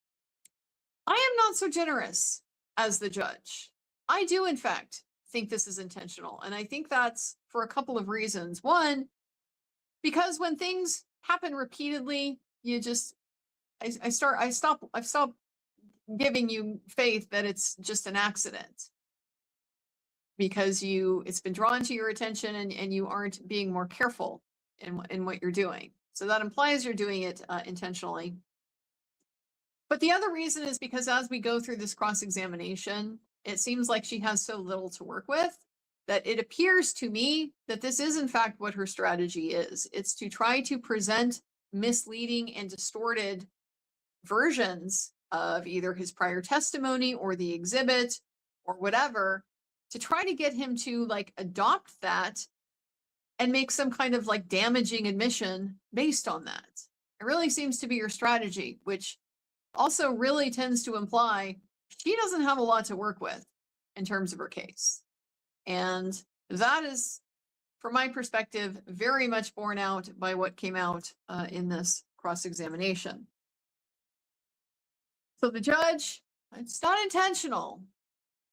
I am not so generous as the judge. I do, in fact, think this is intentional. And I think that's for a couple of reasons. One, because when things happen repeatedly, you just, I stop giving you faith that it's just an accident, because it's been drawn to your attention and you aren't being more careful in what you're doing. So that implies you're doing it intentionally. But the other reason is because as we go through this cross-examination, it seems like she has so little to work with that it appears to me that this is in fact what her strategy is. It's to try to present misleading and distorted versions of either his prior testimony or the exhibit or whatever, to try to get him to like adopt that and make some kind of like damaging admission based on that. It really seems to be your strategy, which also really tends to imply she doesn't have a lot to work with in terms of her case. And that is, from my perspective, very much borne out by what came out in this cross-examination. So the judge, it's not intentional.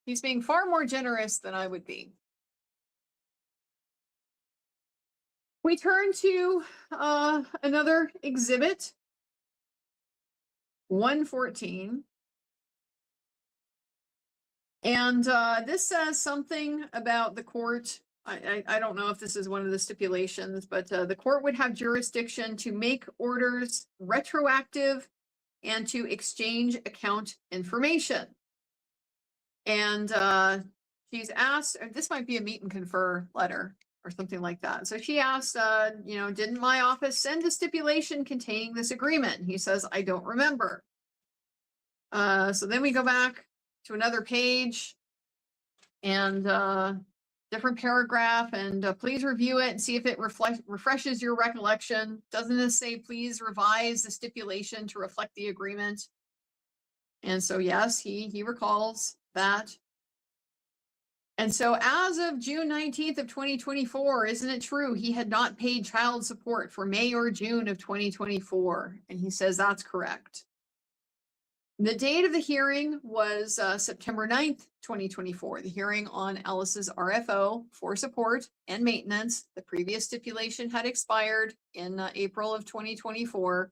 He's being far more generous than I would be. We turn to another exhibit, 114. And this says something about the court. I don't know if this is one of the stipulations, but the court would have jurisdiction to make orders retroactive and to exchange account information. And she's asked, this might be a meet and confer letter or something like that. So she asked, didn't my office send a stipulation containing this agreement? He says, I don't remember. So then we go back to another page and different paragraph, and please review it and see if it refreshes your recollection. Doesn't it say, please revise the stipulation to reflect the agreement? And so, yes, he recalls that. And so as of June 19th of 2024, isn't it true he had not paid child support for May or June of 2024? And he says that's correct. The date of the hearing was September 9th, 2024, the hearing on Alice's RFO for support and maintenance. The previous stipulation had expired in April of 2024.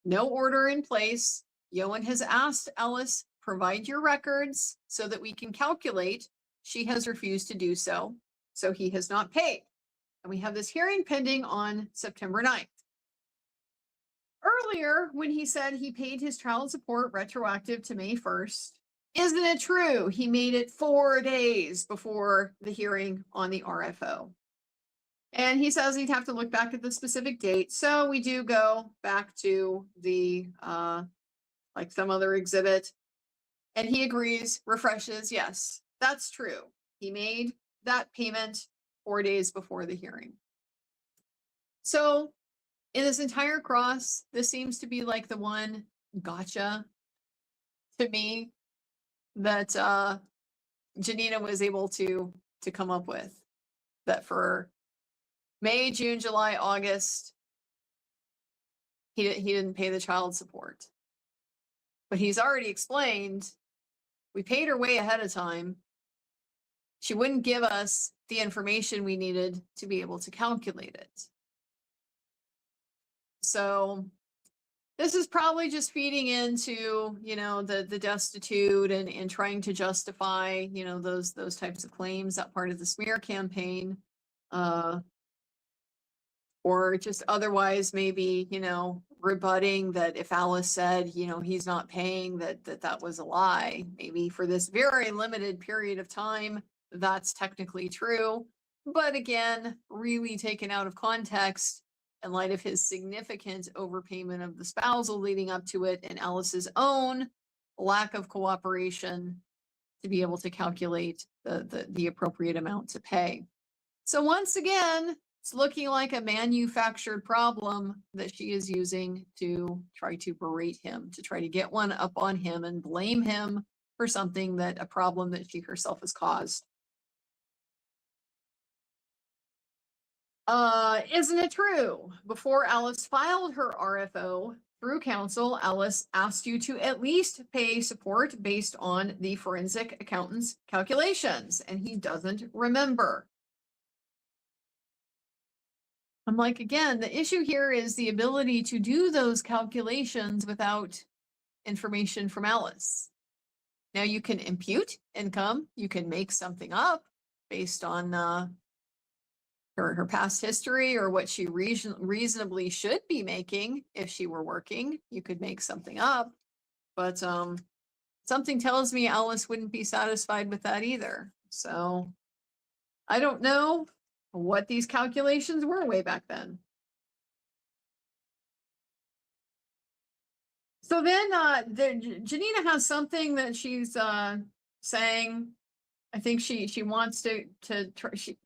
No order in place. Ioan has asked Alice, provide your records so that we can calculate. She has refused to do so, so he has not paid. And we have this hearing pending on September 9th. Earlier, when he said he paid his child support retroactive to May 1st, isn't it true he made it 4 days before the hearing on the RFO? And he says he'd have to look back at the specific date. So we do go back to the, like some other exhibit. And he agrees, refreshes, yes, that's true. He made that payment 4 days before the hearing. So in this entire cross, this seems to be like the one gotcha to me that Janina was able to come up with. That for May, June, July, August, he didn't pay the child support. But he's already explained, we paid her way ahead of time. she wouldn't give us the information we needed to be able to calculate it. So this is probably just feeding into, the destitute and trying to justify, those types of claims, that part of the smear campaign. Or just otherwise maybe, rebutting that if Alice said, he's not paying, that was a lie. Maybe for this very limited period of time, that's technically true. But again, really taken out of context in light of his significant overpayment of the spousal leading up to it and Alice's own lack of cooperation to be able to calculate the appropriate amount to pay. So once again, it's looking like a manufactured problem that she is using to try to berate him, to try to get one up on him and blame him for something a problem that she herself has caused. Isn't it true? Before Alice filed her RFO through counsel, Alice asked you to at least pay support based on the forensic accountant's calculations, and he doesn't remember. I'm like, again, the issue here is the ability to do those calculations without information from Alice. Now you can impute income, you can make something up based on her past history or what she reasonably should be making if she were working. You could make something up, but something tells me Alice wouldn't be satisfied with that either. So I don't know what these calculations were way back then. So then Janina has something that she's saying. I think she wants to try, she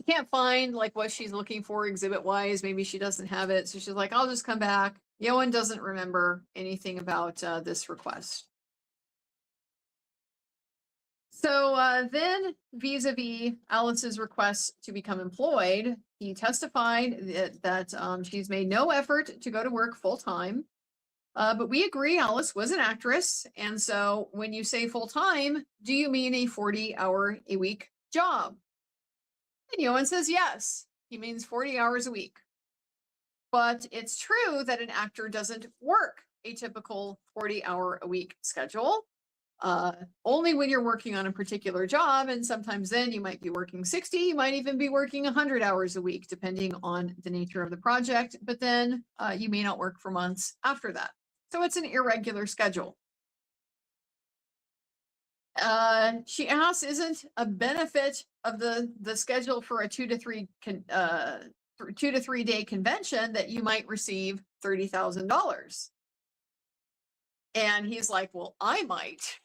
can't find like what she's looking for exhibit wise. Maybe she doesn't have it. So she's like, I'll just come back. Ioan doesn't remember anything about this request. So then vis-a-vis Alice's request to become employed, he testified that she's made no effort to go to work full time. But we agree Alice was an actress. And so when you say full time, do you mean a 40-hour-a-week job? And Ioan says yes, he means 40 hours a week. But it's true that an actor doesn't work a typical 40-hour-a-week schedule. Only when you're working on a particular job, and sometimes then you might be working 60, you might even be working 100 hours a week, depending on the nature of the project, but then you may not work for months after that. So it's an irregular schedule. She asks, isn't a benefit of the schedule for a 2 to 3 day convention that you might receive $30,000? And he's like, well, I might.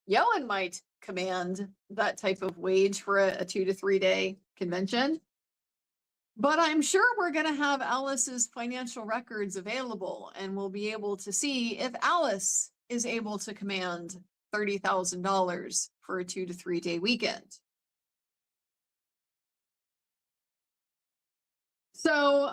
Ioan might command that type of wage for a 2 to 3 day convention. But I'm sure we're going to have Alice's financial records available, and we'll be able to see if Alice is able to command $30,000 for a 2 to 3 day weekend. So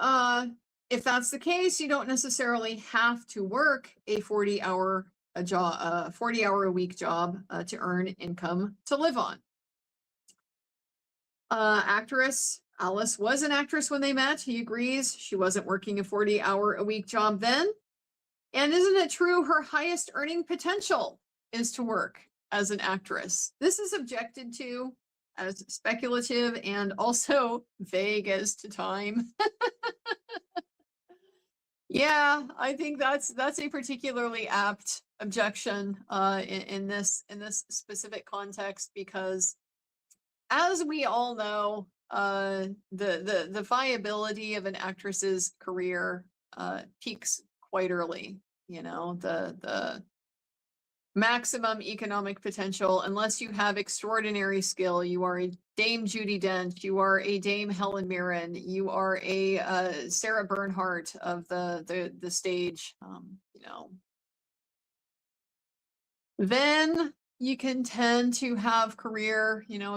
if that's the case, you don't necessarily have to work a 40-hour-a-week job to earn income to live on. Actress Alice was an actress when they met. He agrees she wasn't working a 40-hour-a-week job then. And isn't it true her highest earning potential is to work as an actress? This is objected to as speculative and also vague as to time. Yeah, I think that's a particularly apt objection in this specific context, because as we all know, the viability of an actress's career peaks quite early. The maximum economic potential, unless you have extraordinary skill. You are a Dame Judi Dench, you are a Dame Helen Mirren, you are a Sarah Bernhardt of the stage, then you can tend to have a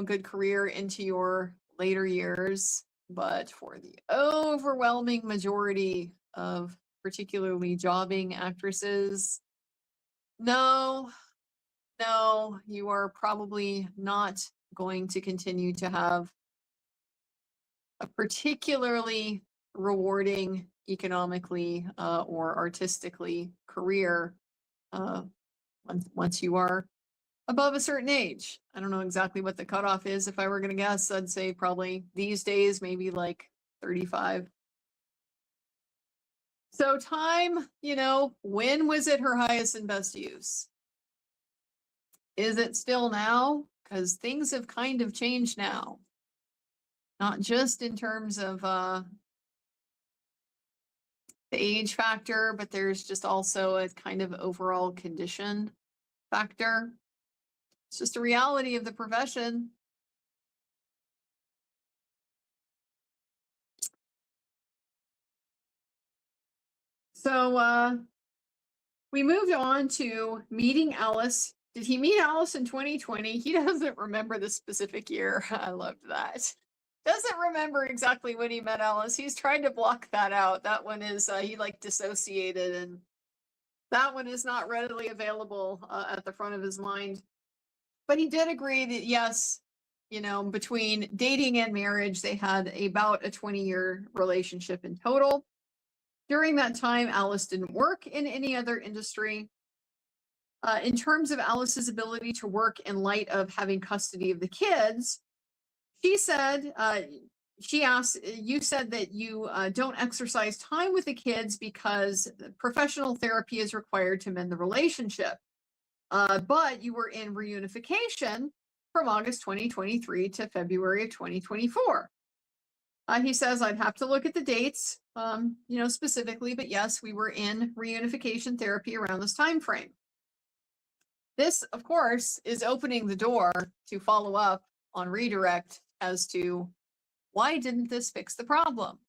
good career into your later years. But for the overwhelming majority of particularly jobbing actresses, no, no, you are probably not going to continue to have a particularly rewarding economically or artistically career once you are above a certain age. I don't know exactly what the cutoff is. If I were going to guess, I'd say probably these days, maybe like 35. So time, when was it her highest and best use? Is it still now? Because things have kind of changed now. Not just in terms of the age factor, but there's just also a kind of overall condition factor. It's just a reality of the profession. So we moved on to meeting Alice. Did he meet Alice in 2020? He doesn't remember the specific year. I loved that. Doesn't remember exactly when he met Alice. He's trying to block that out. That one is, he like dissociated, and that one is not readily available at the front of his mind. But he did agree that yes, between dating and marriage, they had about a 20-year relationship in total. During that time, Alice didn't work in any other industry. In terms of Alice's ability to work in light of having custody of the kids, she said, she asked, you said that you don't exercise time with the kids because professional therapy is required to mend the relationship. But you were in reunification from August 2023 to February of 2024. He says, I'd have to look at the dates, specifically, but yes, we were in reunification therapy around this time frame. This, of course, is opening the door to follow up on redirect as to why didn't this fix the problem?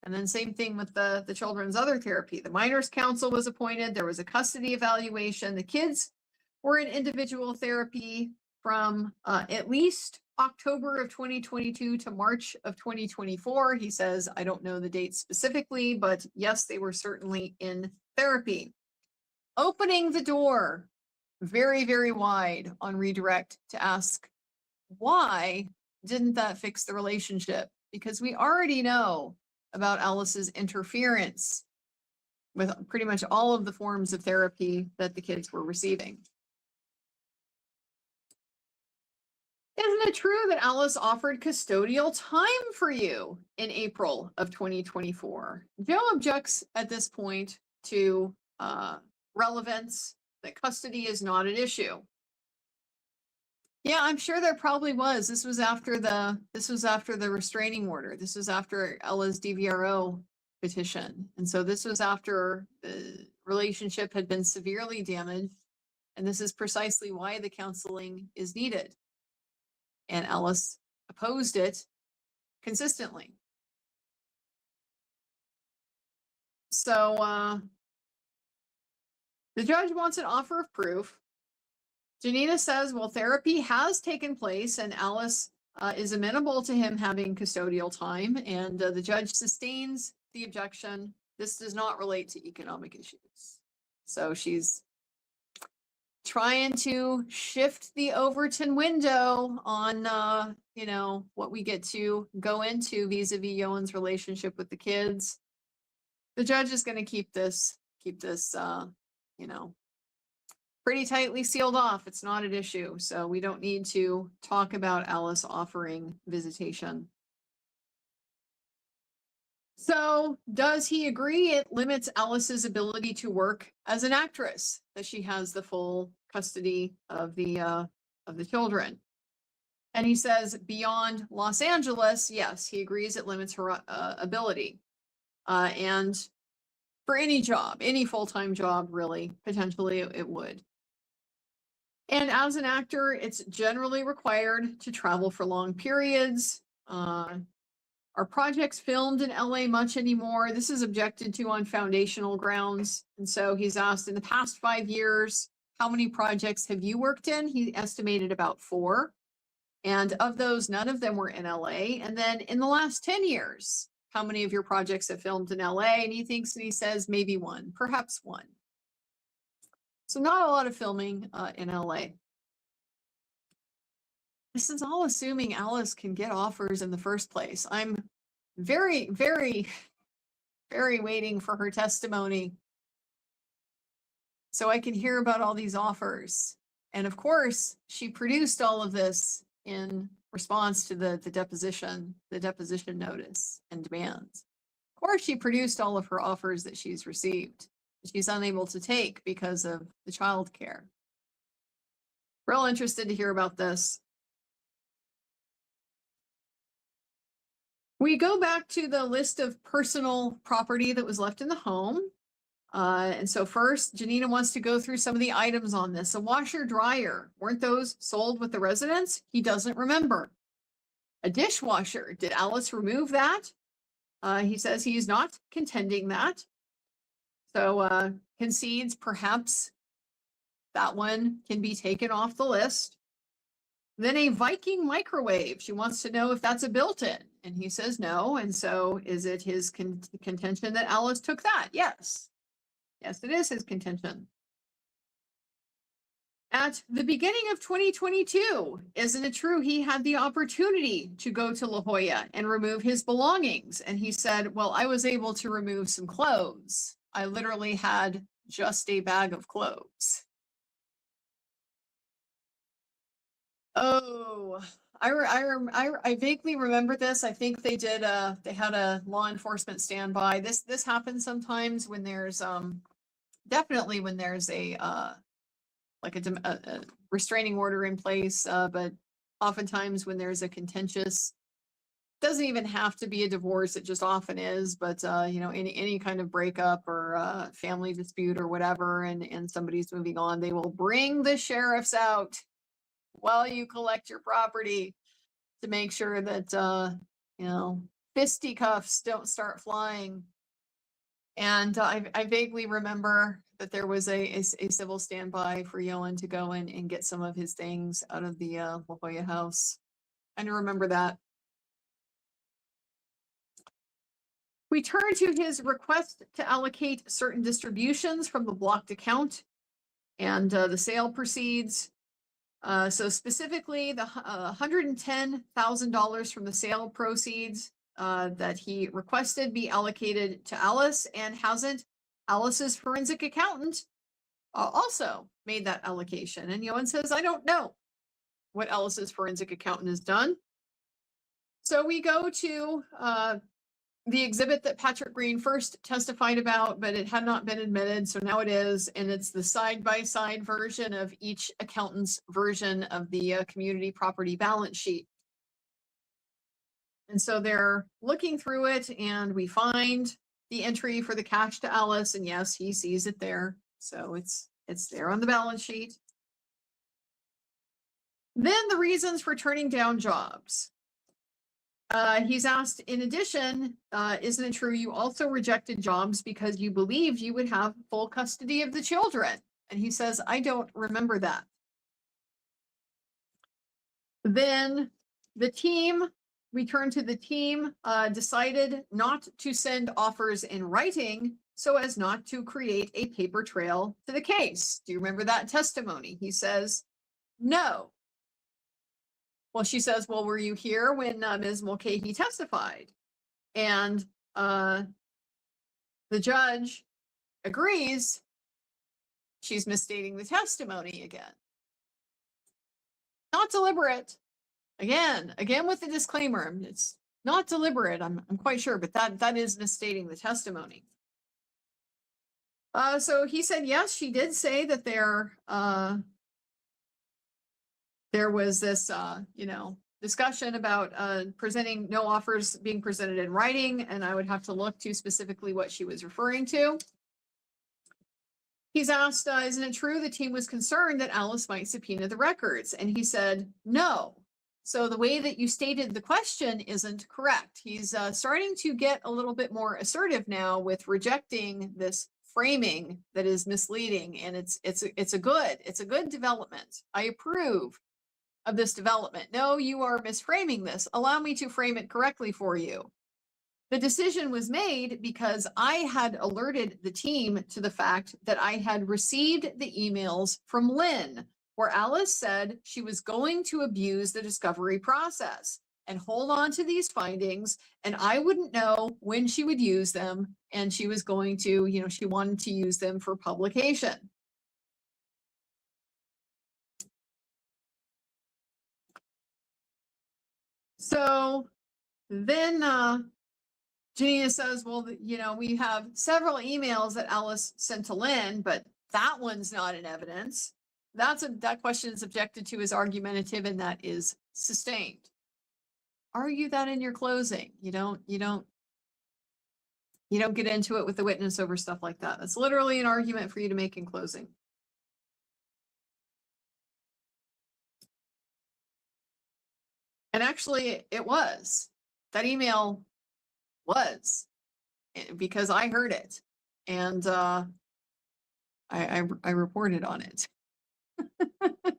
And then same thing with the children's other therapy. The minors council was appointed. There was a custody evaluation. The kids were in individual therapy from at least October of 2022 to March of 2024. He says, I don't know the date specifically, but yes, they were certainly in therapy. Opening the door very, very wide on redirect to ask, why didn't that fix the relationship? Because we already know about Alice's interference with pretty much all of the forms of therapy that the kids were receiving. Isn't it true that Alice offered custodial time for you in April of 2024? Joe objects at this point to relevance, that custody is not an issue. Yeah, I'm sure there probably was. This was after the restraining order. This was after Ella's DVRO petition. And so this was after the relationship had been severely damaged. And this is precisely why the counseling is needed. And Alice opposed it consistently. So the judge wants an offer of proof. Janina says, well, therapy has taken place and Alice is amenable to him having custodial time, and the judge sustains the objection. This does not relate to economic issues. So she's trying to shift the Overton window on, what we get to go into vis-a-vis Ioan's relationship with the kids. The judge is going to keep this, pretty tightly sealed off. It's not an issue. So we don't need to talk about Alice offering visitation. So does he agree it limits Alice's ability to work as an actress, that she has the full custody of the children? And he says beyond Los Angeles, yes, he agrees it limits her ability. And for any job, any full-time job, really, potentially it would. And as an actor, it's generally required to travel for long periods. Are projects filmed in LA much anymore? This is objected to on foundational grounds. And so he's asked, in the past 5 years, how many projects have you worked in? He estimated about 4. And of those, none of them were in LA. And then in the last 10 years, how many of your projects have filmed in LA? And he says maybe 1, perhaps 1. So not a lot of filming in LA. This is all assuming Alice can get offers in the first place. I'm very, very, very waiting for her testimony so I can hear about all these offers. And of course, she produced all of this in response to the deposition notice and demands. Of course, she produced all of her offers that she's received. She's unable to take because of the child care. Real interested to hear about this. We go back to the list of personal property that was left in the home. And so first, Janina wants to go through some of the items on this. A washer, dryer, weren't those sold with the residence? He doesn't remember. A dishwasher, did Alice remove that? He says he's not contending that. So concedes perhaps that one can be taken off the list. Then a Viking microwave. She wants to know if that's a built-in. And he says no. And so is it his contention that Alice took that? Yes. Yes, it is his contention. At the beginning of 2022, isn't it true he had the opportunity to go to La Jolla and remove his belongings? And he said, well, I was able to remove some clothes. I literally had just a bag of clothes. Oh, I vaguely remember this. I think they did. They had a law enforcement standby. This happens sometimes when there's definitely when there's a like a restraining order in place. But oftentimes when there's a contentious, doesn't even have to be a divorce. It just often is. But you know, any kind of breakup or family dispute or whatever, and somebody's moving on, they will bring the sheriffs out while you collect your property to make sure that, you know, fisticuffs don't start flying. And I vaguely remember that there was a civil standby for Ioan to go in and get some of his things out of the La Jolla house. I remember that. We turn to his request to allocate certain distributions from the blocked account, and the sale proceeds. So specifically, the $110,000 from the sale proceeds that he requested be allocated to Alice, and hasn't. Alice's forensic accountant also made that allocation. And Ioan says, I don't know what Alice's forensic accountant has done. So we go to the exhibit that Patrick Green first testified about, but it had not been admitted, so now it is, and it's the side-by-side version of each accountant's version of the community property balance sheet. And so they're looking through it, and we find the entry for the cash to Alice, and yes, he sees it there, so it's there on the balance sheet. Then the reasons for turning down jobs. He's asked, in addition, isn't it true you also rejected jobs because you believed you would have full custody of the children? And he says, I don't remember that. Then the team, we turn to the team, decided not to send offers in writing so as not to create a paper trail to the case. Do you remember that testimony? He says, no. Well, she says, well, were you here when Ms. Mulcahy testified? And the judge agrees she's misstating the testimony again. Not deliberate. Again with the disclaimer, it's not deliberate, I'm quite sure, but that is misstating the testimony. So he said, yes, she did say that there was this, you know, discussion about presenting no offers being presented in writing, and I would have to look to specifically what she was referring to. He's asked, isn't it true the team was concerned that Alice might subpoena the records? And he said, no. So the way that you stated the question isn't correct. He's starting to get a little bit more assertive now with rejecting this framing that is misleading, and it's a good development. I approve of this development. No, you are misframing this. Allow me to frame it correctly for you. The decision was made because I had alerted the team to the fact that I had received the emails from Lynn, where Alice said she was going to abuse the discovery process and hold on to these findings, and I wouldn't know when she would use them, and she was going to, she wanted to use them for publication. So then Janina says, well, we have several emails that Alice sent to Lynn, but that one's not in evidence. That question is objected to as argumentative, and that is sustained. Argue that in your closing. You don't get into it with the witness over stuff like that. That's literally an argument for you to make in closing. And actually, it was. That email was, because I heard it, and I reported on it.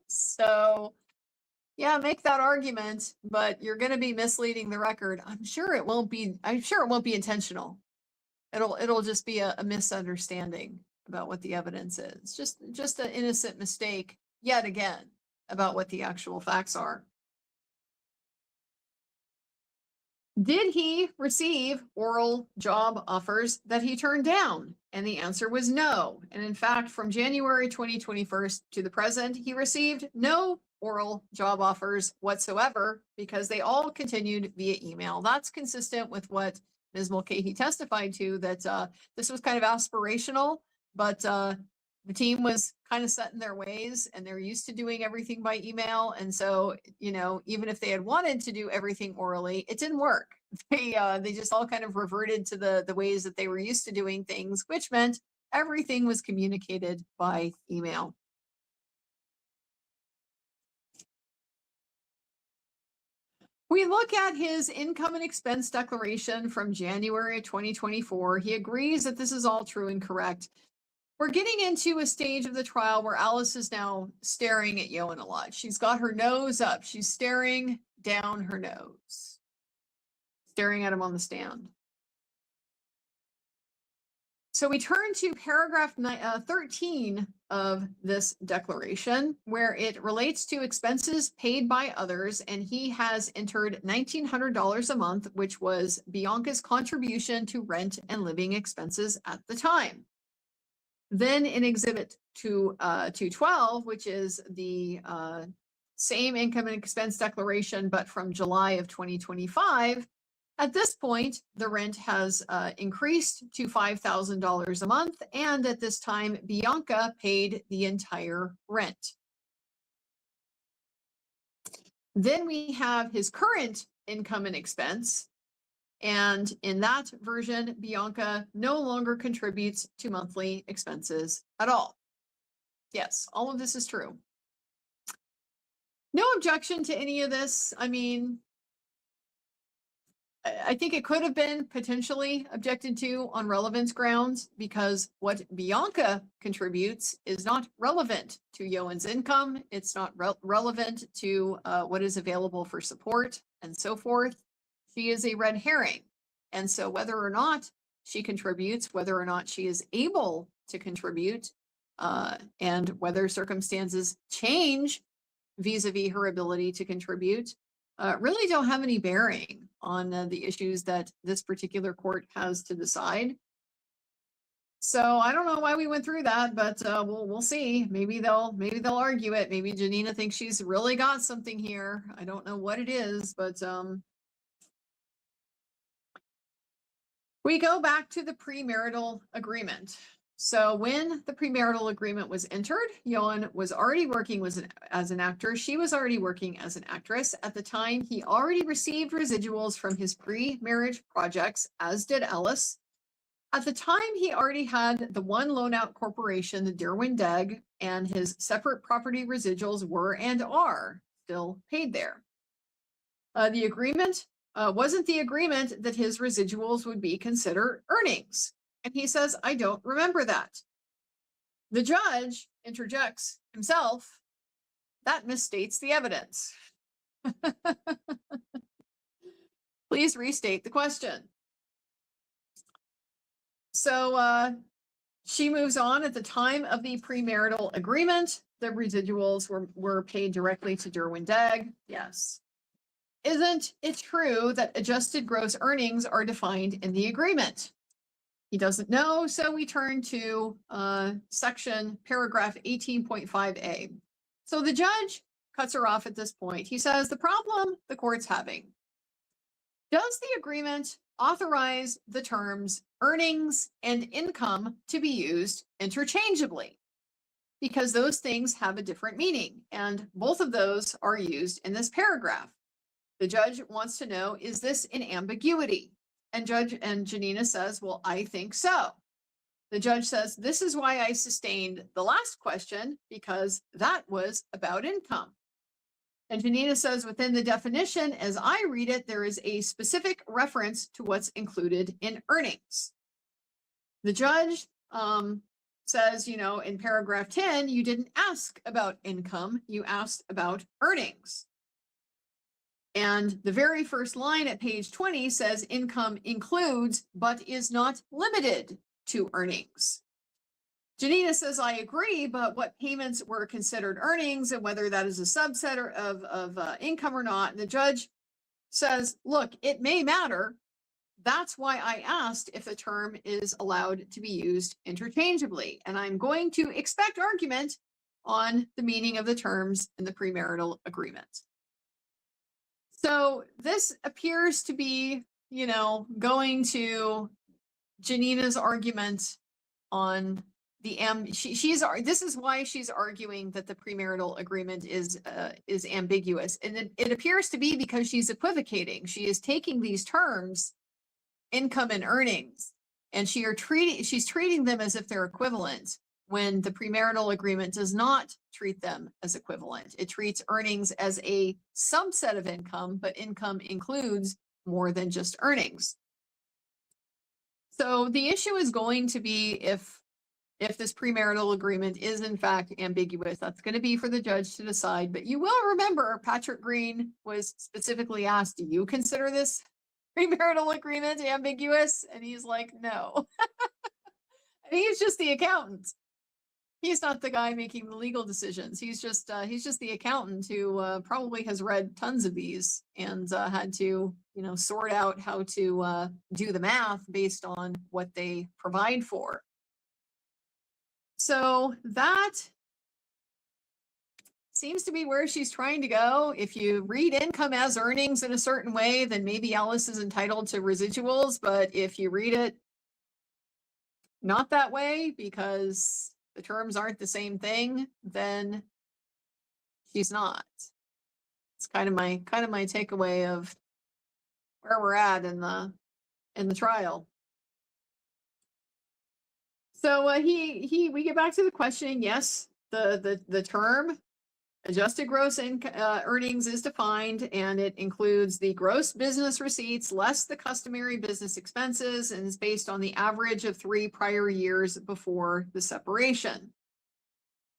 So yeah, make that argument, but you're going to be misleading the record. I'm sure it won't be intentional. It'll just be a misunderstanding about what the evidence is. Just an innocent mistake yet again about what the actual facts are. Did he receive oral job offers that he turned down? And the answer was no. And in fact, from January 2021 to the present, he received no oral job offers whatsoever, because they all continued via email. That's consistent with what Ms. Mulcahy testified to, that this was kind of aspirational, but the team was kind of set in their ways, and they're used to doing everything by email. And so, even if they had wanted to do everything orally, it didn't work. They just all kind of reverted to the ways that they were used to doing things, which meant everything was communicated by email. We look at his income and expense declaration from January 2024. He agrees that this is all true and correct. We're getting into a stage of the trial where Alice is now staring at Ioan a lot. She's got her nose up. She's staring down her nose, staring at him on the stand. So we turn to paragraph 13 of this declaration, where it relates to expenses paid by others, and he has entered $1,900 a month, which was Bianca's contribution to rent and living expenses at the time. Then in Exhibit 212, which is the same income and expense declaration, but from July of 2025, at this point, the rent has increased to $5,000 a month, and at this time, Bianca paid the entire rent. Then we have his current income and expense, and in that version, Bianca no longer contributes to monthly expenses at all. Yes, all of this is true. No objection to any of this. I mean, I think it could have been potentially objected to on relevance grounds, because what Bianca contributes is not relevant to Ioan's income. It's not relevant to what is available for support and so forth. She is a red herring. And so whether or not she contributes, whether or not she is able to contribute, and whether circumstances change vis-a-vis her ability to contribute, really don't have any bearing on the issues that this particular court has to decide. So I don't know why we went through that, but we'll see. Maybe they'll argue it. Maybe Janina thinks she's really got something here. I don't know what it is, but we go back to the premarital agreement. So when the premarital agreement was entered, Ioan was already working as an actor. She was already working as an actress. At the time, he already received residuals from his pre-marriage projects, as did Alice. At the time, he already had the one loan-out corporation, the Derwin Deg, and his separate property residuals were and are still paid there. The agreement wasn't the agreement that his residuals would be considered earnings. And he says, I don't remember that. The judge interjects himself. That misstates the evidence. Please restate the question. So she moves on. At the time of the premarital agreement, the residuals were paid directly to Derwin Dagg. Yes. Isn't it true that adjusted gross earnings are defined in the agreement? He doesn't know, so we turn to section paragraph 18.5a. So the judge cuts her off at this point. He says, the problem the court's having. Does the agreement authorize the terms earnings and income to be used interchangeably? Because those things have a different meaning, and both of those are used in this paragraph. The judge wants to know, is this an ambiguity? And Janina says, well, I think so. The judge says, this is why I sustained the last question, because that was about income. And Janina says, within the definition, as I read it, there is a specific reference to what's included in earnings. The judge says, in paragraph 10, you didn't ask about income, you asked about earnings. And the very first line at page 20 says income includes, but is not limited to earnings. Janina says, I agree, but what payments were considered earnings and whether that is a subset of income or not. And the judge says, look, it may matter. That's why I asked if the term is allowed to be used interchangeably. And I'm going to expect argument on the meaning of the terms in the premarital agreement. So this appears to be, going to Janina's argument on the this is why she's arguing that the premarital agreement is ambiguous, and it appears to be because she's equivocating. She is taking these terms, income and earnings, and she's treating them as if they're equivalent, when the premarital agreement does not treat them as equivalent. It treats earnings as a subset of income, but income includes more than just earnings. So the issue is going to be if this premarital agreement is in fact ambiguous. That's going to be for the judge to decide. But you will remember Patrick Green was specifically asked, do you consider this premarital agreement ambiguous? And he's like, no. And he's just the accountant. He's not the guy making the legal decisions. He's just the accountant who probably has read tons of these and had to, sort out how to do the math based on what they provide for. So that seems to be where she's trying to go. If you read income as earnings in a certain way, then maybe Alice is entitled to residuals. But if you read it not that way, because the terms aren't the same thing, then she's not. It's kind of my takeaway of where we're at in the trial. So we get back to the questioning. Yes, the term adjusted gross earnings is defined, and it includes the gross business receipts less the customary business expenses, and is based on the average of 3 prior years before the separation.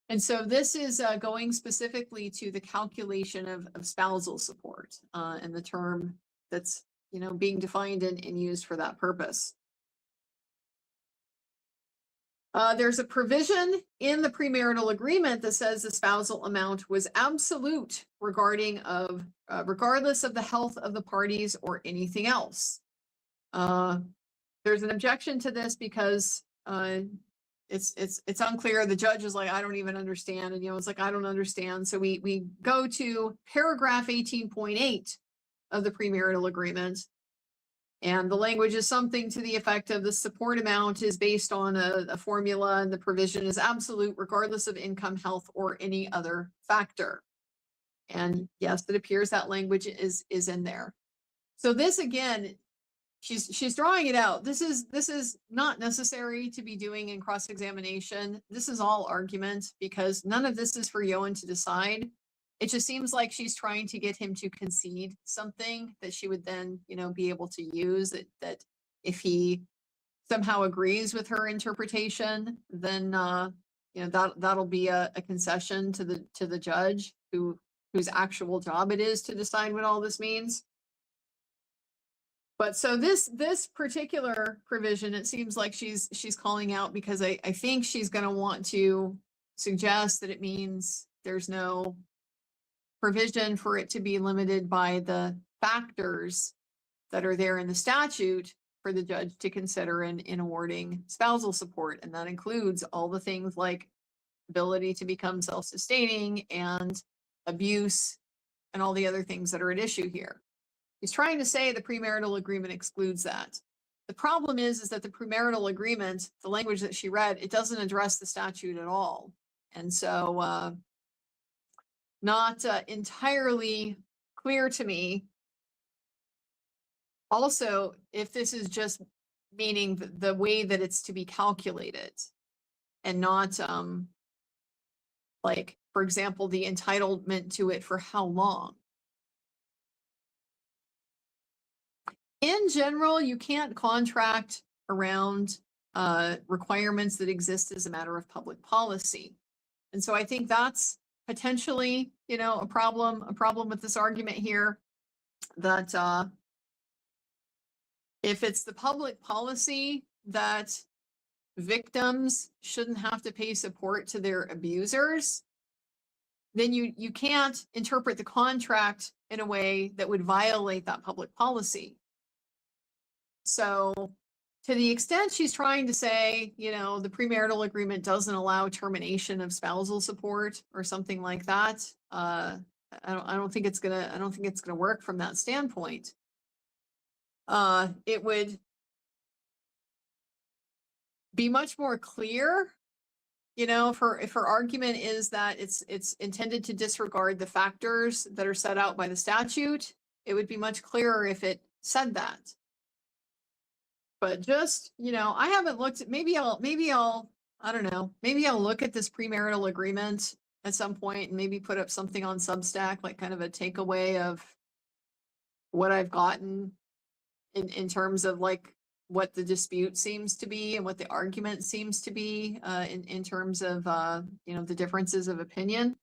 And so this is going specifically to the calculation of spousal support and the term that's being defined and used for that purpose. There's a provision in the premarital agreement that says the spousal amount was absolute regardless of the health of the parties or anything else. There's an objection to this because it's unclear. The judge is like, I don't even understand, and it's like, I don't understand. So we go to paragraph 18.8 of the premarital agreement. And the language is something to the effect of the support amount is based on a formula, and the provision is absolute regardless of income, health, or any other factor. And yes, it appears that language is in there. So this, again, she's drawing it out. This is not necessary to be doing in cross-examination. This is all argument, because none of this is for Ioan to decide. It just seems like she's trying to get him to concede something that she would then, be able to use. That if he somehow agrees with her interpretation, then that'll be a concession to the judge whose actual job it is to decide what all this means. But so this particular provision, it seems like she's calling out because I think she's going to want to suggest that it means there's no provision for it to be limited by the factors that are there in the statute for the judge to consider in awarding spousal support. And that includes all the things like ability to become self-sustaining and abuse and all the other things that are at issue here. He's trying to say the premarital agreement excludes that. The problem is that the premarital agreement, the language that she read, it doesn't address the statute at all. And so not entirely clear to me. Also, if this is just meaning the way that it's to be calculated and not like, for example, the entitlement to it for how long. In general, you can't contract around requirements that exist as a matter of public policy. And so I think that's potentially, you know, a problem with this argument here, that if it's the public policy that victims shouldn't have to pay support to their abusers, then you can't interpret the contract in a way that would violate that public policy. So to the extent she's trying to say, you know, the premarital agreement doesn't allow termination of spousal support or something like that, I don't think it's gonna work from that standpoint. It would be much more clear, you know, if her argument is that it's intended to disregard the factors that are set out by the statute, it would be much clearer if it said that. But just, you know, I haven't looked at, maybe I'll, I don't know, maybe I'll look at this premarital agreement at some point and maybe put up something on Substack, like kind of a takeaway of what I've gotten in terms of like what the dispute seems to be and what the argument seems to be in terms of, you know, the differences of opinion.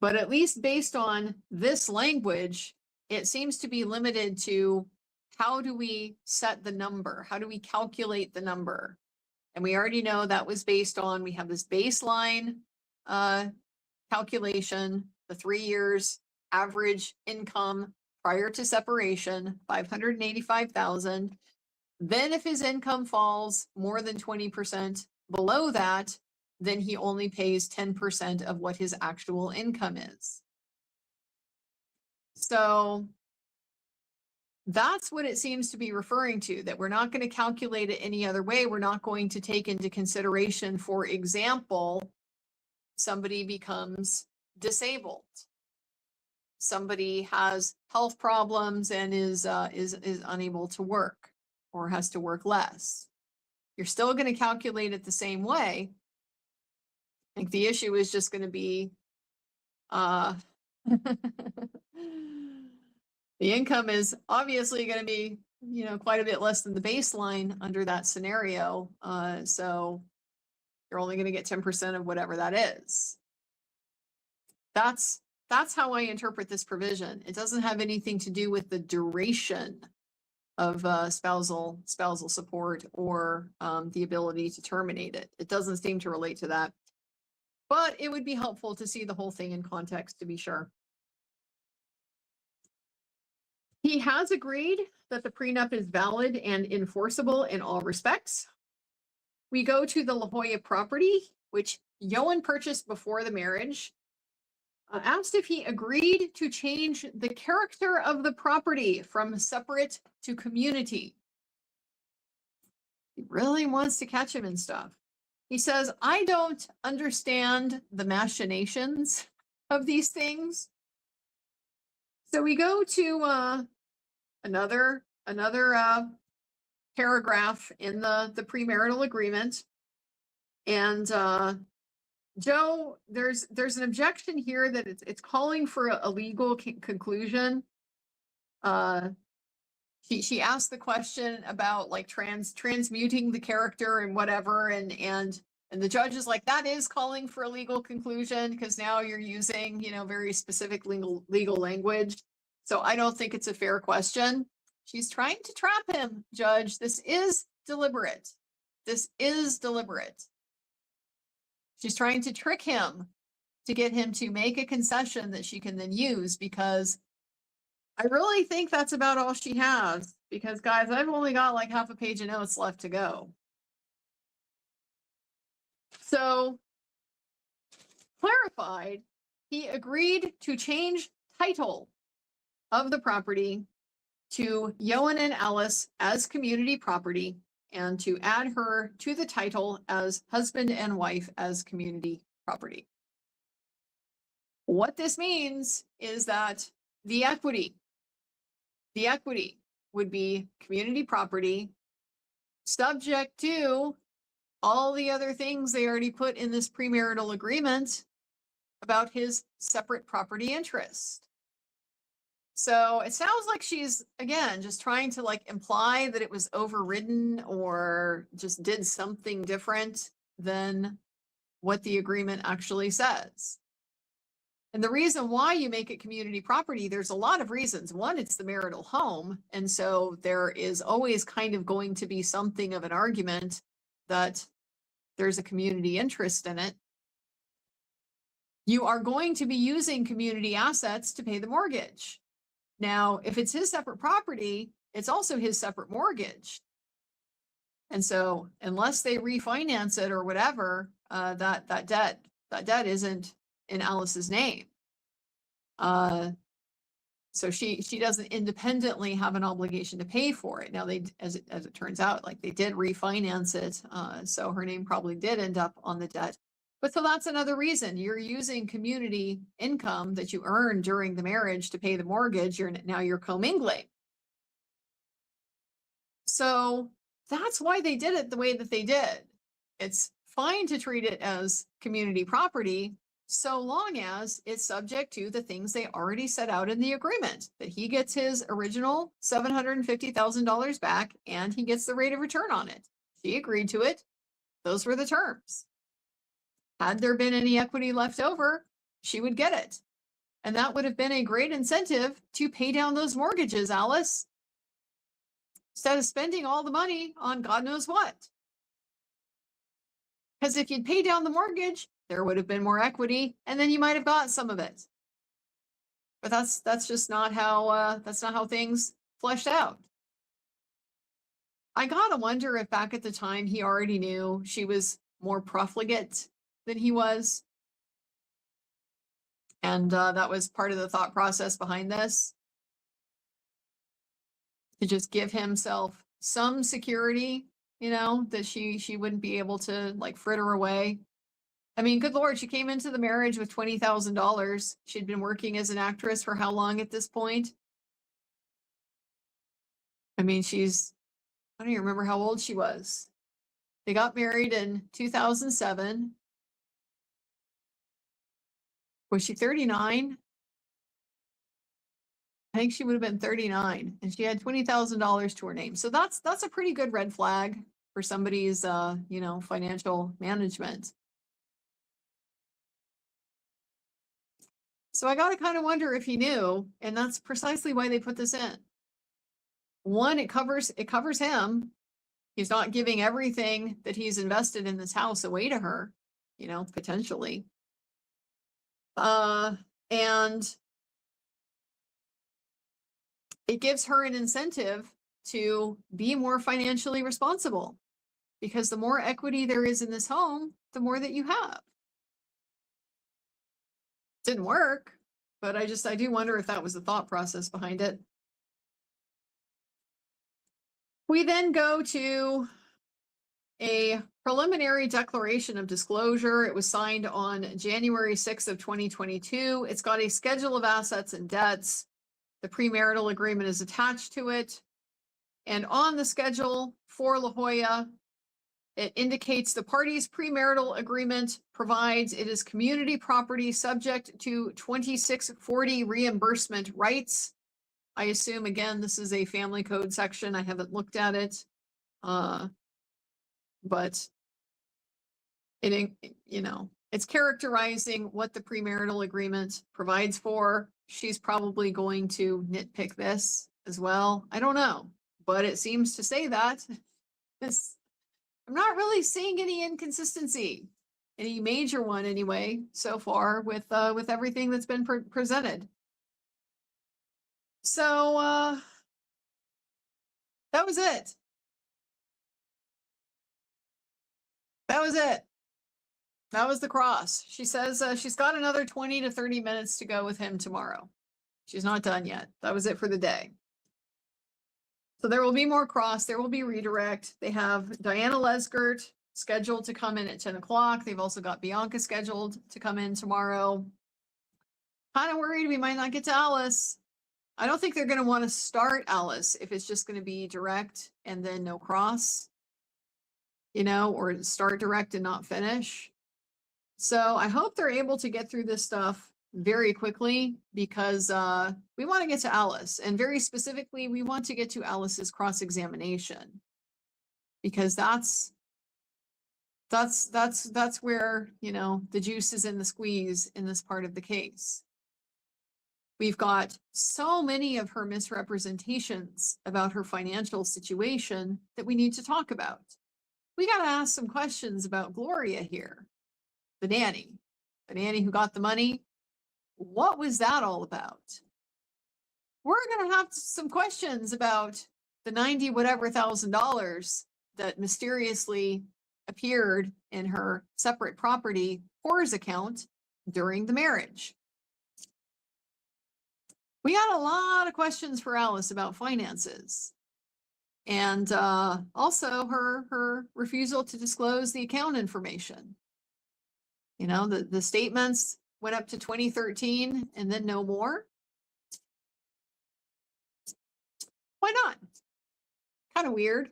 But at least based on this language, it seems to be limited to how do we set the number? How do we calculate the number? And we already know that was based on, we have this baseline calculation, the 3 years average income prior to separation, $585,000. Then if his income falls more than 20% below that, then he only pays 10% of what his actual income is. So that's what it seems to be referring to, that we're not going to calculate it any other way. We're not going to take into consideration, for example, somebody becomes disabled. Somebody has health problems and is unable to work or has to work less. You're still going to calculate it the same way. I think the issue is just going to be the income is obviously going to be, you know, quite a bit less than the baseline under that scenario. So you're only going to get 10% of whatever that is. That's how I interpret this provision. It doesn't have anything to do with the duration of spousal support or the ability to terminate it. It doesn't seem to relate to that. But it would be helpful to see the whole thing in context to be sure. He has agreed that the prenup is valid and enforceable in all respects. We go to the La Jolla property, which Ioan purchased before the marriage. Asked if he agreed to change the character of the property from separate to community. He really wants to catch him and stuff. He says, I don't understand the machinations of these things. So we go to another paragraph in the premarital agreement. And Joe, there's an objection here that it's calling for a legal conclusion. She asked the question about like transmuting the character and whatever, and the judge is like, that is calling for a legal conclusion because now you're using, you know, very specific legal language. So I don't think it's a fair question. She's trying to trap him, Judge. This is deliberate. This is deliberate. She's trying to trick him to get him to make a concession that she can then use, because I really think that's about all she has. Because, guys, I've only got like half a page of notes left to go. So, clarified, he agreed to change title of the property to Ioan and Alice as community property, and to add her to the title as husband and wife as community property. What this means is that the equity would be community property, subject to all the other things they already put in this premarital agreement about his separate property interest. So it sounds like she's, again, just trying to like imply that it was overridden or just did something different than what the agreement actually says. And the reason why you make it community property, there's a lot of reasons. One, it's the marital home. And so there is always kind of going to be something of an argument that there's a community interest in it. You are going to be using community assets to pay the mortgage. Now, if it's his separate property, it's also his separate mortgage. And so unless they refinance it or whatever, that debt isn't in Alice's name. So she doesn't independently have an obligation to pay for it. Now, they, as it turns out, like they did refinance it. So her name probably did end up on the debt. But so that's another reason you're using community income that you earned during the marriage to pay the mortgage. Now you're commingling. So that's why they did it the way that they did. It's fine to treat it as community property so long as it's subject to the things they already set out in the agreement, that he gets his original $750,000 back and he gets the rate of return on it. She agreed to it. Those were the terms. Had there been any equity left over, she would get it. And that would have been a great incentive to pay down those mortgages, Alice, instead of spending all the money on God knows what. Because if you'd pay down the mortgage, there would have been more equity, and then you might have got some of it. But that's just not how things fleshed out. I gotta wonder if back at the time he already knew she was more profligate than he was. And that was part of the thought process behind this. To just give himself some security, you know, that she wouldn't be able to like fritter away. I mean, good Lord, she came into the marriage with $20,000. She'd been working as an actress for how long at this point? I mean, I don't even remember how old she was. They got married in 2007. Was she 39? I think she would have been 39, and she had $20,000 to her name. So that's a pretty good red flag for somebody's, financial management. So I got to kind of wonder if he knew, and that's precisely why they put this in. One, it covers him. He's not giving everything that he's invested in this house away to her, potentially. And it gives her an incentive to be more financially responsible, because the more equity there is in this home, the more that you have. Didn't work, but I do wonder if that was the thought process behind it. We then go to a preliminary declaration of disclosure. It was signed on January 6th of 2022. It's got a schedule of assets and debts. The premarital agreement is attached to it. And on the schedule for La Jolla, it indicates the parties' premarital agreement provides it is community property subject to 2640 reimbursement rights. I assume, again, this is a family code section. I haven't looked at it. But it's characterizing what the premarital agreement provides for. She's probably going to nitpick this as well. I don't know, but it seems to say that. I'm not really seeing any inconsistency, any major one anyway, so far with everything that's been presented. So that was it. That was it. That was the cross. She says she's got another 20 to 30 minutes to go with him tomorrow. She's not done yet. That was it for the day. So there will be more cross. There will be redirect. They have Diana Lesgert scheduled to come in at 10 o'clock. They've also got Bianca scheduled to come in tomorrow. Kind of worried we might not get to Alice. I don't think they're going to want to start Alice if it's just going to be direct and then no cross, or start direct and not finish. So I hope they're able to get through this stuff very quickly because we want to get to Alice, and very specifically, we want to get to Alice's cross-examination because that's where, the juice is in the squeeze in this part of the case. We've got so many of her misrepresentations about her financial situation that we need to talk about. We got to ask some questions about Gloria here. The nanny who got the money. What was that all about? We're going to have some questions about the 90 whatever $1,000 that mysteriously appeared in her separate property Coors account during the marriage. We got a lot of questions for Alice about finances. And also her refusal to disclose the account information. The statements went up to 2013 and then no more. Why not? Kind of weird.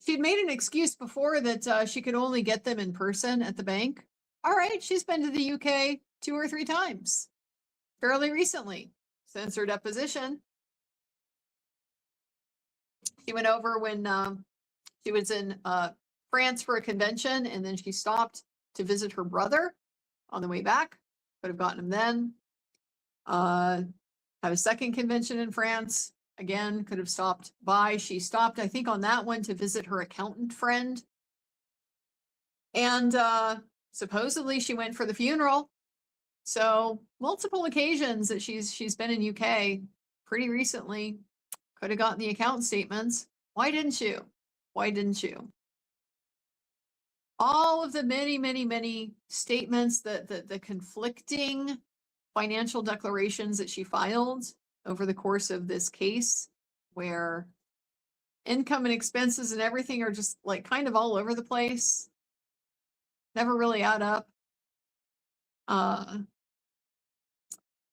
She'd made an excuse before that she could only get them in person at the bank. All right, she's been to the UK 2 or 3 times fairly recently since her deposition. She went over when she was in France for a convention, and then she stopped to visit her brother on the way back. Could have gotten him then. Have a second convention in France. Again, could have stopped by. She stopped, I think, on that one to visit her accountant friend. And supposedly she went for the funeral. So multiple occasions that she's been in UK pretty recently. Could have gotten the account statements. Why didn't you? Why didn't you? All of the many, many, many statements, the conflicting financial declarations that she filed over the course of this case, where income and expenses and everything are just like kind of all over the place, never really add up.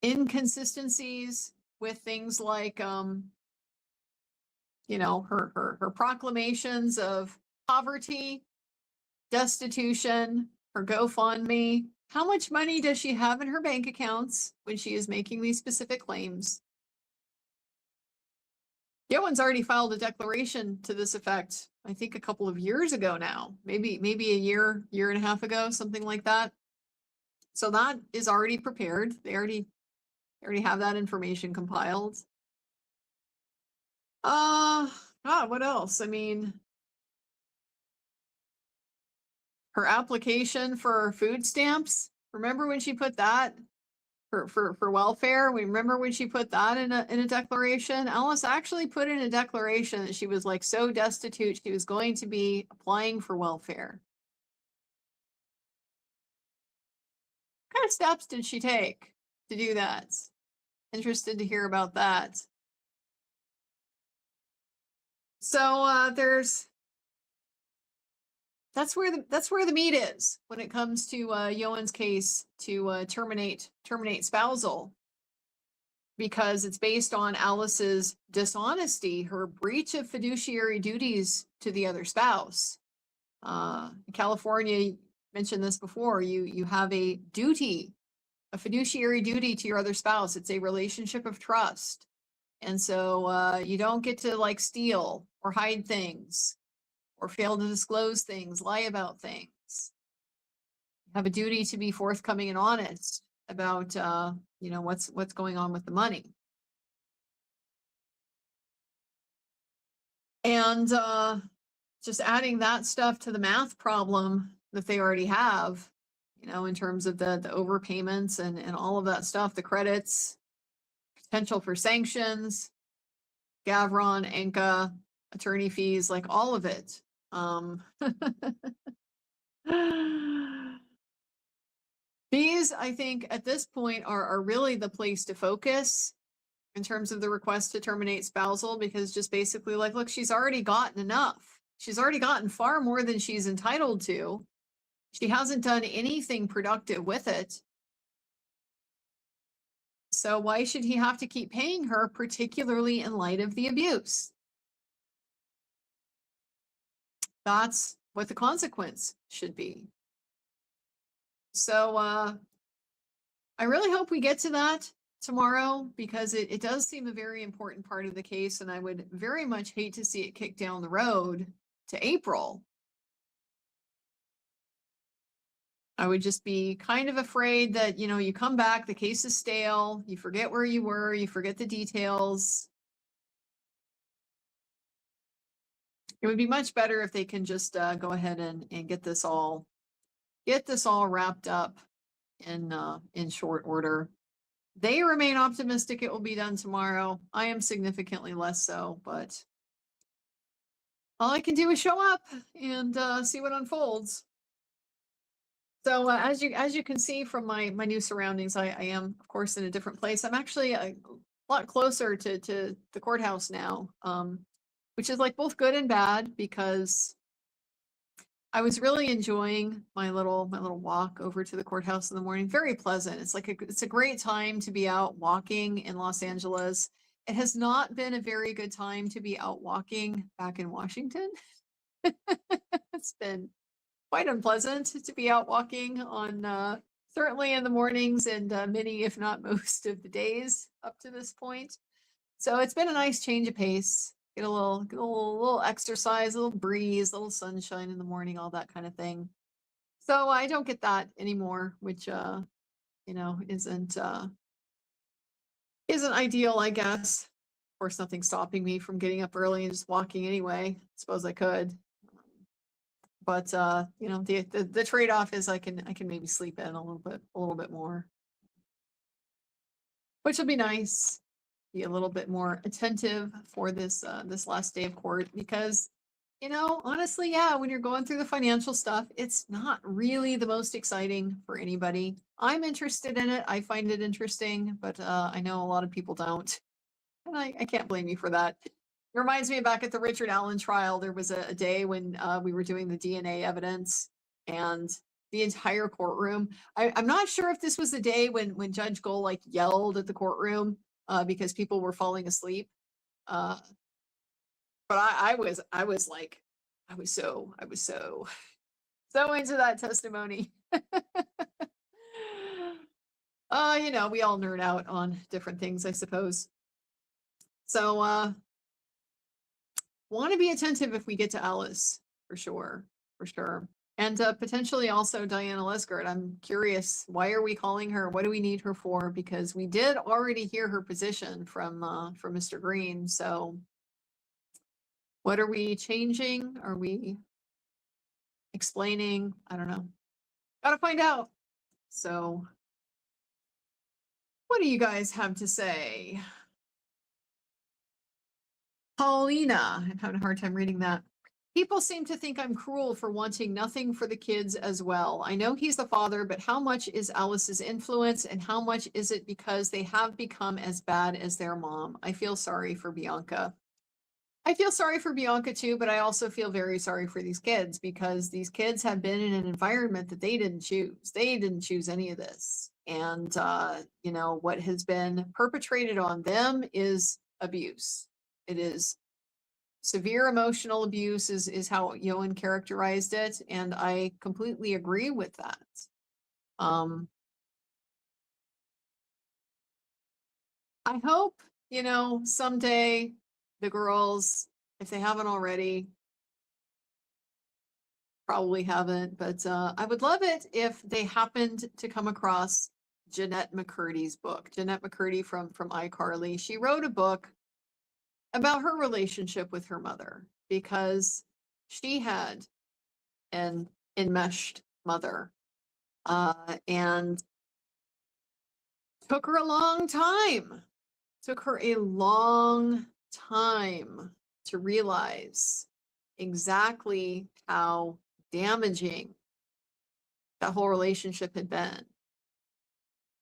Inconsistencies with things like her proclamations of poverty, destitution, her GoFundMe. How much money does she have in her bank accounts when she is making these specific claims? Ioan's already filed a declaration to this effect, I think a couple of years ago now, maybe a year and a half ago, something like that. So that is already prepared. They already have that information compiled. God, what else? I mean, her application for food stamps. Remember when she put that for welfare? We remember when she put that in a declaration. Alice actually put in a declaration that she was like so destitute she was going to be applying for welfare. What kind of steps did she take to do that? Interested to hear about that. So that's where the meat is when it comes to Ioan's case to terminate spousal, because it's based on Alice's dishonesty, her breach of fiduciary duties to the other spouse. In California, mentioned this before, you have a fiduciary duty to your other spouse. It's a relationship of trust. And so you don't get to like steal or hide things or fail to disclose things, lie about things. You have a duty to be forthcoming and honest about what's going on with the money. And just adding that stuff to the math problem that they already have, in terms of the overpayments and all of that stuff, the credits, potential for sanctions, Gavron, Enka, attorney fees, like all of it. These, I think, at this point are really the place to focus in terms of the request to terminate spousal, because just basically like, look, she's already gotten enough. She's already gotten far more than she's entitled to. She hasn't done anything productive with it. So why should he have to keep paying her, particularly in light of the abuse? That's what the consequence should be. So I really hope we get to that tomorrow, because it does seem a very important part of the case, and I would very much hate to see it kicked down the road to April. I would just be kind of afraid that, you come back, the case is stale, you forget where you were, you forget the details. It would be much better if they can just go ahead and get this all wrapped up in short order. They remain optimistic it will be done tomorrow. I am significantly less so, but all I can do is show up and see what unfolds. So as you can see from my new surroundings, I am, of course, in a different place. I'm actually a lot closer to the courthouse now, which is like both good and bad, because I was really enjoying my little walk over to the courthouse in the morning. Very pleasant. It's a great time to be out walking in Los Angeles. It has not been a very good time to be out walking back in Washington. It's been quite unpleasant to be out walking on certainly in the mornings and many, if not most, of the days up to this point. So it's been a nice change of pace. Get a little exercise, a little breeze, a little sunshine in the morning, all that kind of thing. So I don't get that anymore, which isn't ideal, I guess. Of course, nothing's stopping me from getting up early and just walking anyway. I suppose I could. But the trade-off is I can maybe sleep in a little bit more, which will be nice. Be a little bit more attentive for this last day of court, because honestly, yeah, when you're going through the financial stuff, it's not really the most exciting for anybody. I'm interested in it. I find it interesting, but I know a lot of people don't, and I can't blame you for that. It reminds me of back at the Richard Allen trial. There was a day when we were doing the DNA evidence, and the entire courtroom. I'm not sure if this was the day when Judge Gold like yelled at the courtroom because people were falling asleep. But I was so into that testimony. We all nerd out on different things, I suppose. So want to be attentive if we get to Alice, for sure. And potentially also Diana Lesgard. I'm curious, why are we calling her? What do we need her for? Because we did already hear her position from Mr. Green. So what are we changing? Are we explaining? I don't know. Gotta find out. So what do you guys have to say? Paulina, I'm having a hard time reading that. People seem to think I'm cruel for wanting nothing for the kids as well. I know he's the father, but how much is Alice's influence, and how much is it because they have become as bad as their mom? I feel sorry for Bianca. I feel sorry for Bianca too, but I also feel very sorry for these kids, because these kids have been in an environment that they didn't choose. They didn't choose any of this. And, what has been perpetrated on them is abuse. It is severe emotional abuse is how Ioan characterized it, and I completely agree with that. I hope, someday the girls, if they haven't already, probably haven't, but I would love it if they happened to come across Jeanette McCurdy's book. Jeanette McCurdy from iCarly. She wrote a book about her relationship with her mother, because she had an enmeshed mother, and took her a long time. Took her a long time to realize exactly how damaging that whole relationship had been.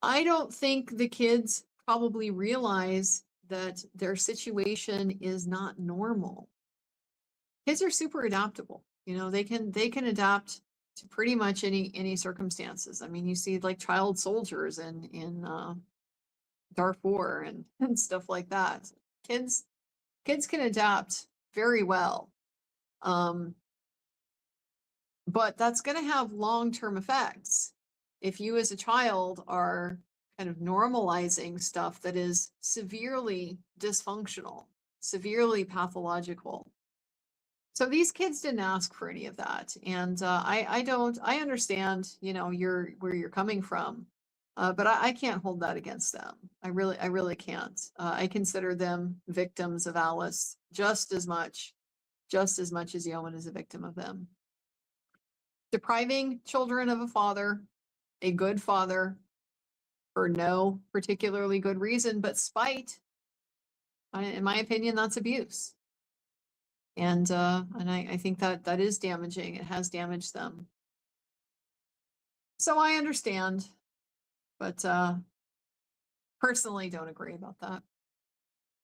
I don't think the kids probably realize that their situation is not normal. Kids are super adaptable. You know, they can adapt to pretty much any circumstances. I mean, you see like child soldiers in Darfur and stuff like that. Kids can adapt very well. But that's going to have long-term effects if you as a child are kind of normalizing stuff that is severely dysfunctional, severely pathological. So these kids didn't ask for any of that. And I understand, you know, where you're coming from, but I can't hold that against them. I really can't. I consider them victims of Alice just as much as Ioan is a victim of them. Depriving children of a father, a good father, for no particularly good reason, but spite, in my opinion, that's abuse. And I think that is damaging. It has damaged them. So I understand, but personally don't agree about that.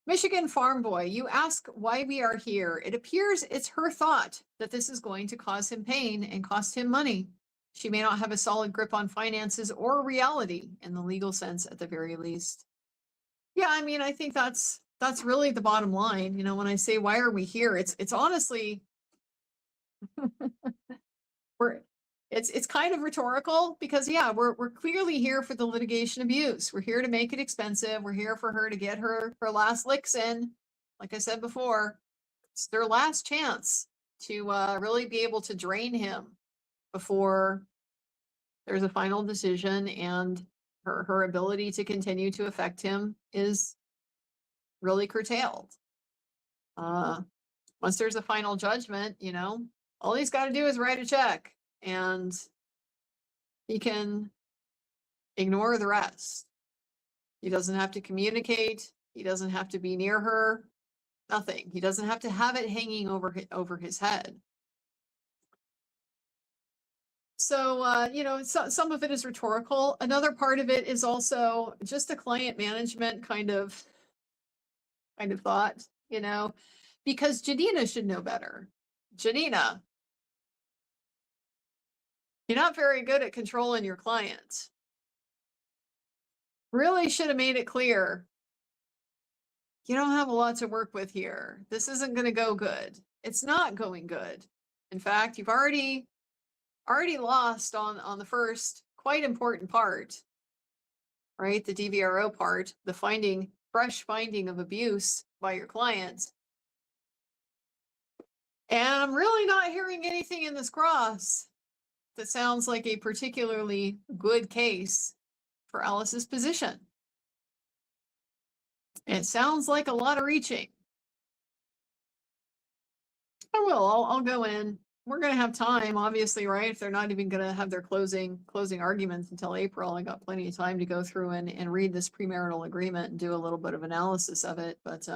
Michigan Farm Boy, you ask why we are here. It appears it's her thought that this is going to cause him pain and cost him money. She may not have a solid grip on finances or reality in the legal sense at the very least. Yeah, I mean, I think that's really the bottom line. You know, when I say why are we here, it's honestly it's kind of rhetorical, because yeah, we're clearly here for the litigation abuse. We're here to make it expensive. We're here for her to get her last licks in. Like I said before, it's their last chance to really be able to drain him before there's a final decision, and her ability to continue to affect him is really curtailed. Once there's a final judgment, you know, all he's got to do is write a check, and he can ignore the rest. He doesn't have to communicate. He doesn't have to be near her. Nothing. He doesn't have to have it hanging over his head. So, you know, some of it is rhetorical. Another part of it is also just a client management kind of thought, you know, because Janina should know better. Janina, you're not very good at controlling your client. Really should have made it clear. You don't have a lot to work with here. This isn't going to go good. It's not going good. In fact, you've already lost on the first quite important part, right? The DVRO part, the fresh finding of abuse by your client. And I'm really not hearing anything in this cross that sounds like a particularly good case for Alice's position. It sounds like a lot of reaching. I'll go in. We're going to have time, obviously, right? If they're not even going to have their closing arguments until April, I got plenty of time to go through and read this premarital agreement and do a little bit of analysis of it. But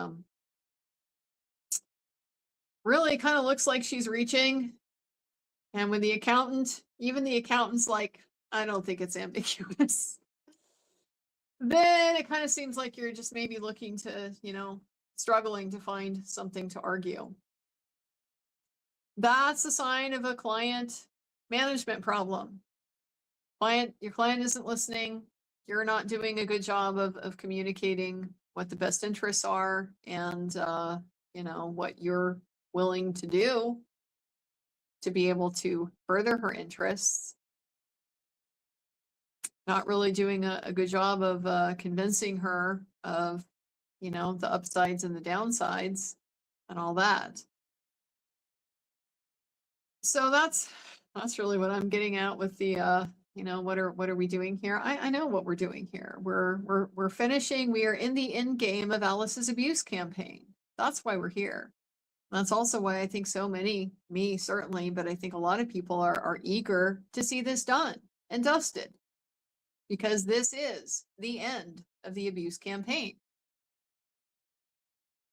really kind of looks like she's reaching. And with the accountant, even the accountant's like, I don't think it's ambiguous. Then it kind of seems like you're just maybe looking to, you know, struggling to find something to argue. That's a sign of a client management problem. Your client isn't listening. You're not doing a good job of communicating what the best interests are, and you know, what you're willing to do to be able to further her interests. Not really doing a good job of convincing her of, you know, the upsides and the downsides and all that. So that's really what I'm getting at with the you know, what are we doing here? I know what we're doing here. We're finishing. We are in the end game of Alice's abuse campaign. That's why we're here. That's also why I think so many, me certainly, but I think a lot of people are eager to see this done and dusted, because this is the end of the abuse campaign.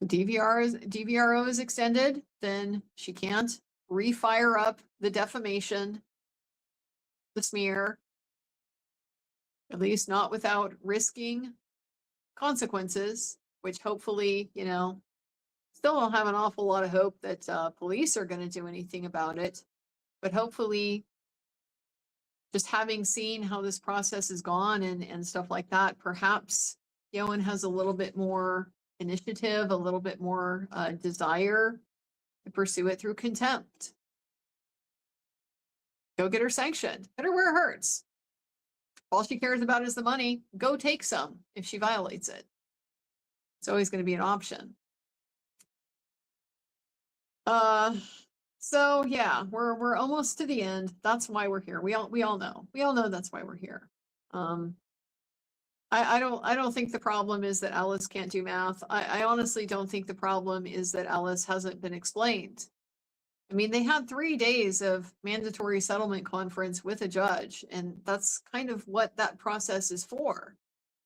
The DVRO is extended, then she can't refire up the defamation, the smear, at least not without risking consequences, which hopefully, you know, still don't have an awful lot of hope that police are going to do anything about it. But hopefully, just having seen how this process has gone and stuff like that, perhaps Ioan has a little bit more initiative, a little bit more desire to pursue it through contempt. Go get her sanctioned. Hit her where it hurts. All she cares about is the money. Go take some if she violates it. It's always going to be an option. So yeah, we're almost to the end. That's why we're here. We all know. We all know that's why we're here. I don't think the problem is that Alice can't do math. I honestly don't think the problem is that Alice hasn't been explained. I mean, they had 3 days of mandatory settlement conference with a judge, and that's kind of what that process is for,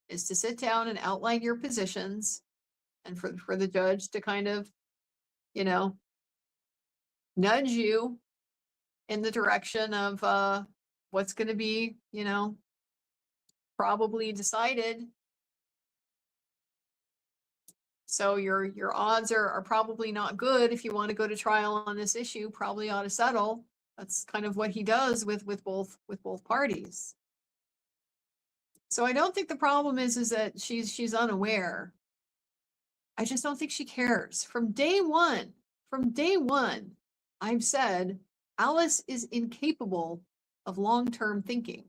is to sit down and outline your positions, and for the judge to kind of, you know, nudge you in the direction of what's going to be, you know, probably decided. So your odds are probably not good if you want to go to trial on this issue. Probably ought to settle. That's kind of what he does with both parties. So I don't think the problem is that she's unaware. I just don't think she cares. From day one, I've said Alice is incapable of long-term thinking.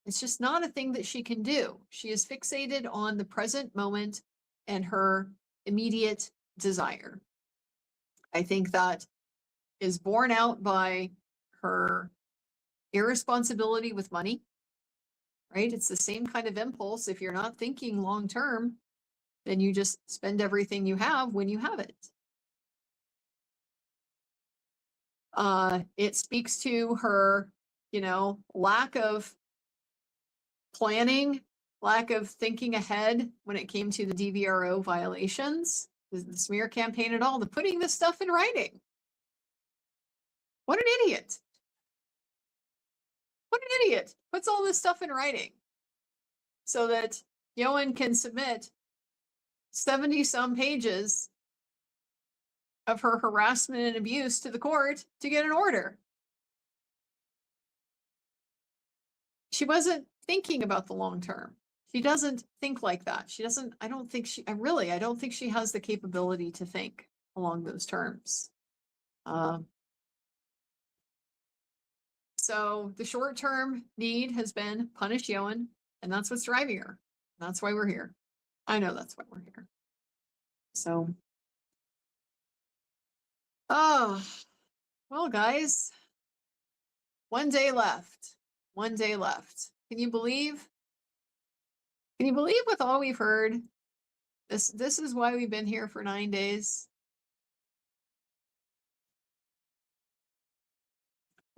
It's just not a thing that she can do. She is fixated on the present moment and her immediate desire. I think that is borne out by her irresponsibility with money, right? It's the same kind of impulse. If you're not thinking long-term, then you just spend everything you have when you have it. It speaks to her, you know, lack of planning, lack of thinking ahead when it came to the DVRO violations, the smear campaign at all, the putting this stuff in writing. What an idiot. What an idiot. Puts all this stuff in writing so that Ioan can submit 70 some pages of her harassment and abuse to the court to get an order. She wasn't thinking about the long term. She doesn't think like that. She doesn't, I don't think she has the capability to think along those terms. So the short-term need has been punish Ioan, and that's what's driving her. That's why we're here. I know that's why we're here. So, oh, well, guys, 1 day left. 1 day left. Can you believe? Can you believe with all we've heard? This is why we've been here for 9 days.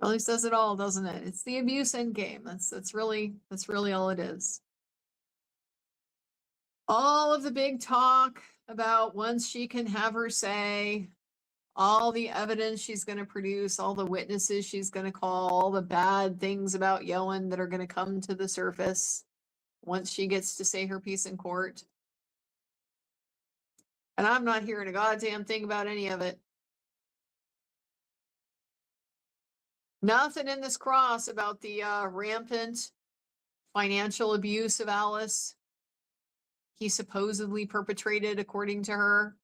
Really says it all, doesn't it? It's the abuse end game. That's really all it is. All of the big talk about once she can have her say, all the evidence she's going to produce, all the witnesses she's going to call, all the bad things about Ioan that are going to come to the surface once she gets to say her piece in court. And I'm not hearing a goddamn thing about any of it. Nothing in this cross about the rampant financial abuse of Alice he supposedly perpetrated, according to her.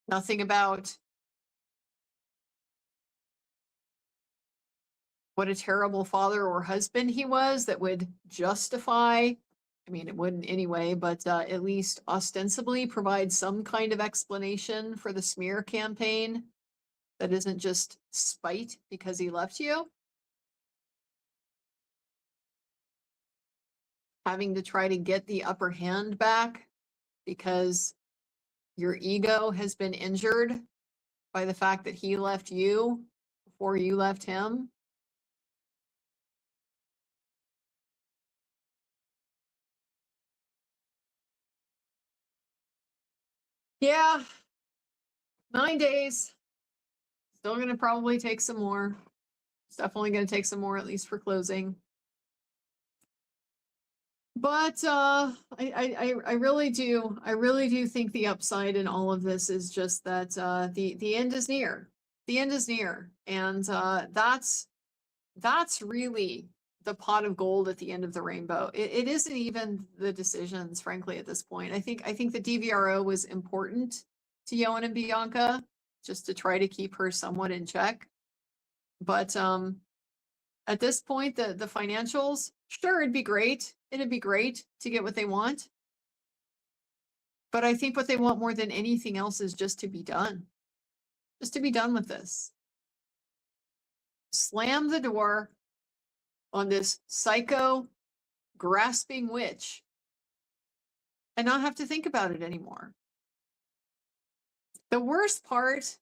Nothing about what a terrible father or husband he was that would justify, I mean, it wouldn't anyway, but at least ostensibly provide some kind of explanation for the smear campaign that isn't just spite because he left you. Having to try to get the upper hand back because Your ego has been injured by the fact that he left you before you left him. Yeah, 9 days. Still going to probably take some more. It's definitely going to take some more, at least for closing. But I really do think the upside in all of this is just that the end is near. The end is near, and that's really the pot of gold at the end of the rainbow. It isn't even the decisions, frankly, at this point. I think the DVRO was important to Ioan and Bianca, just to try to keep her somewhat in check. But at this point, the financials, sure, it'd be great. It'd be great to get what they want. But I think what they want more than anything else is just to be done. Just to be done with this. Slam the door on this psycho, grasping witch and not have to think about it anymore. The worst part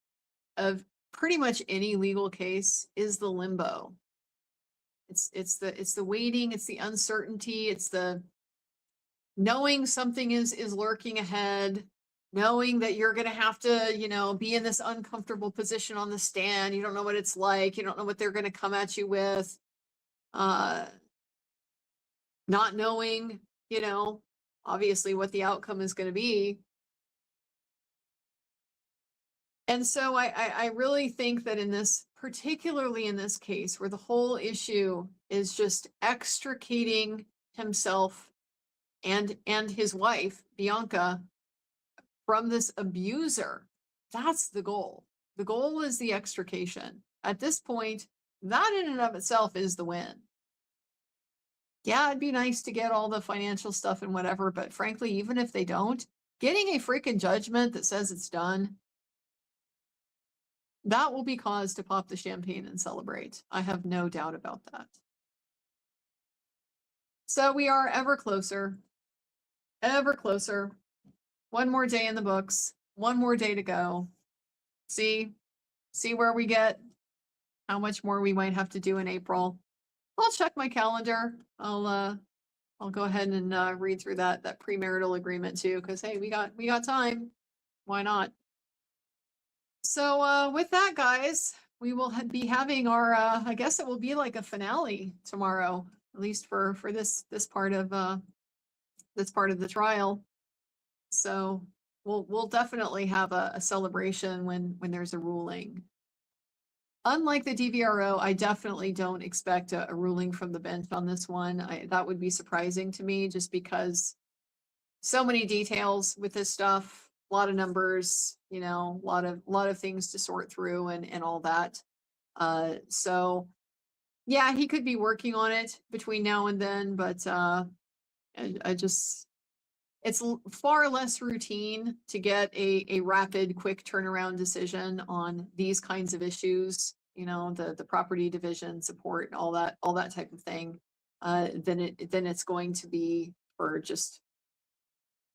of pretty much any legal case is the limbo. It's the waiting, it's the uncertainty, it's the knowing something is lurking ahead, knowing that you're going to have to, be in this uncomfortable position on the stand. You don't know what it's like. You don't know what they're going to come at you with. Not knowing, obviously what the outcome is going to be. And so I really think that particularly in this case, where the whole issue is just extricating himself and his wife, Bianca, from this abuser, that's the goal. The goal is the extrication. At this point, that in and of itself is the win. Yeah, it'd be nice to get all the financial stuff and whatever, but frankly, even if they don't, getting a freaking judgment that says it's done, that will be cause to pop the champagne and celebrate. I have no doubt about that. So we are ever closer. Ever closer. One more day in the books. One more day to go. See where we get, how much more we might have to do in April. I'll check my calendar. I'll go ahead and read through that premarital agreement too, because hey, we got time. Why not? So with that, guys, we will be having our I guess it will be like a finale tomorrow, at least for this part of the trial. So we'll definitely have a celebration when there's a ruling. Unlike the DVRO, I definitely don't expect a ruling from the bench on this one. That would be surprising to me, just because so many details with this stuff, a lot of numbers, a lot of things to sort through and all that. So yeah, he could be working on it between now and then, but it's far less routine to get a rapid, quick turnaround decision on these kinds of issues, the property division support and all that type of thing, than it's going to be for just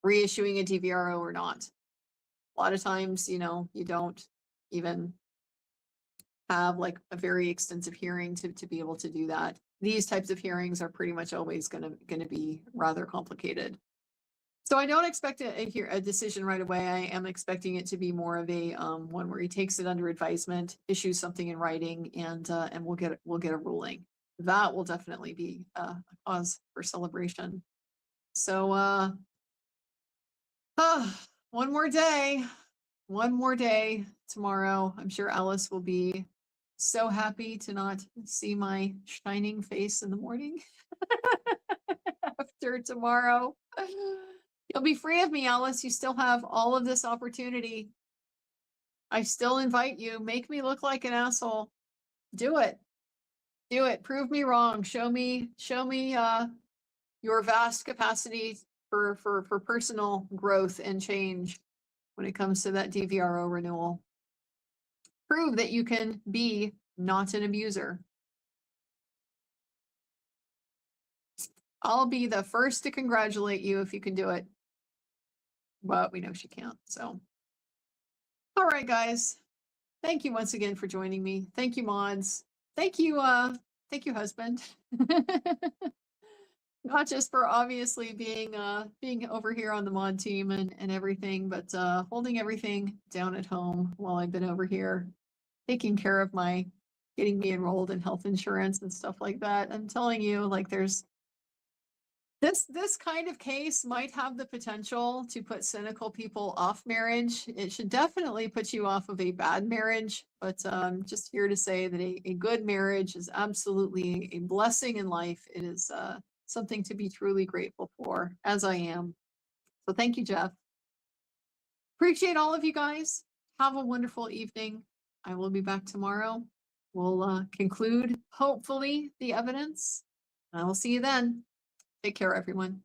reissuing a DVRO or not. A lot of times, you don't even have like a very extensive hearing to be able to do that. These types of hearings are pretty much always going to be rather complicated. So I don't expect a decision right away. I am expecting it to be more of a one where he takes it under advisement, issues something in writing, and we'll get a ruling. That will definitely be a cause for celebration. So one more day tomorrow. I'm sure Alice will be so happy to not see my shining face in the morning after tomorrow. You'll be free of me, Alice. You still have all of this opportunity. I still invite you. Make me look like an asshole. Do it. Do it. Prove me wrong. Show me your vast capacity for personal growth and change when it comes to that DVRO renewal. Prove that you can be not an abuser. I'll be the first to congratulate you if you can do it. But we know she can't, so All right, guys. Thank you once again for joining me. Thank you, mods. Thank you, husband. Not just for obviously being over here on the mod team and everything, but holding everything down at home while I've been over here, taking care of getting me enrolled in health insurance and stuff like that. I'm telling you, like there's this kind of case might have the potential to put cynical people off marriage. It should definitely put you off of a bad marriage, but just here to say that a good marriage is absolutely a blessing in life. It is something to be truly grateful for, as I am. So thank you, Jeff. Appreciate all of you guys. Have a wonderful evening. I will be back tomorrow. We'll conclude, hopefully, the evidence. I will see you then. Take care, everyone.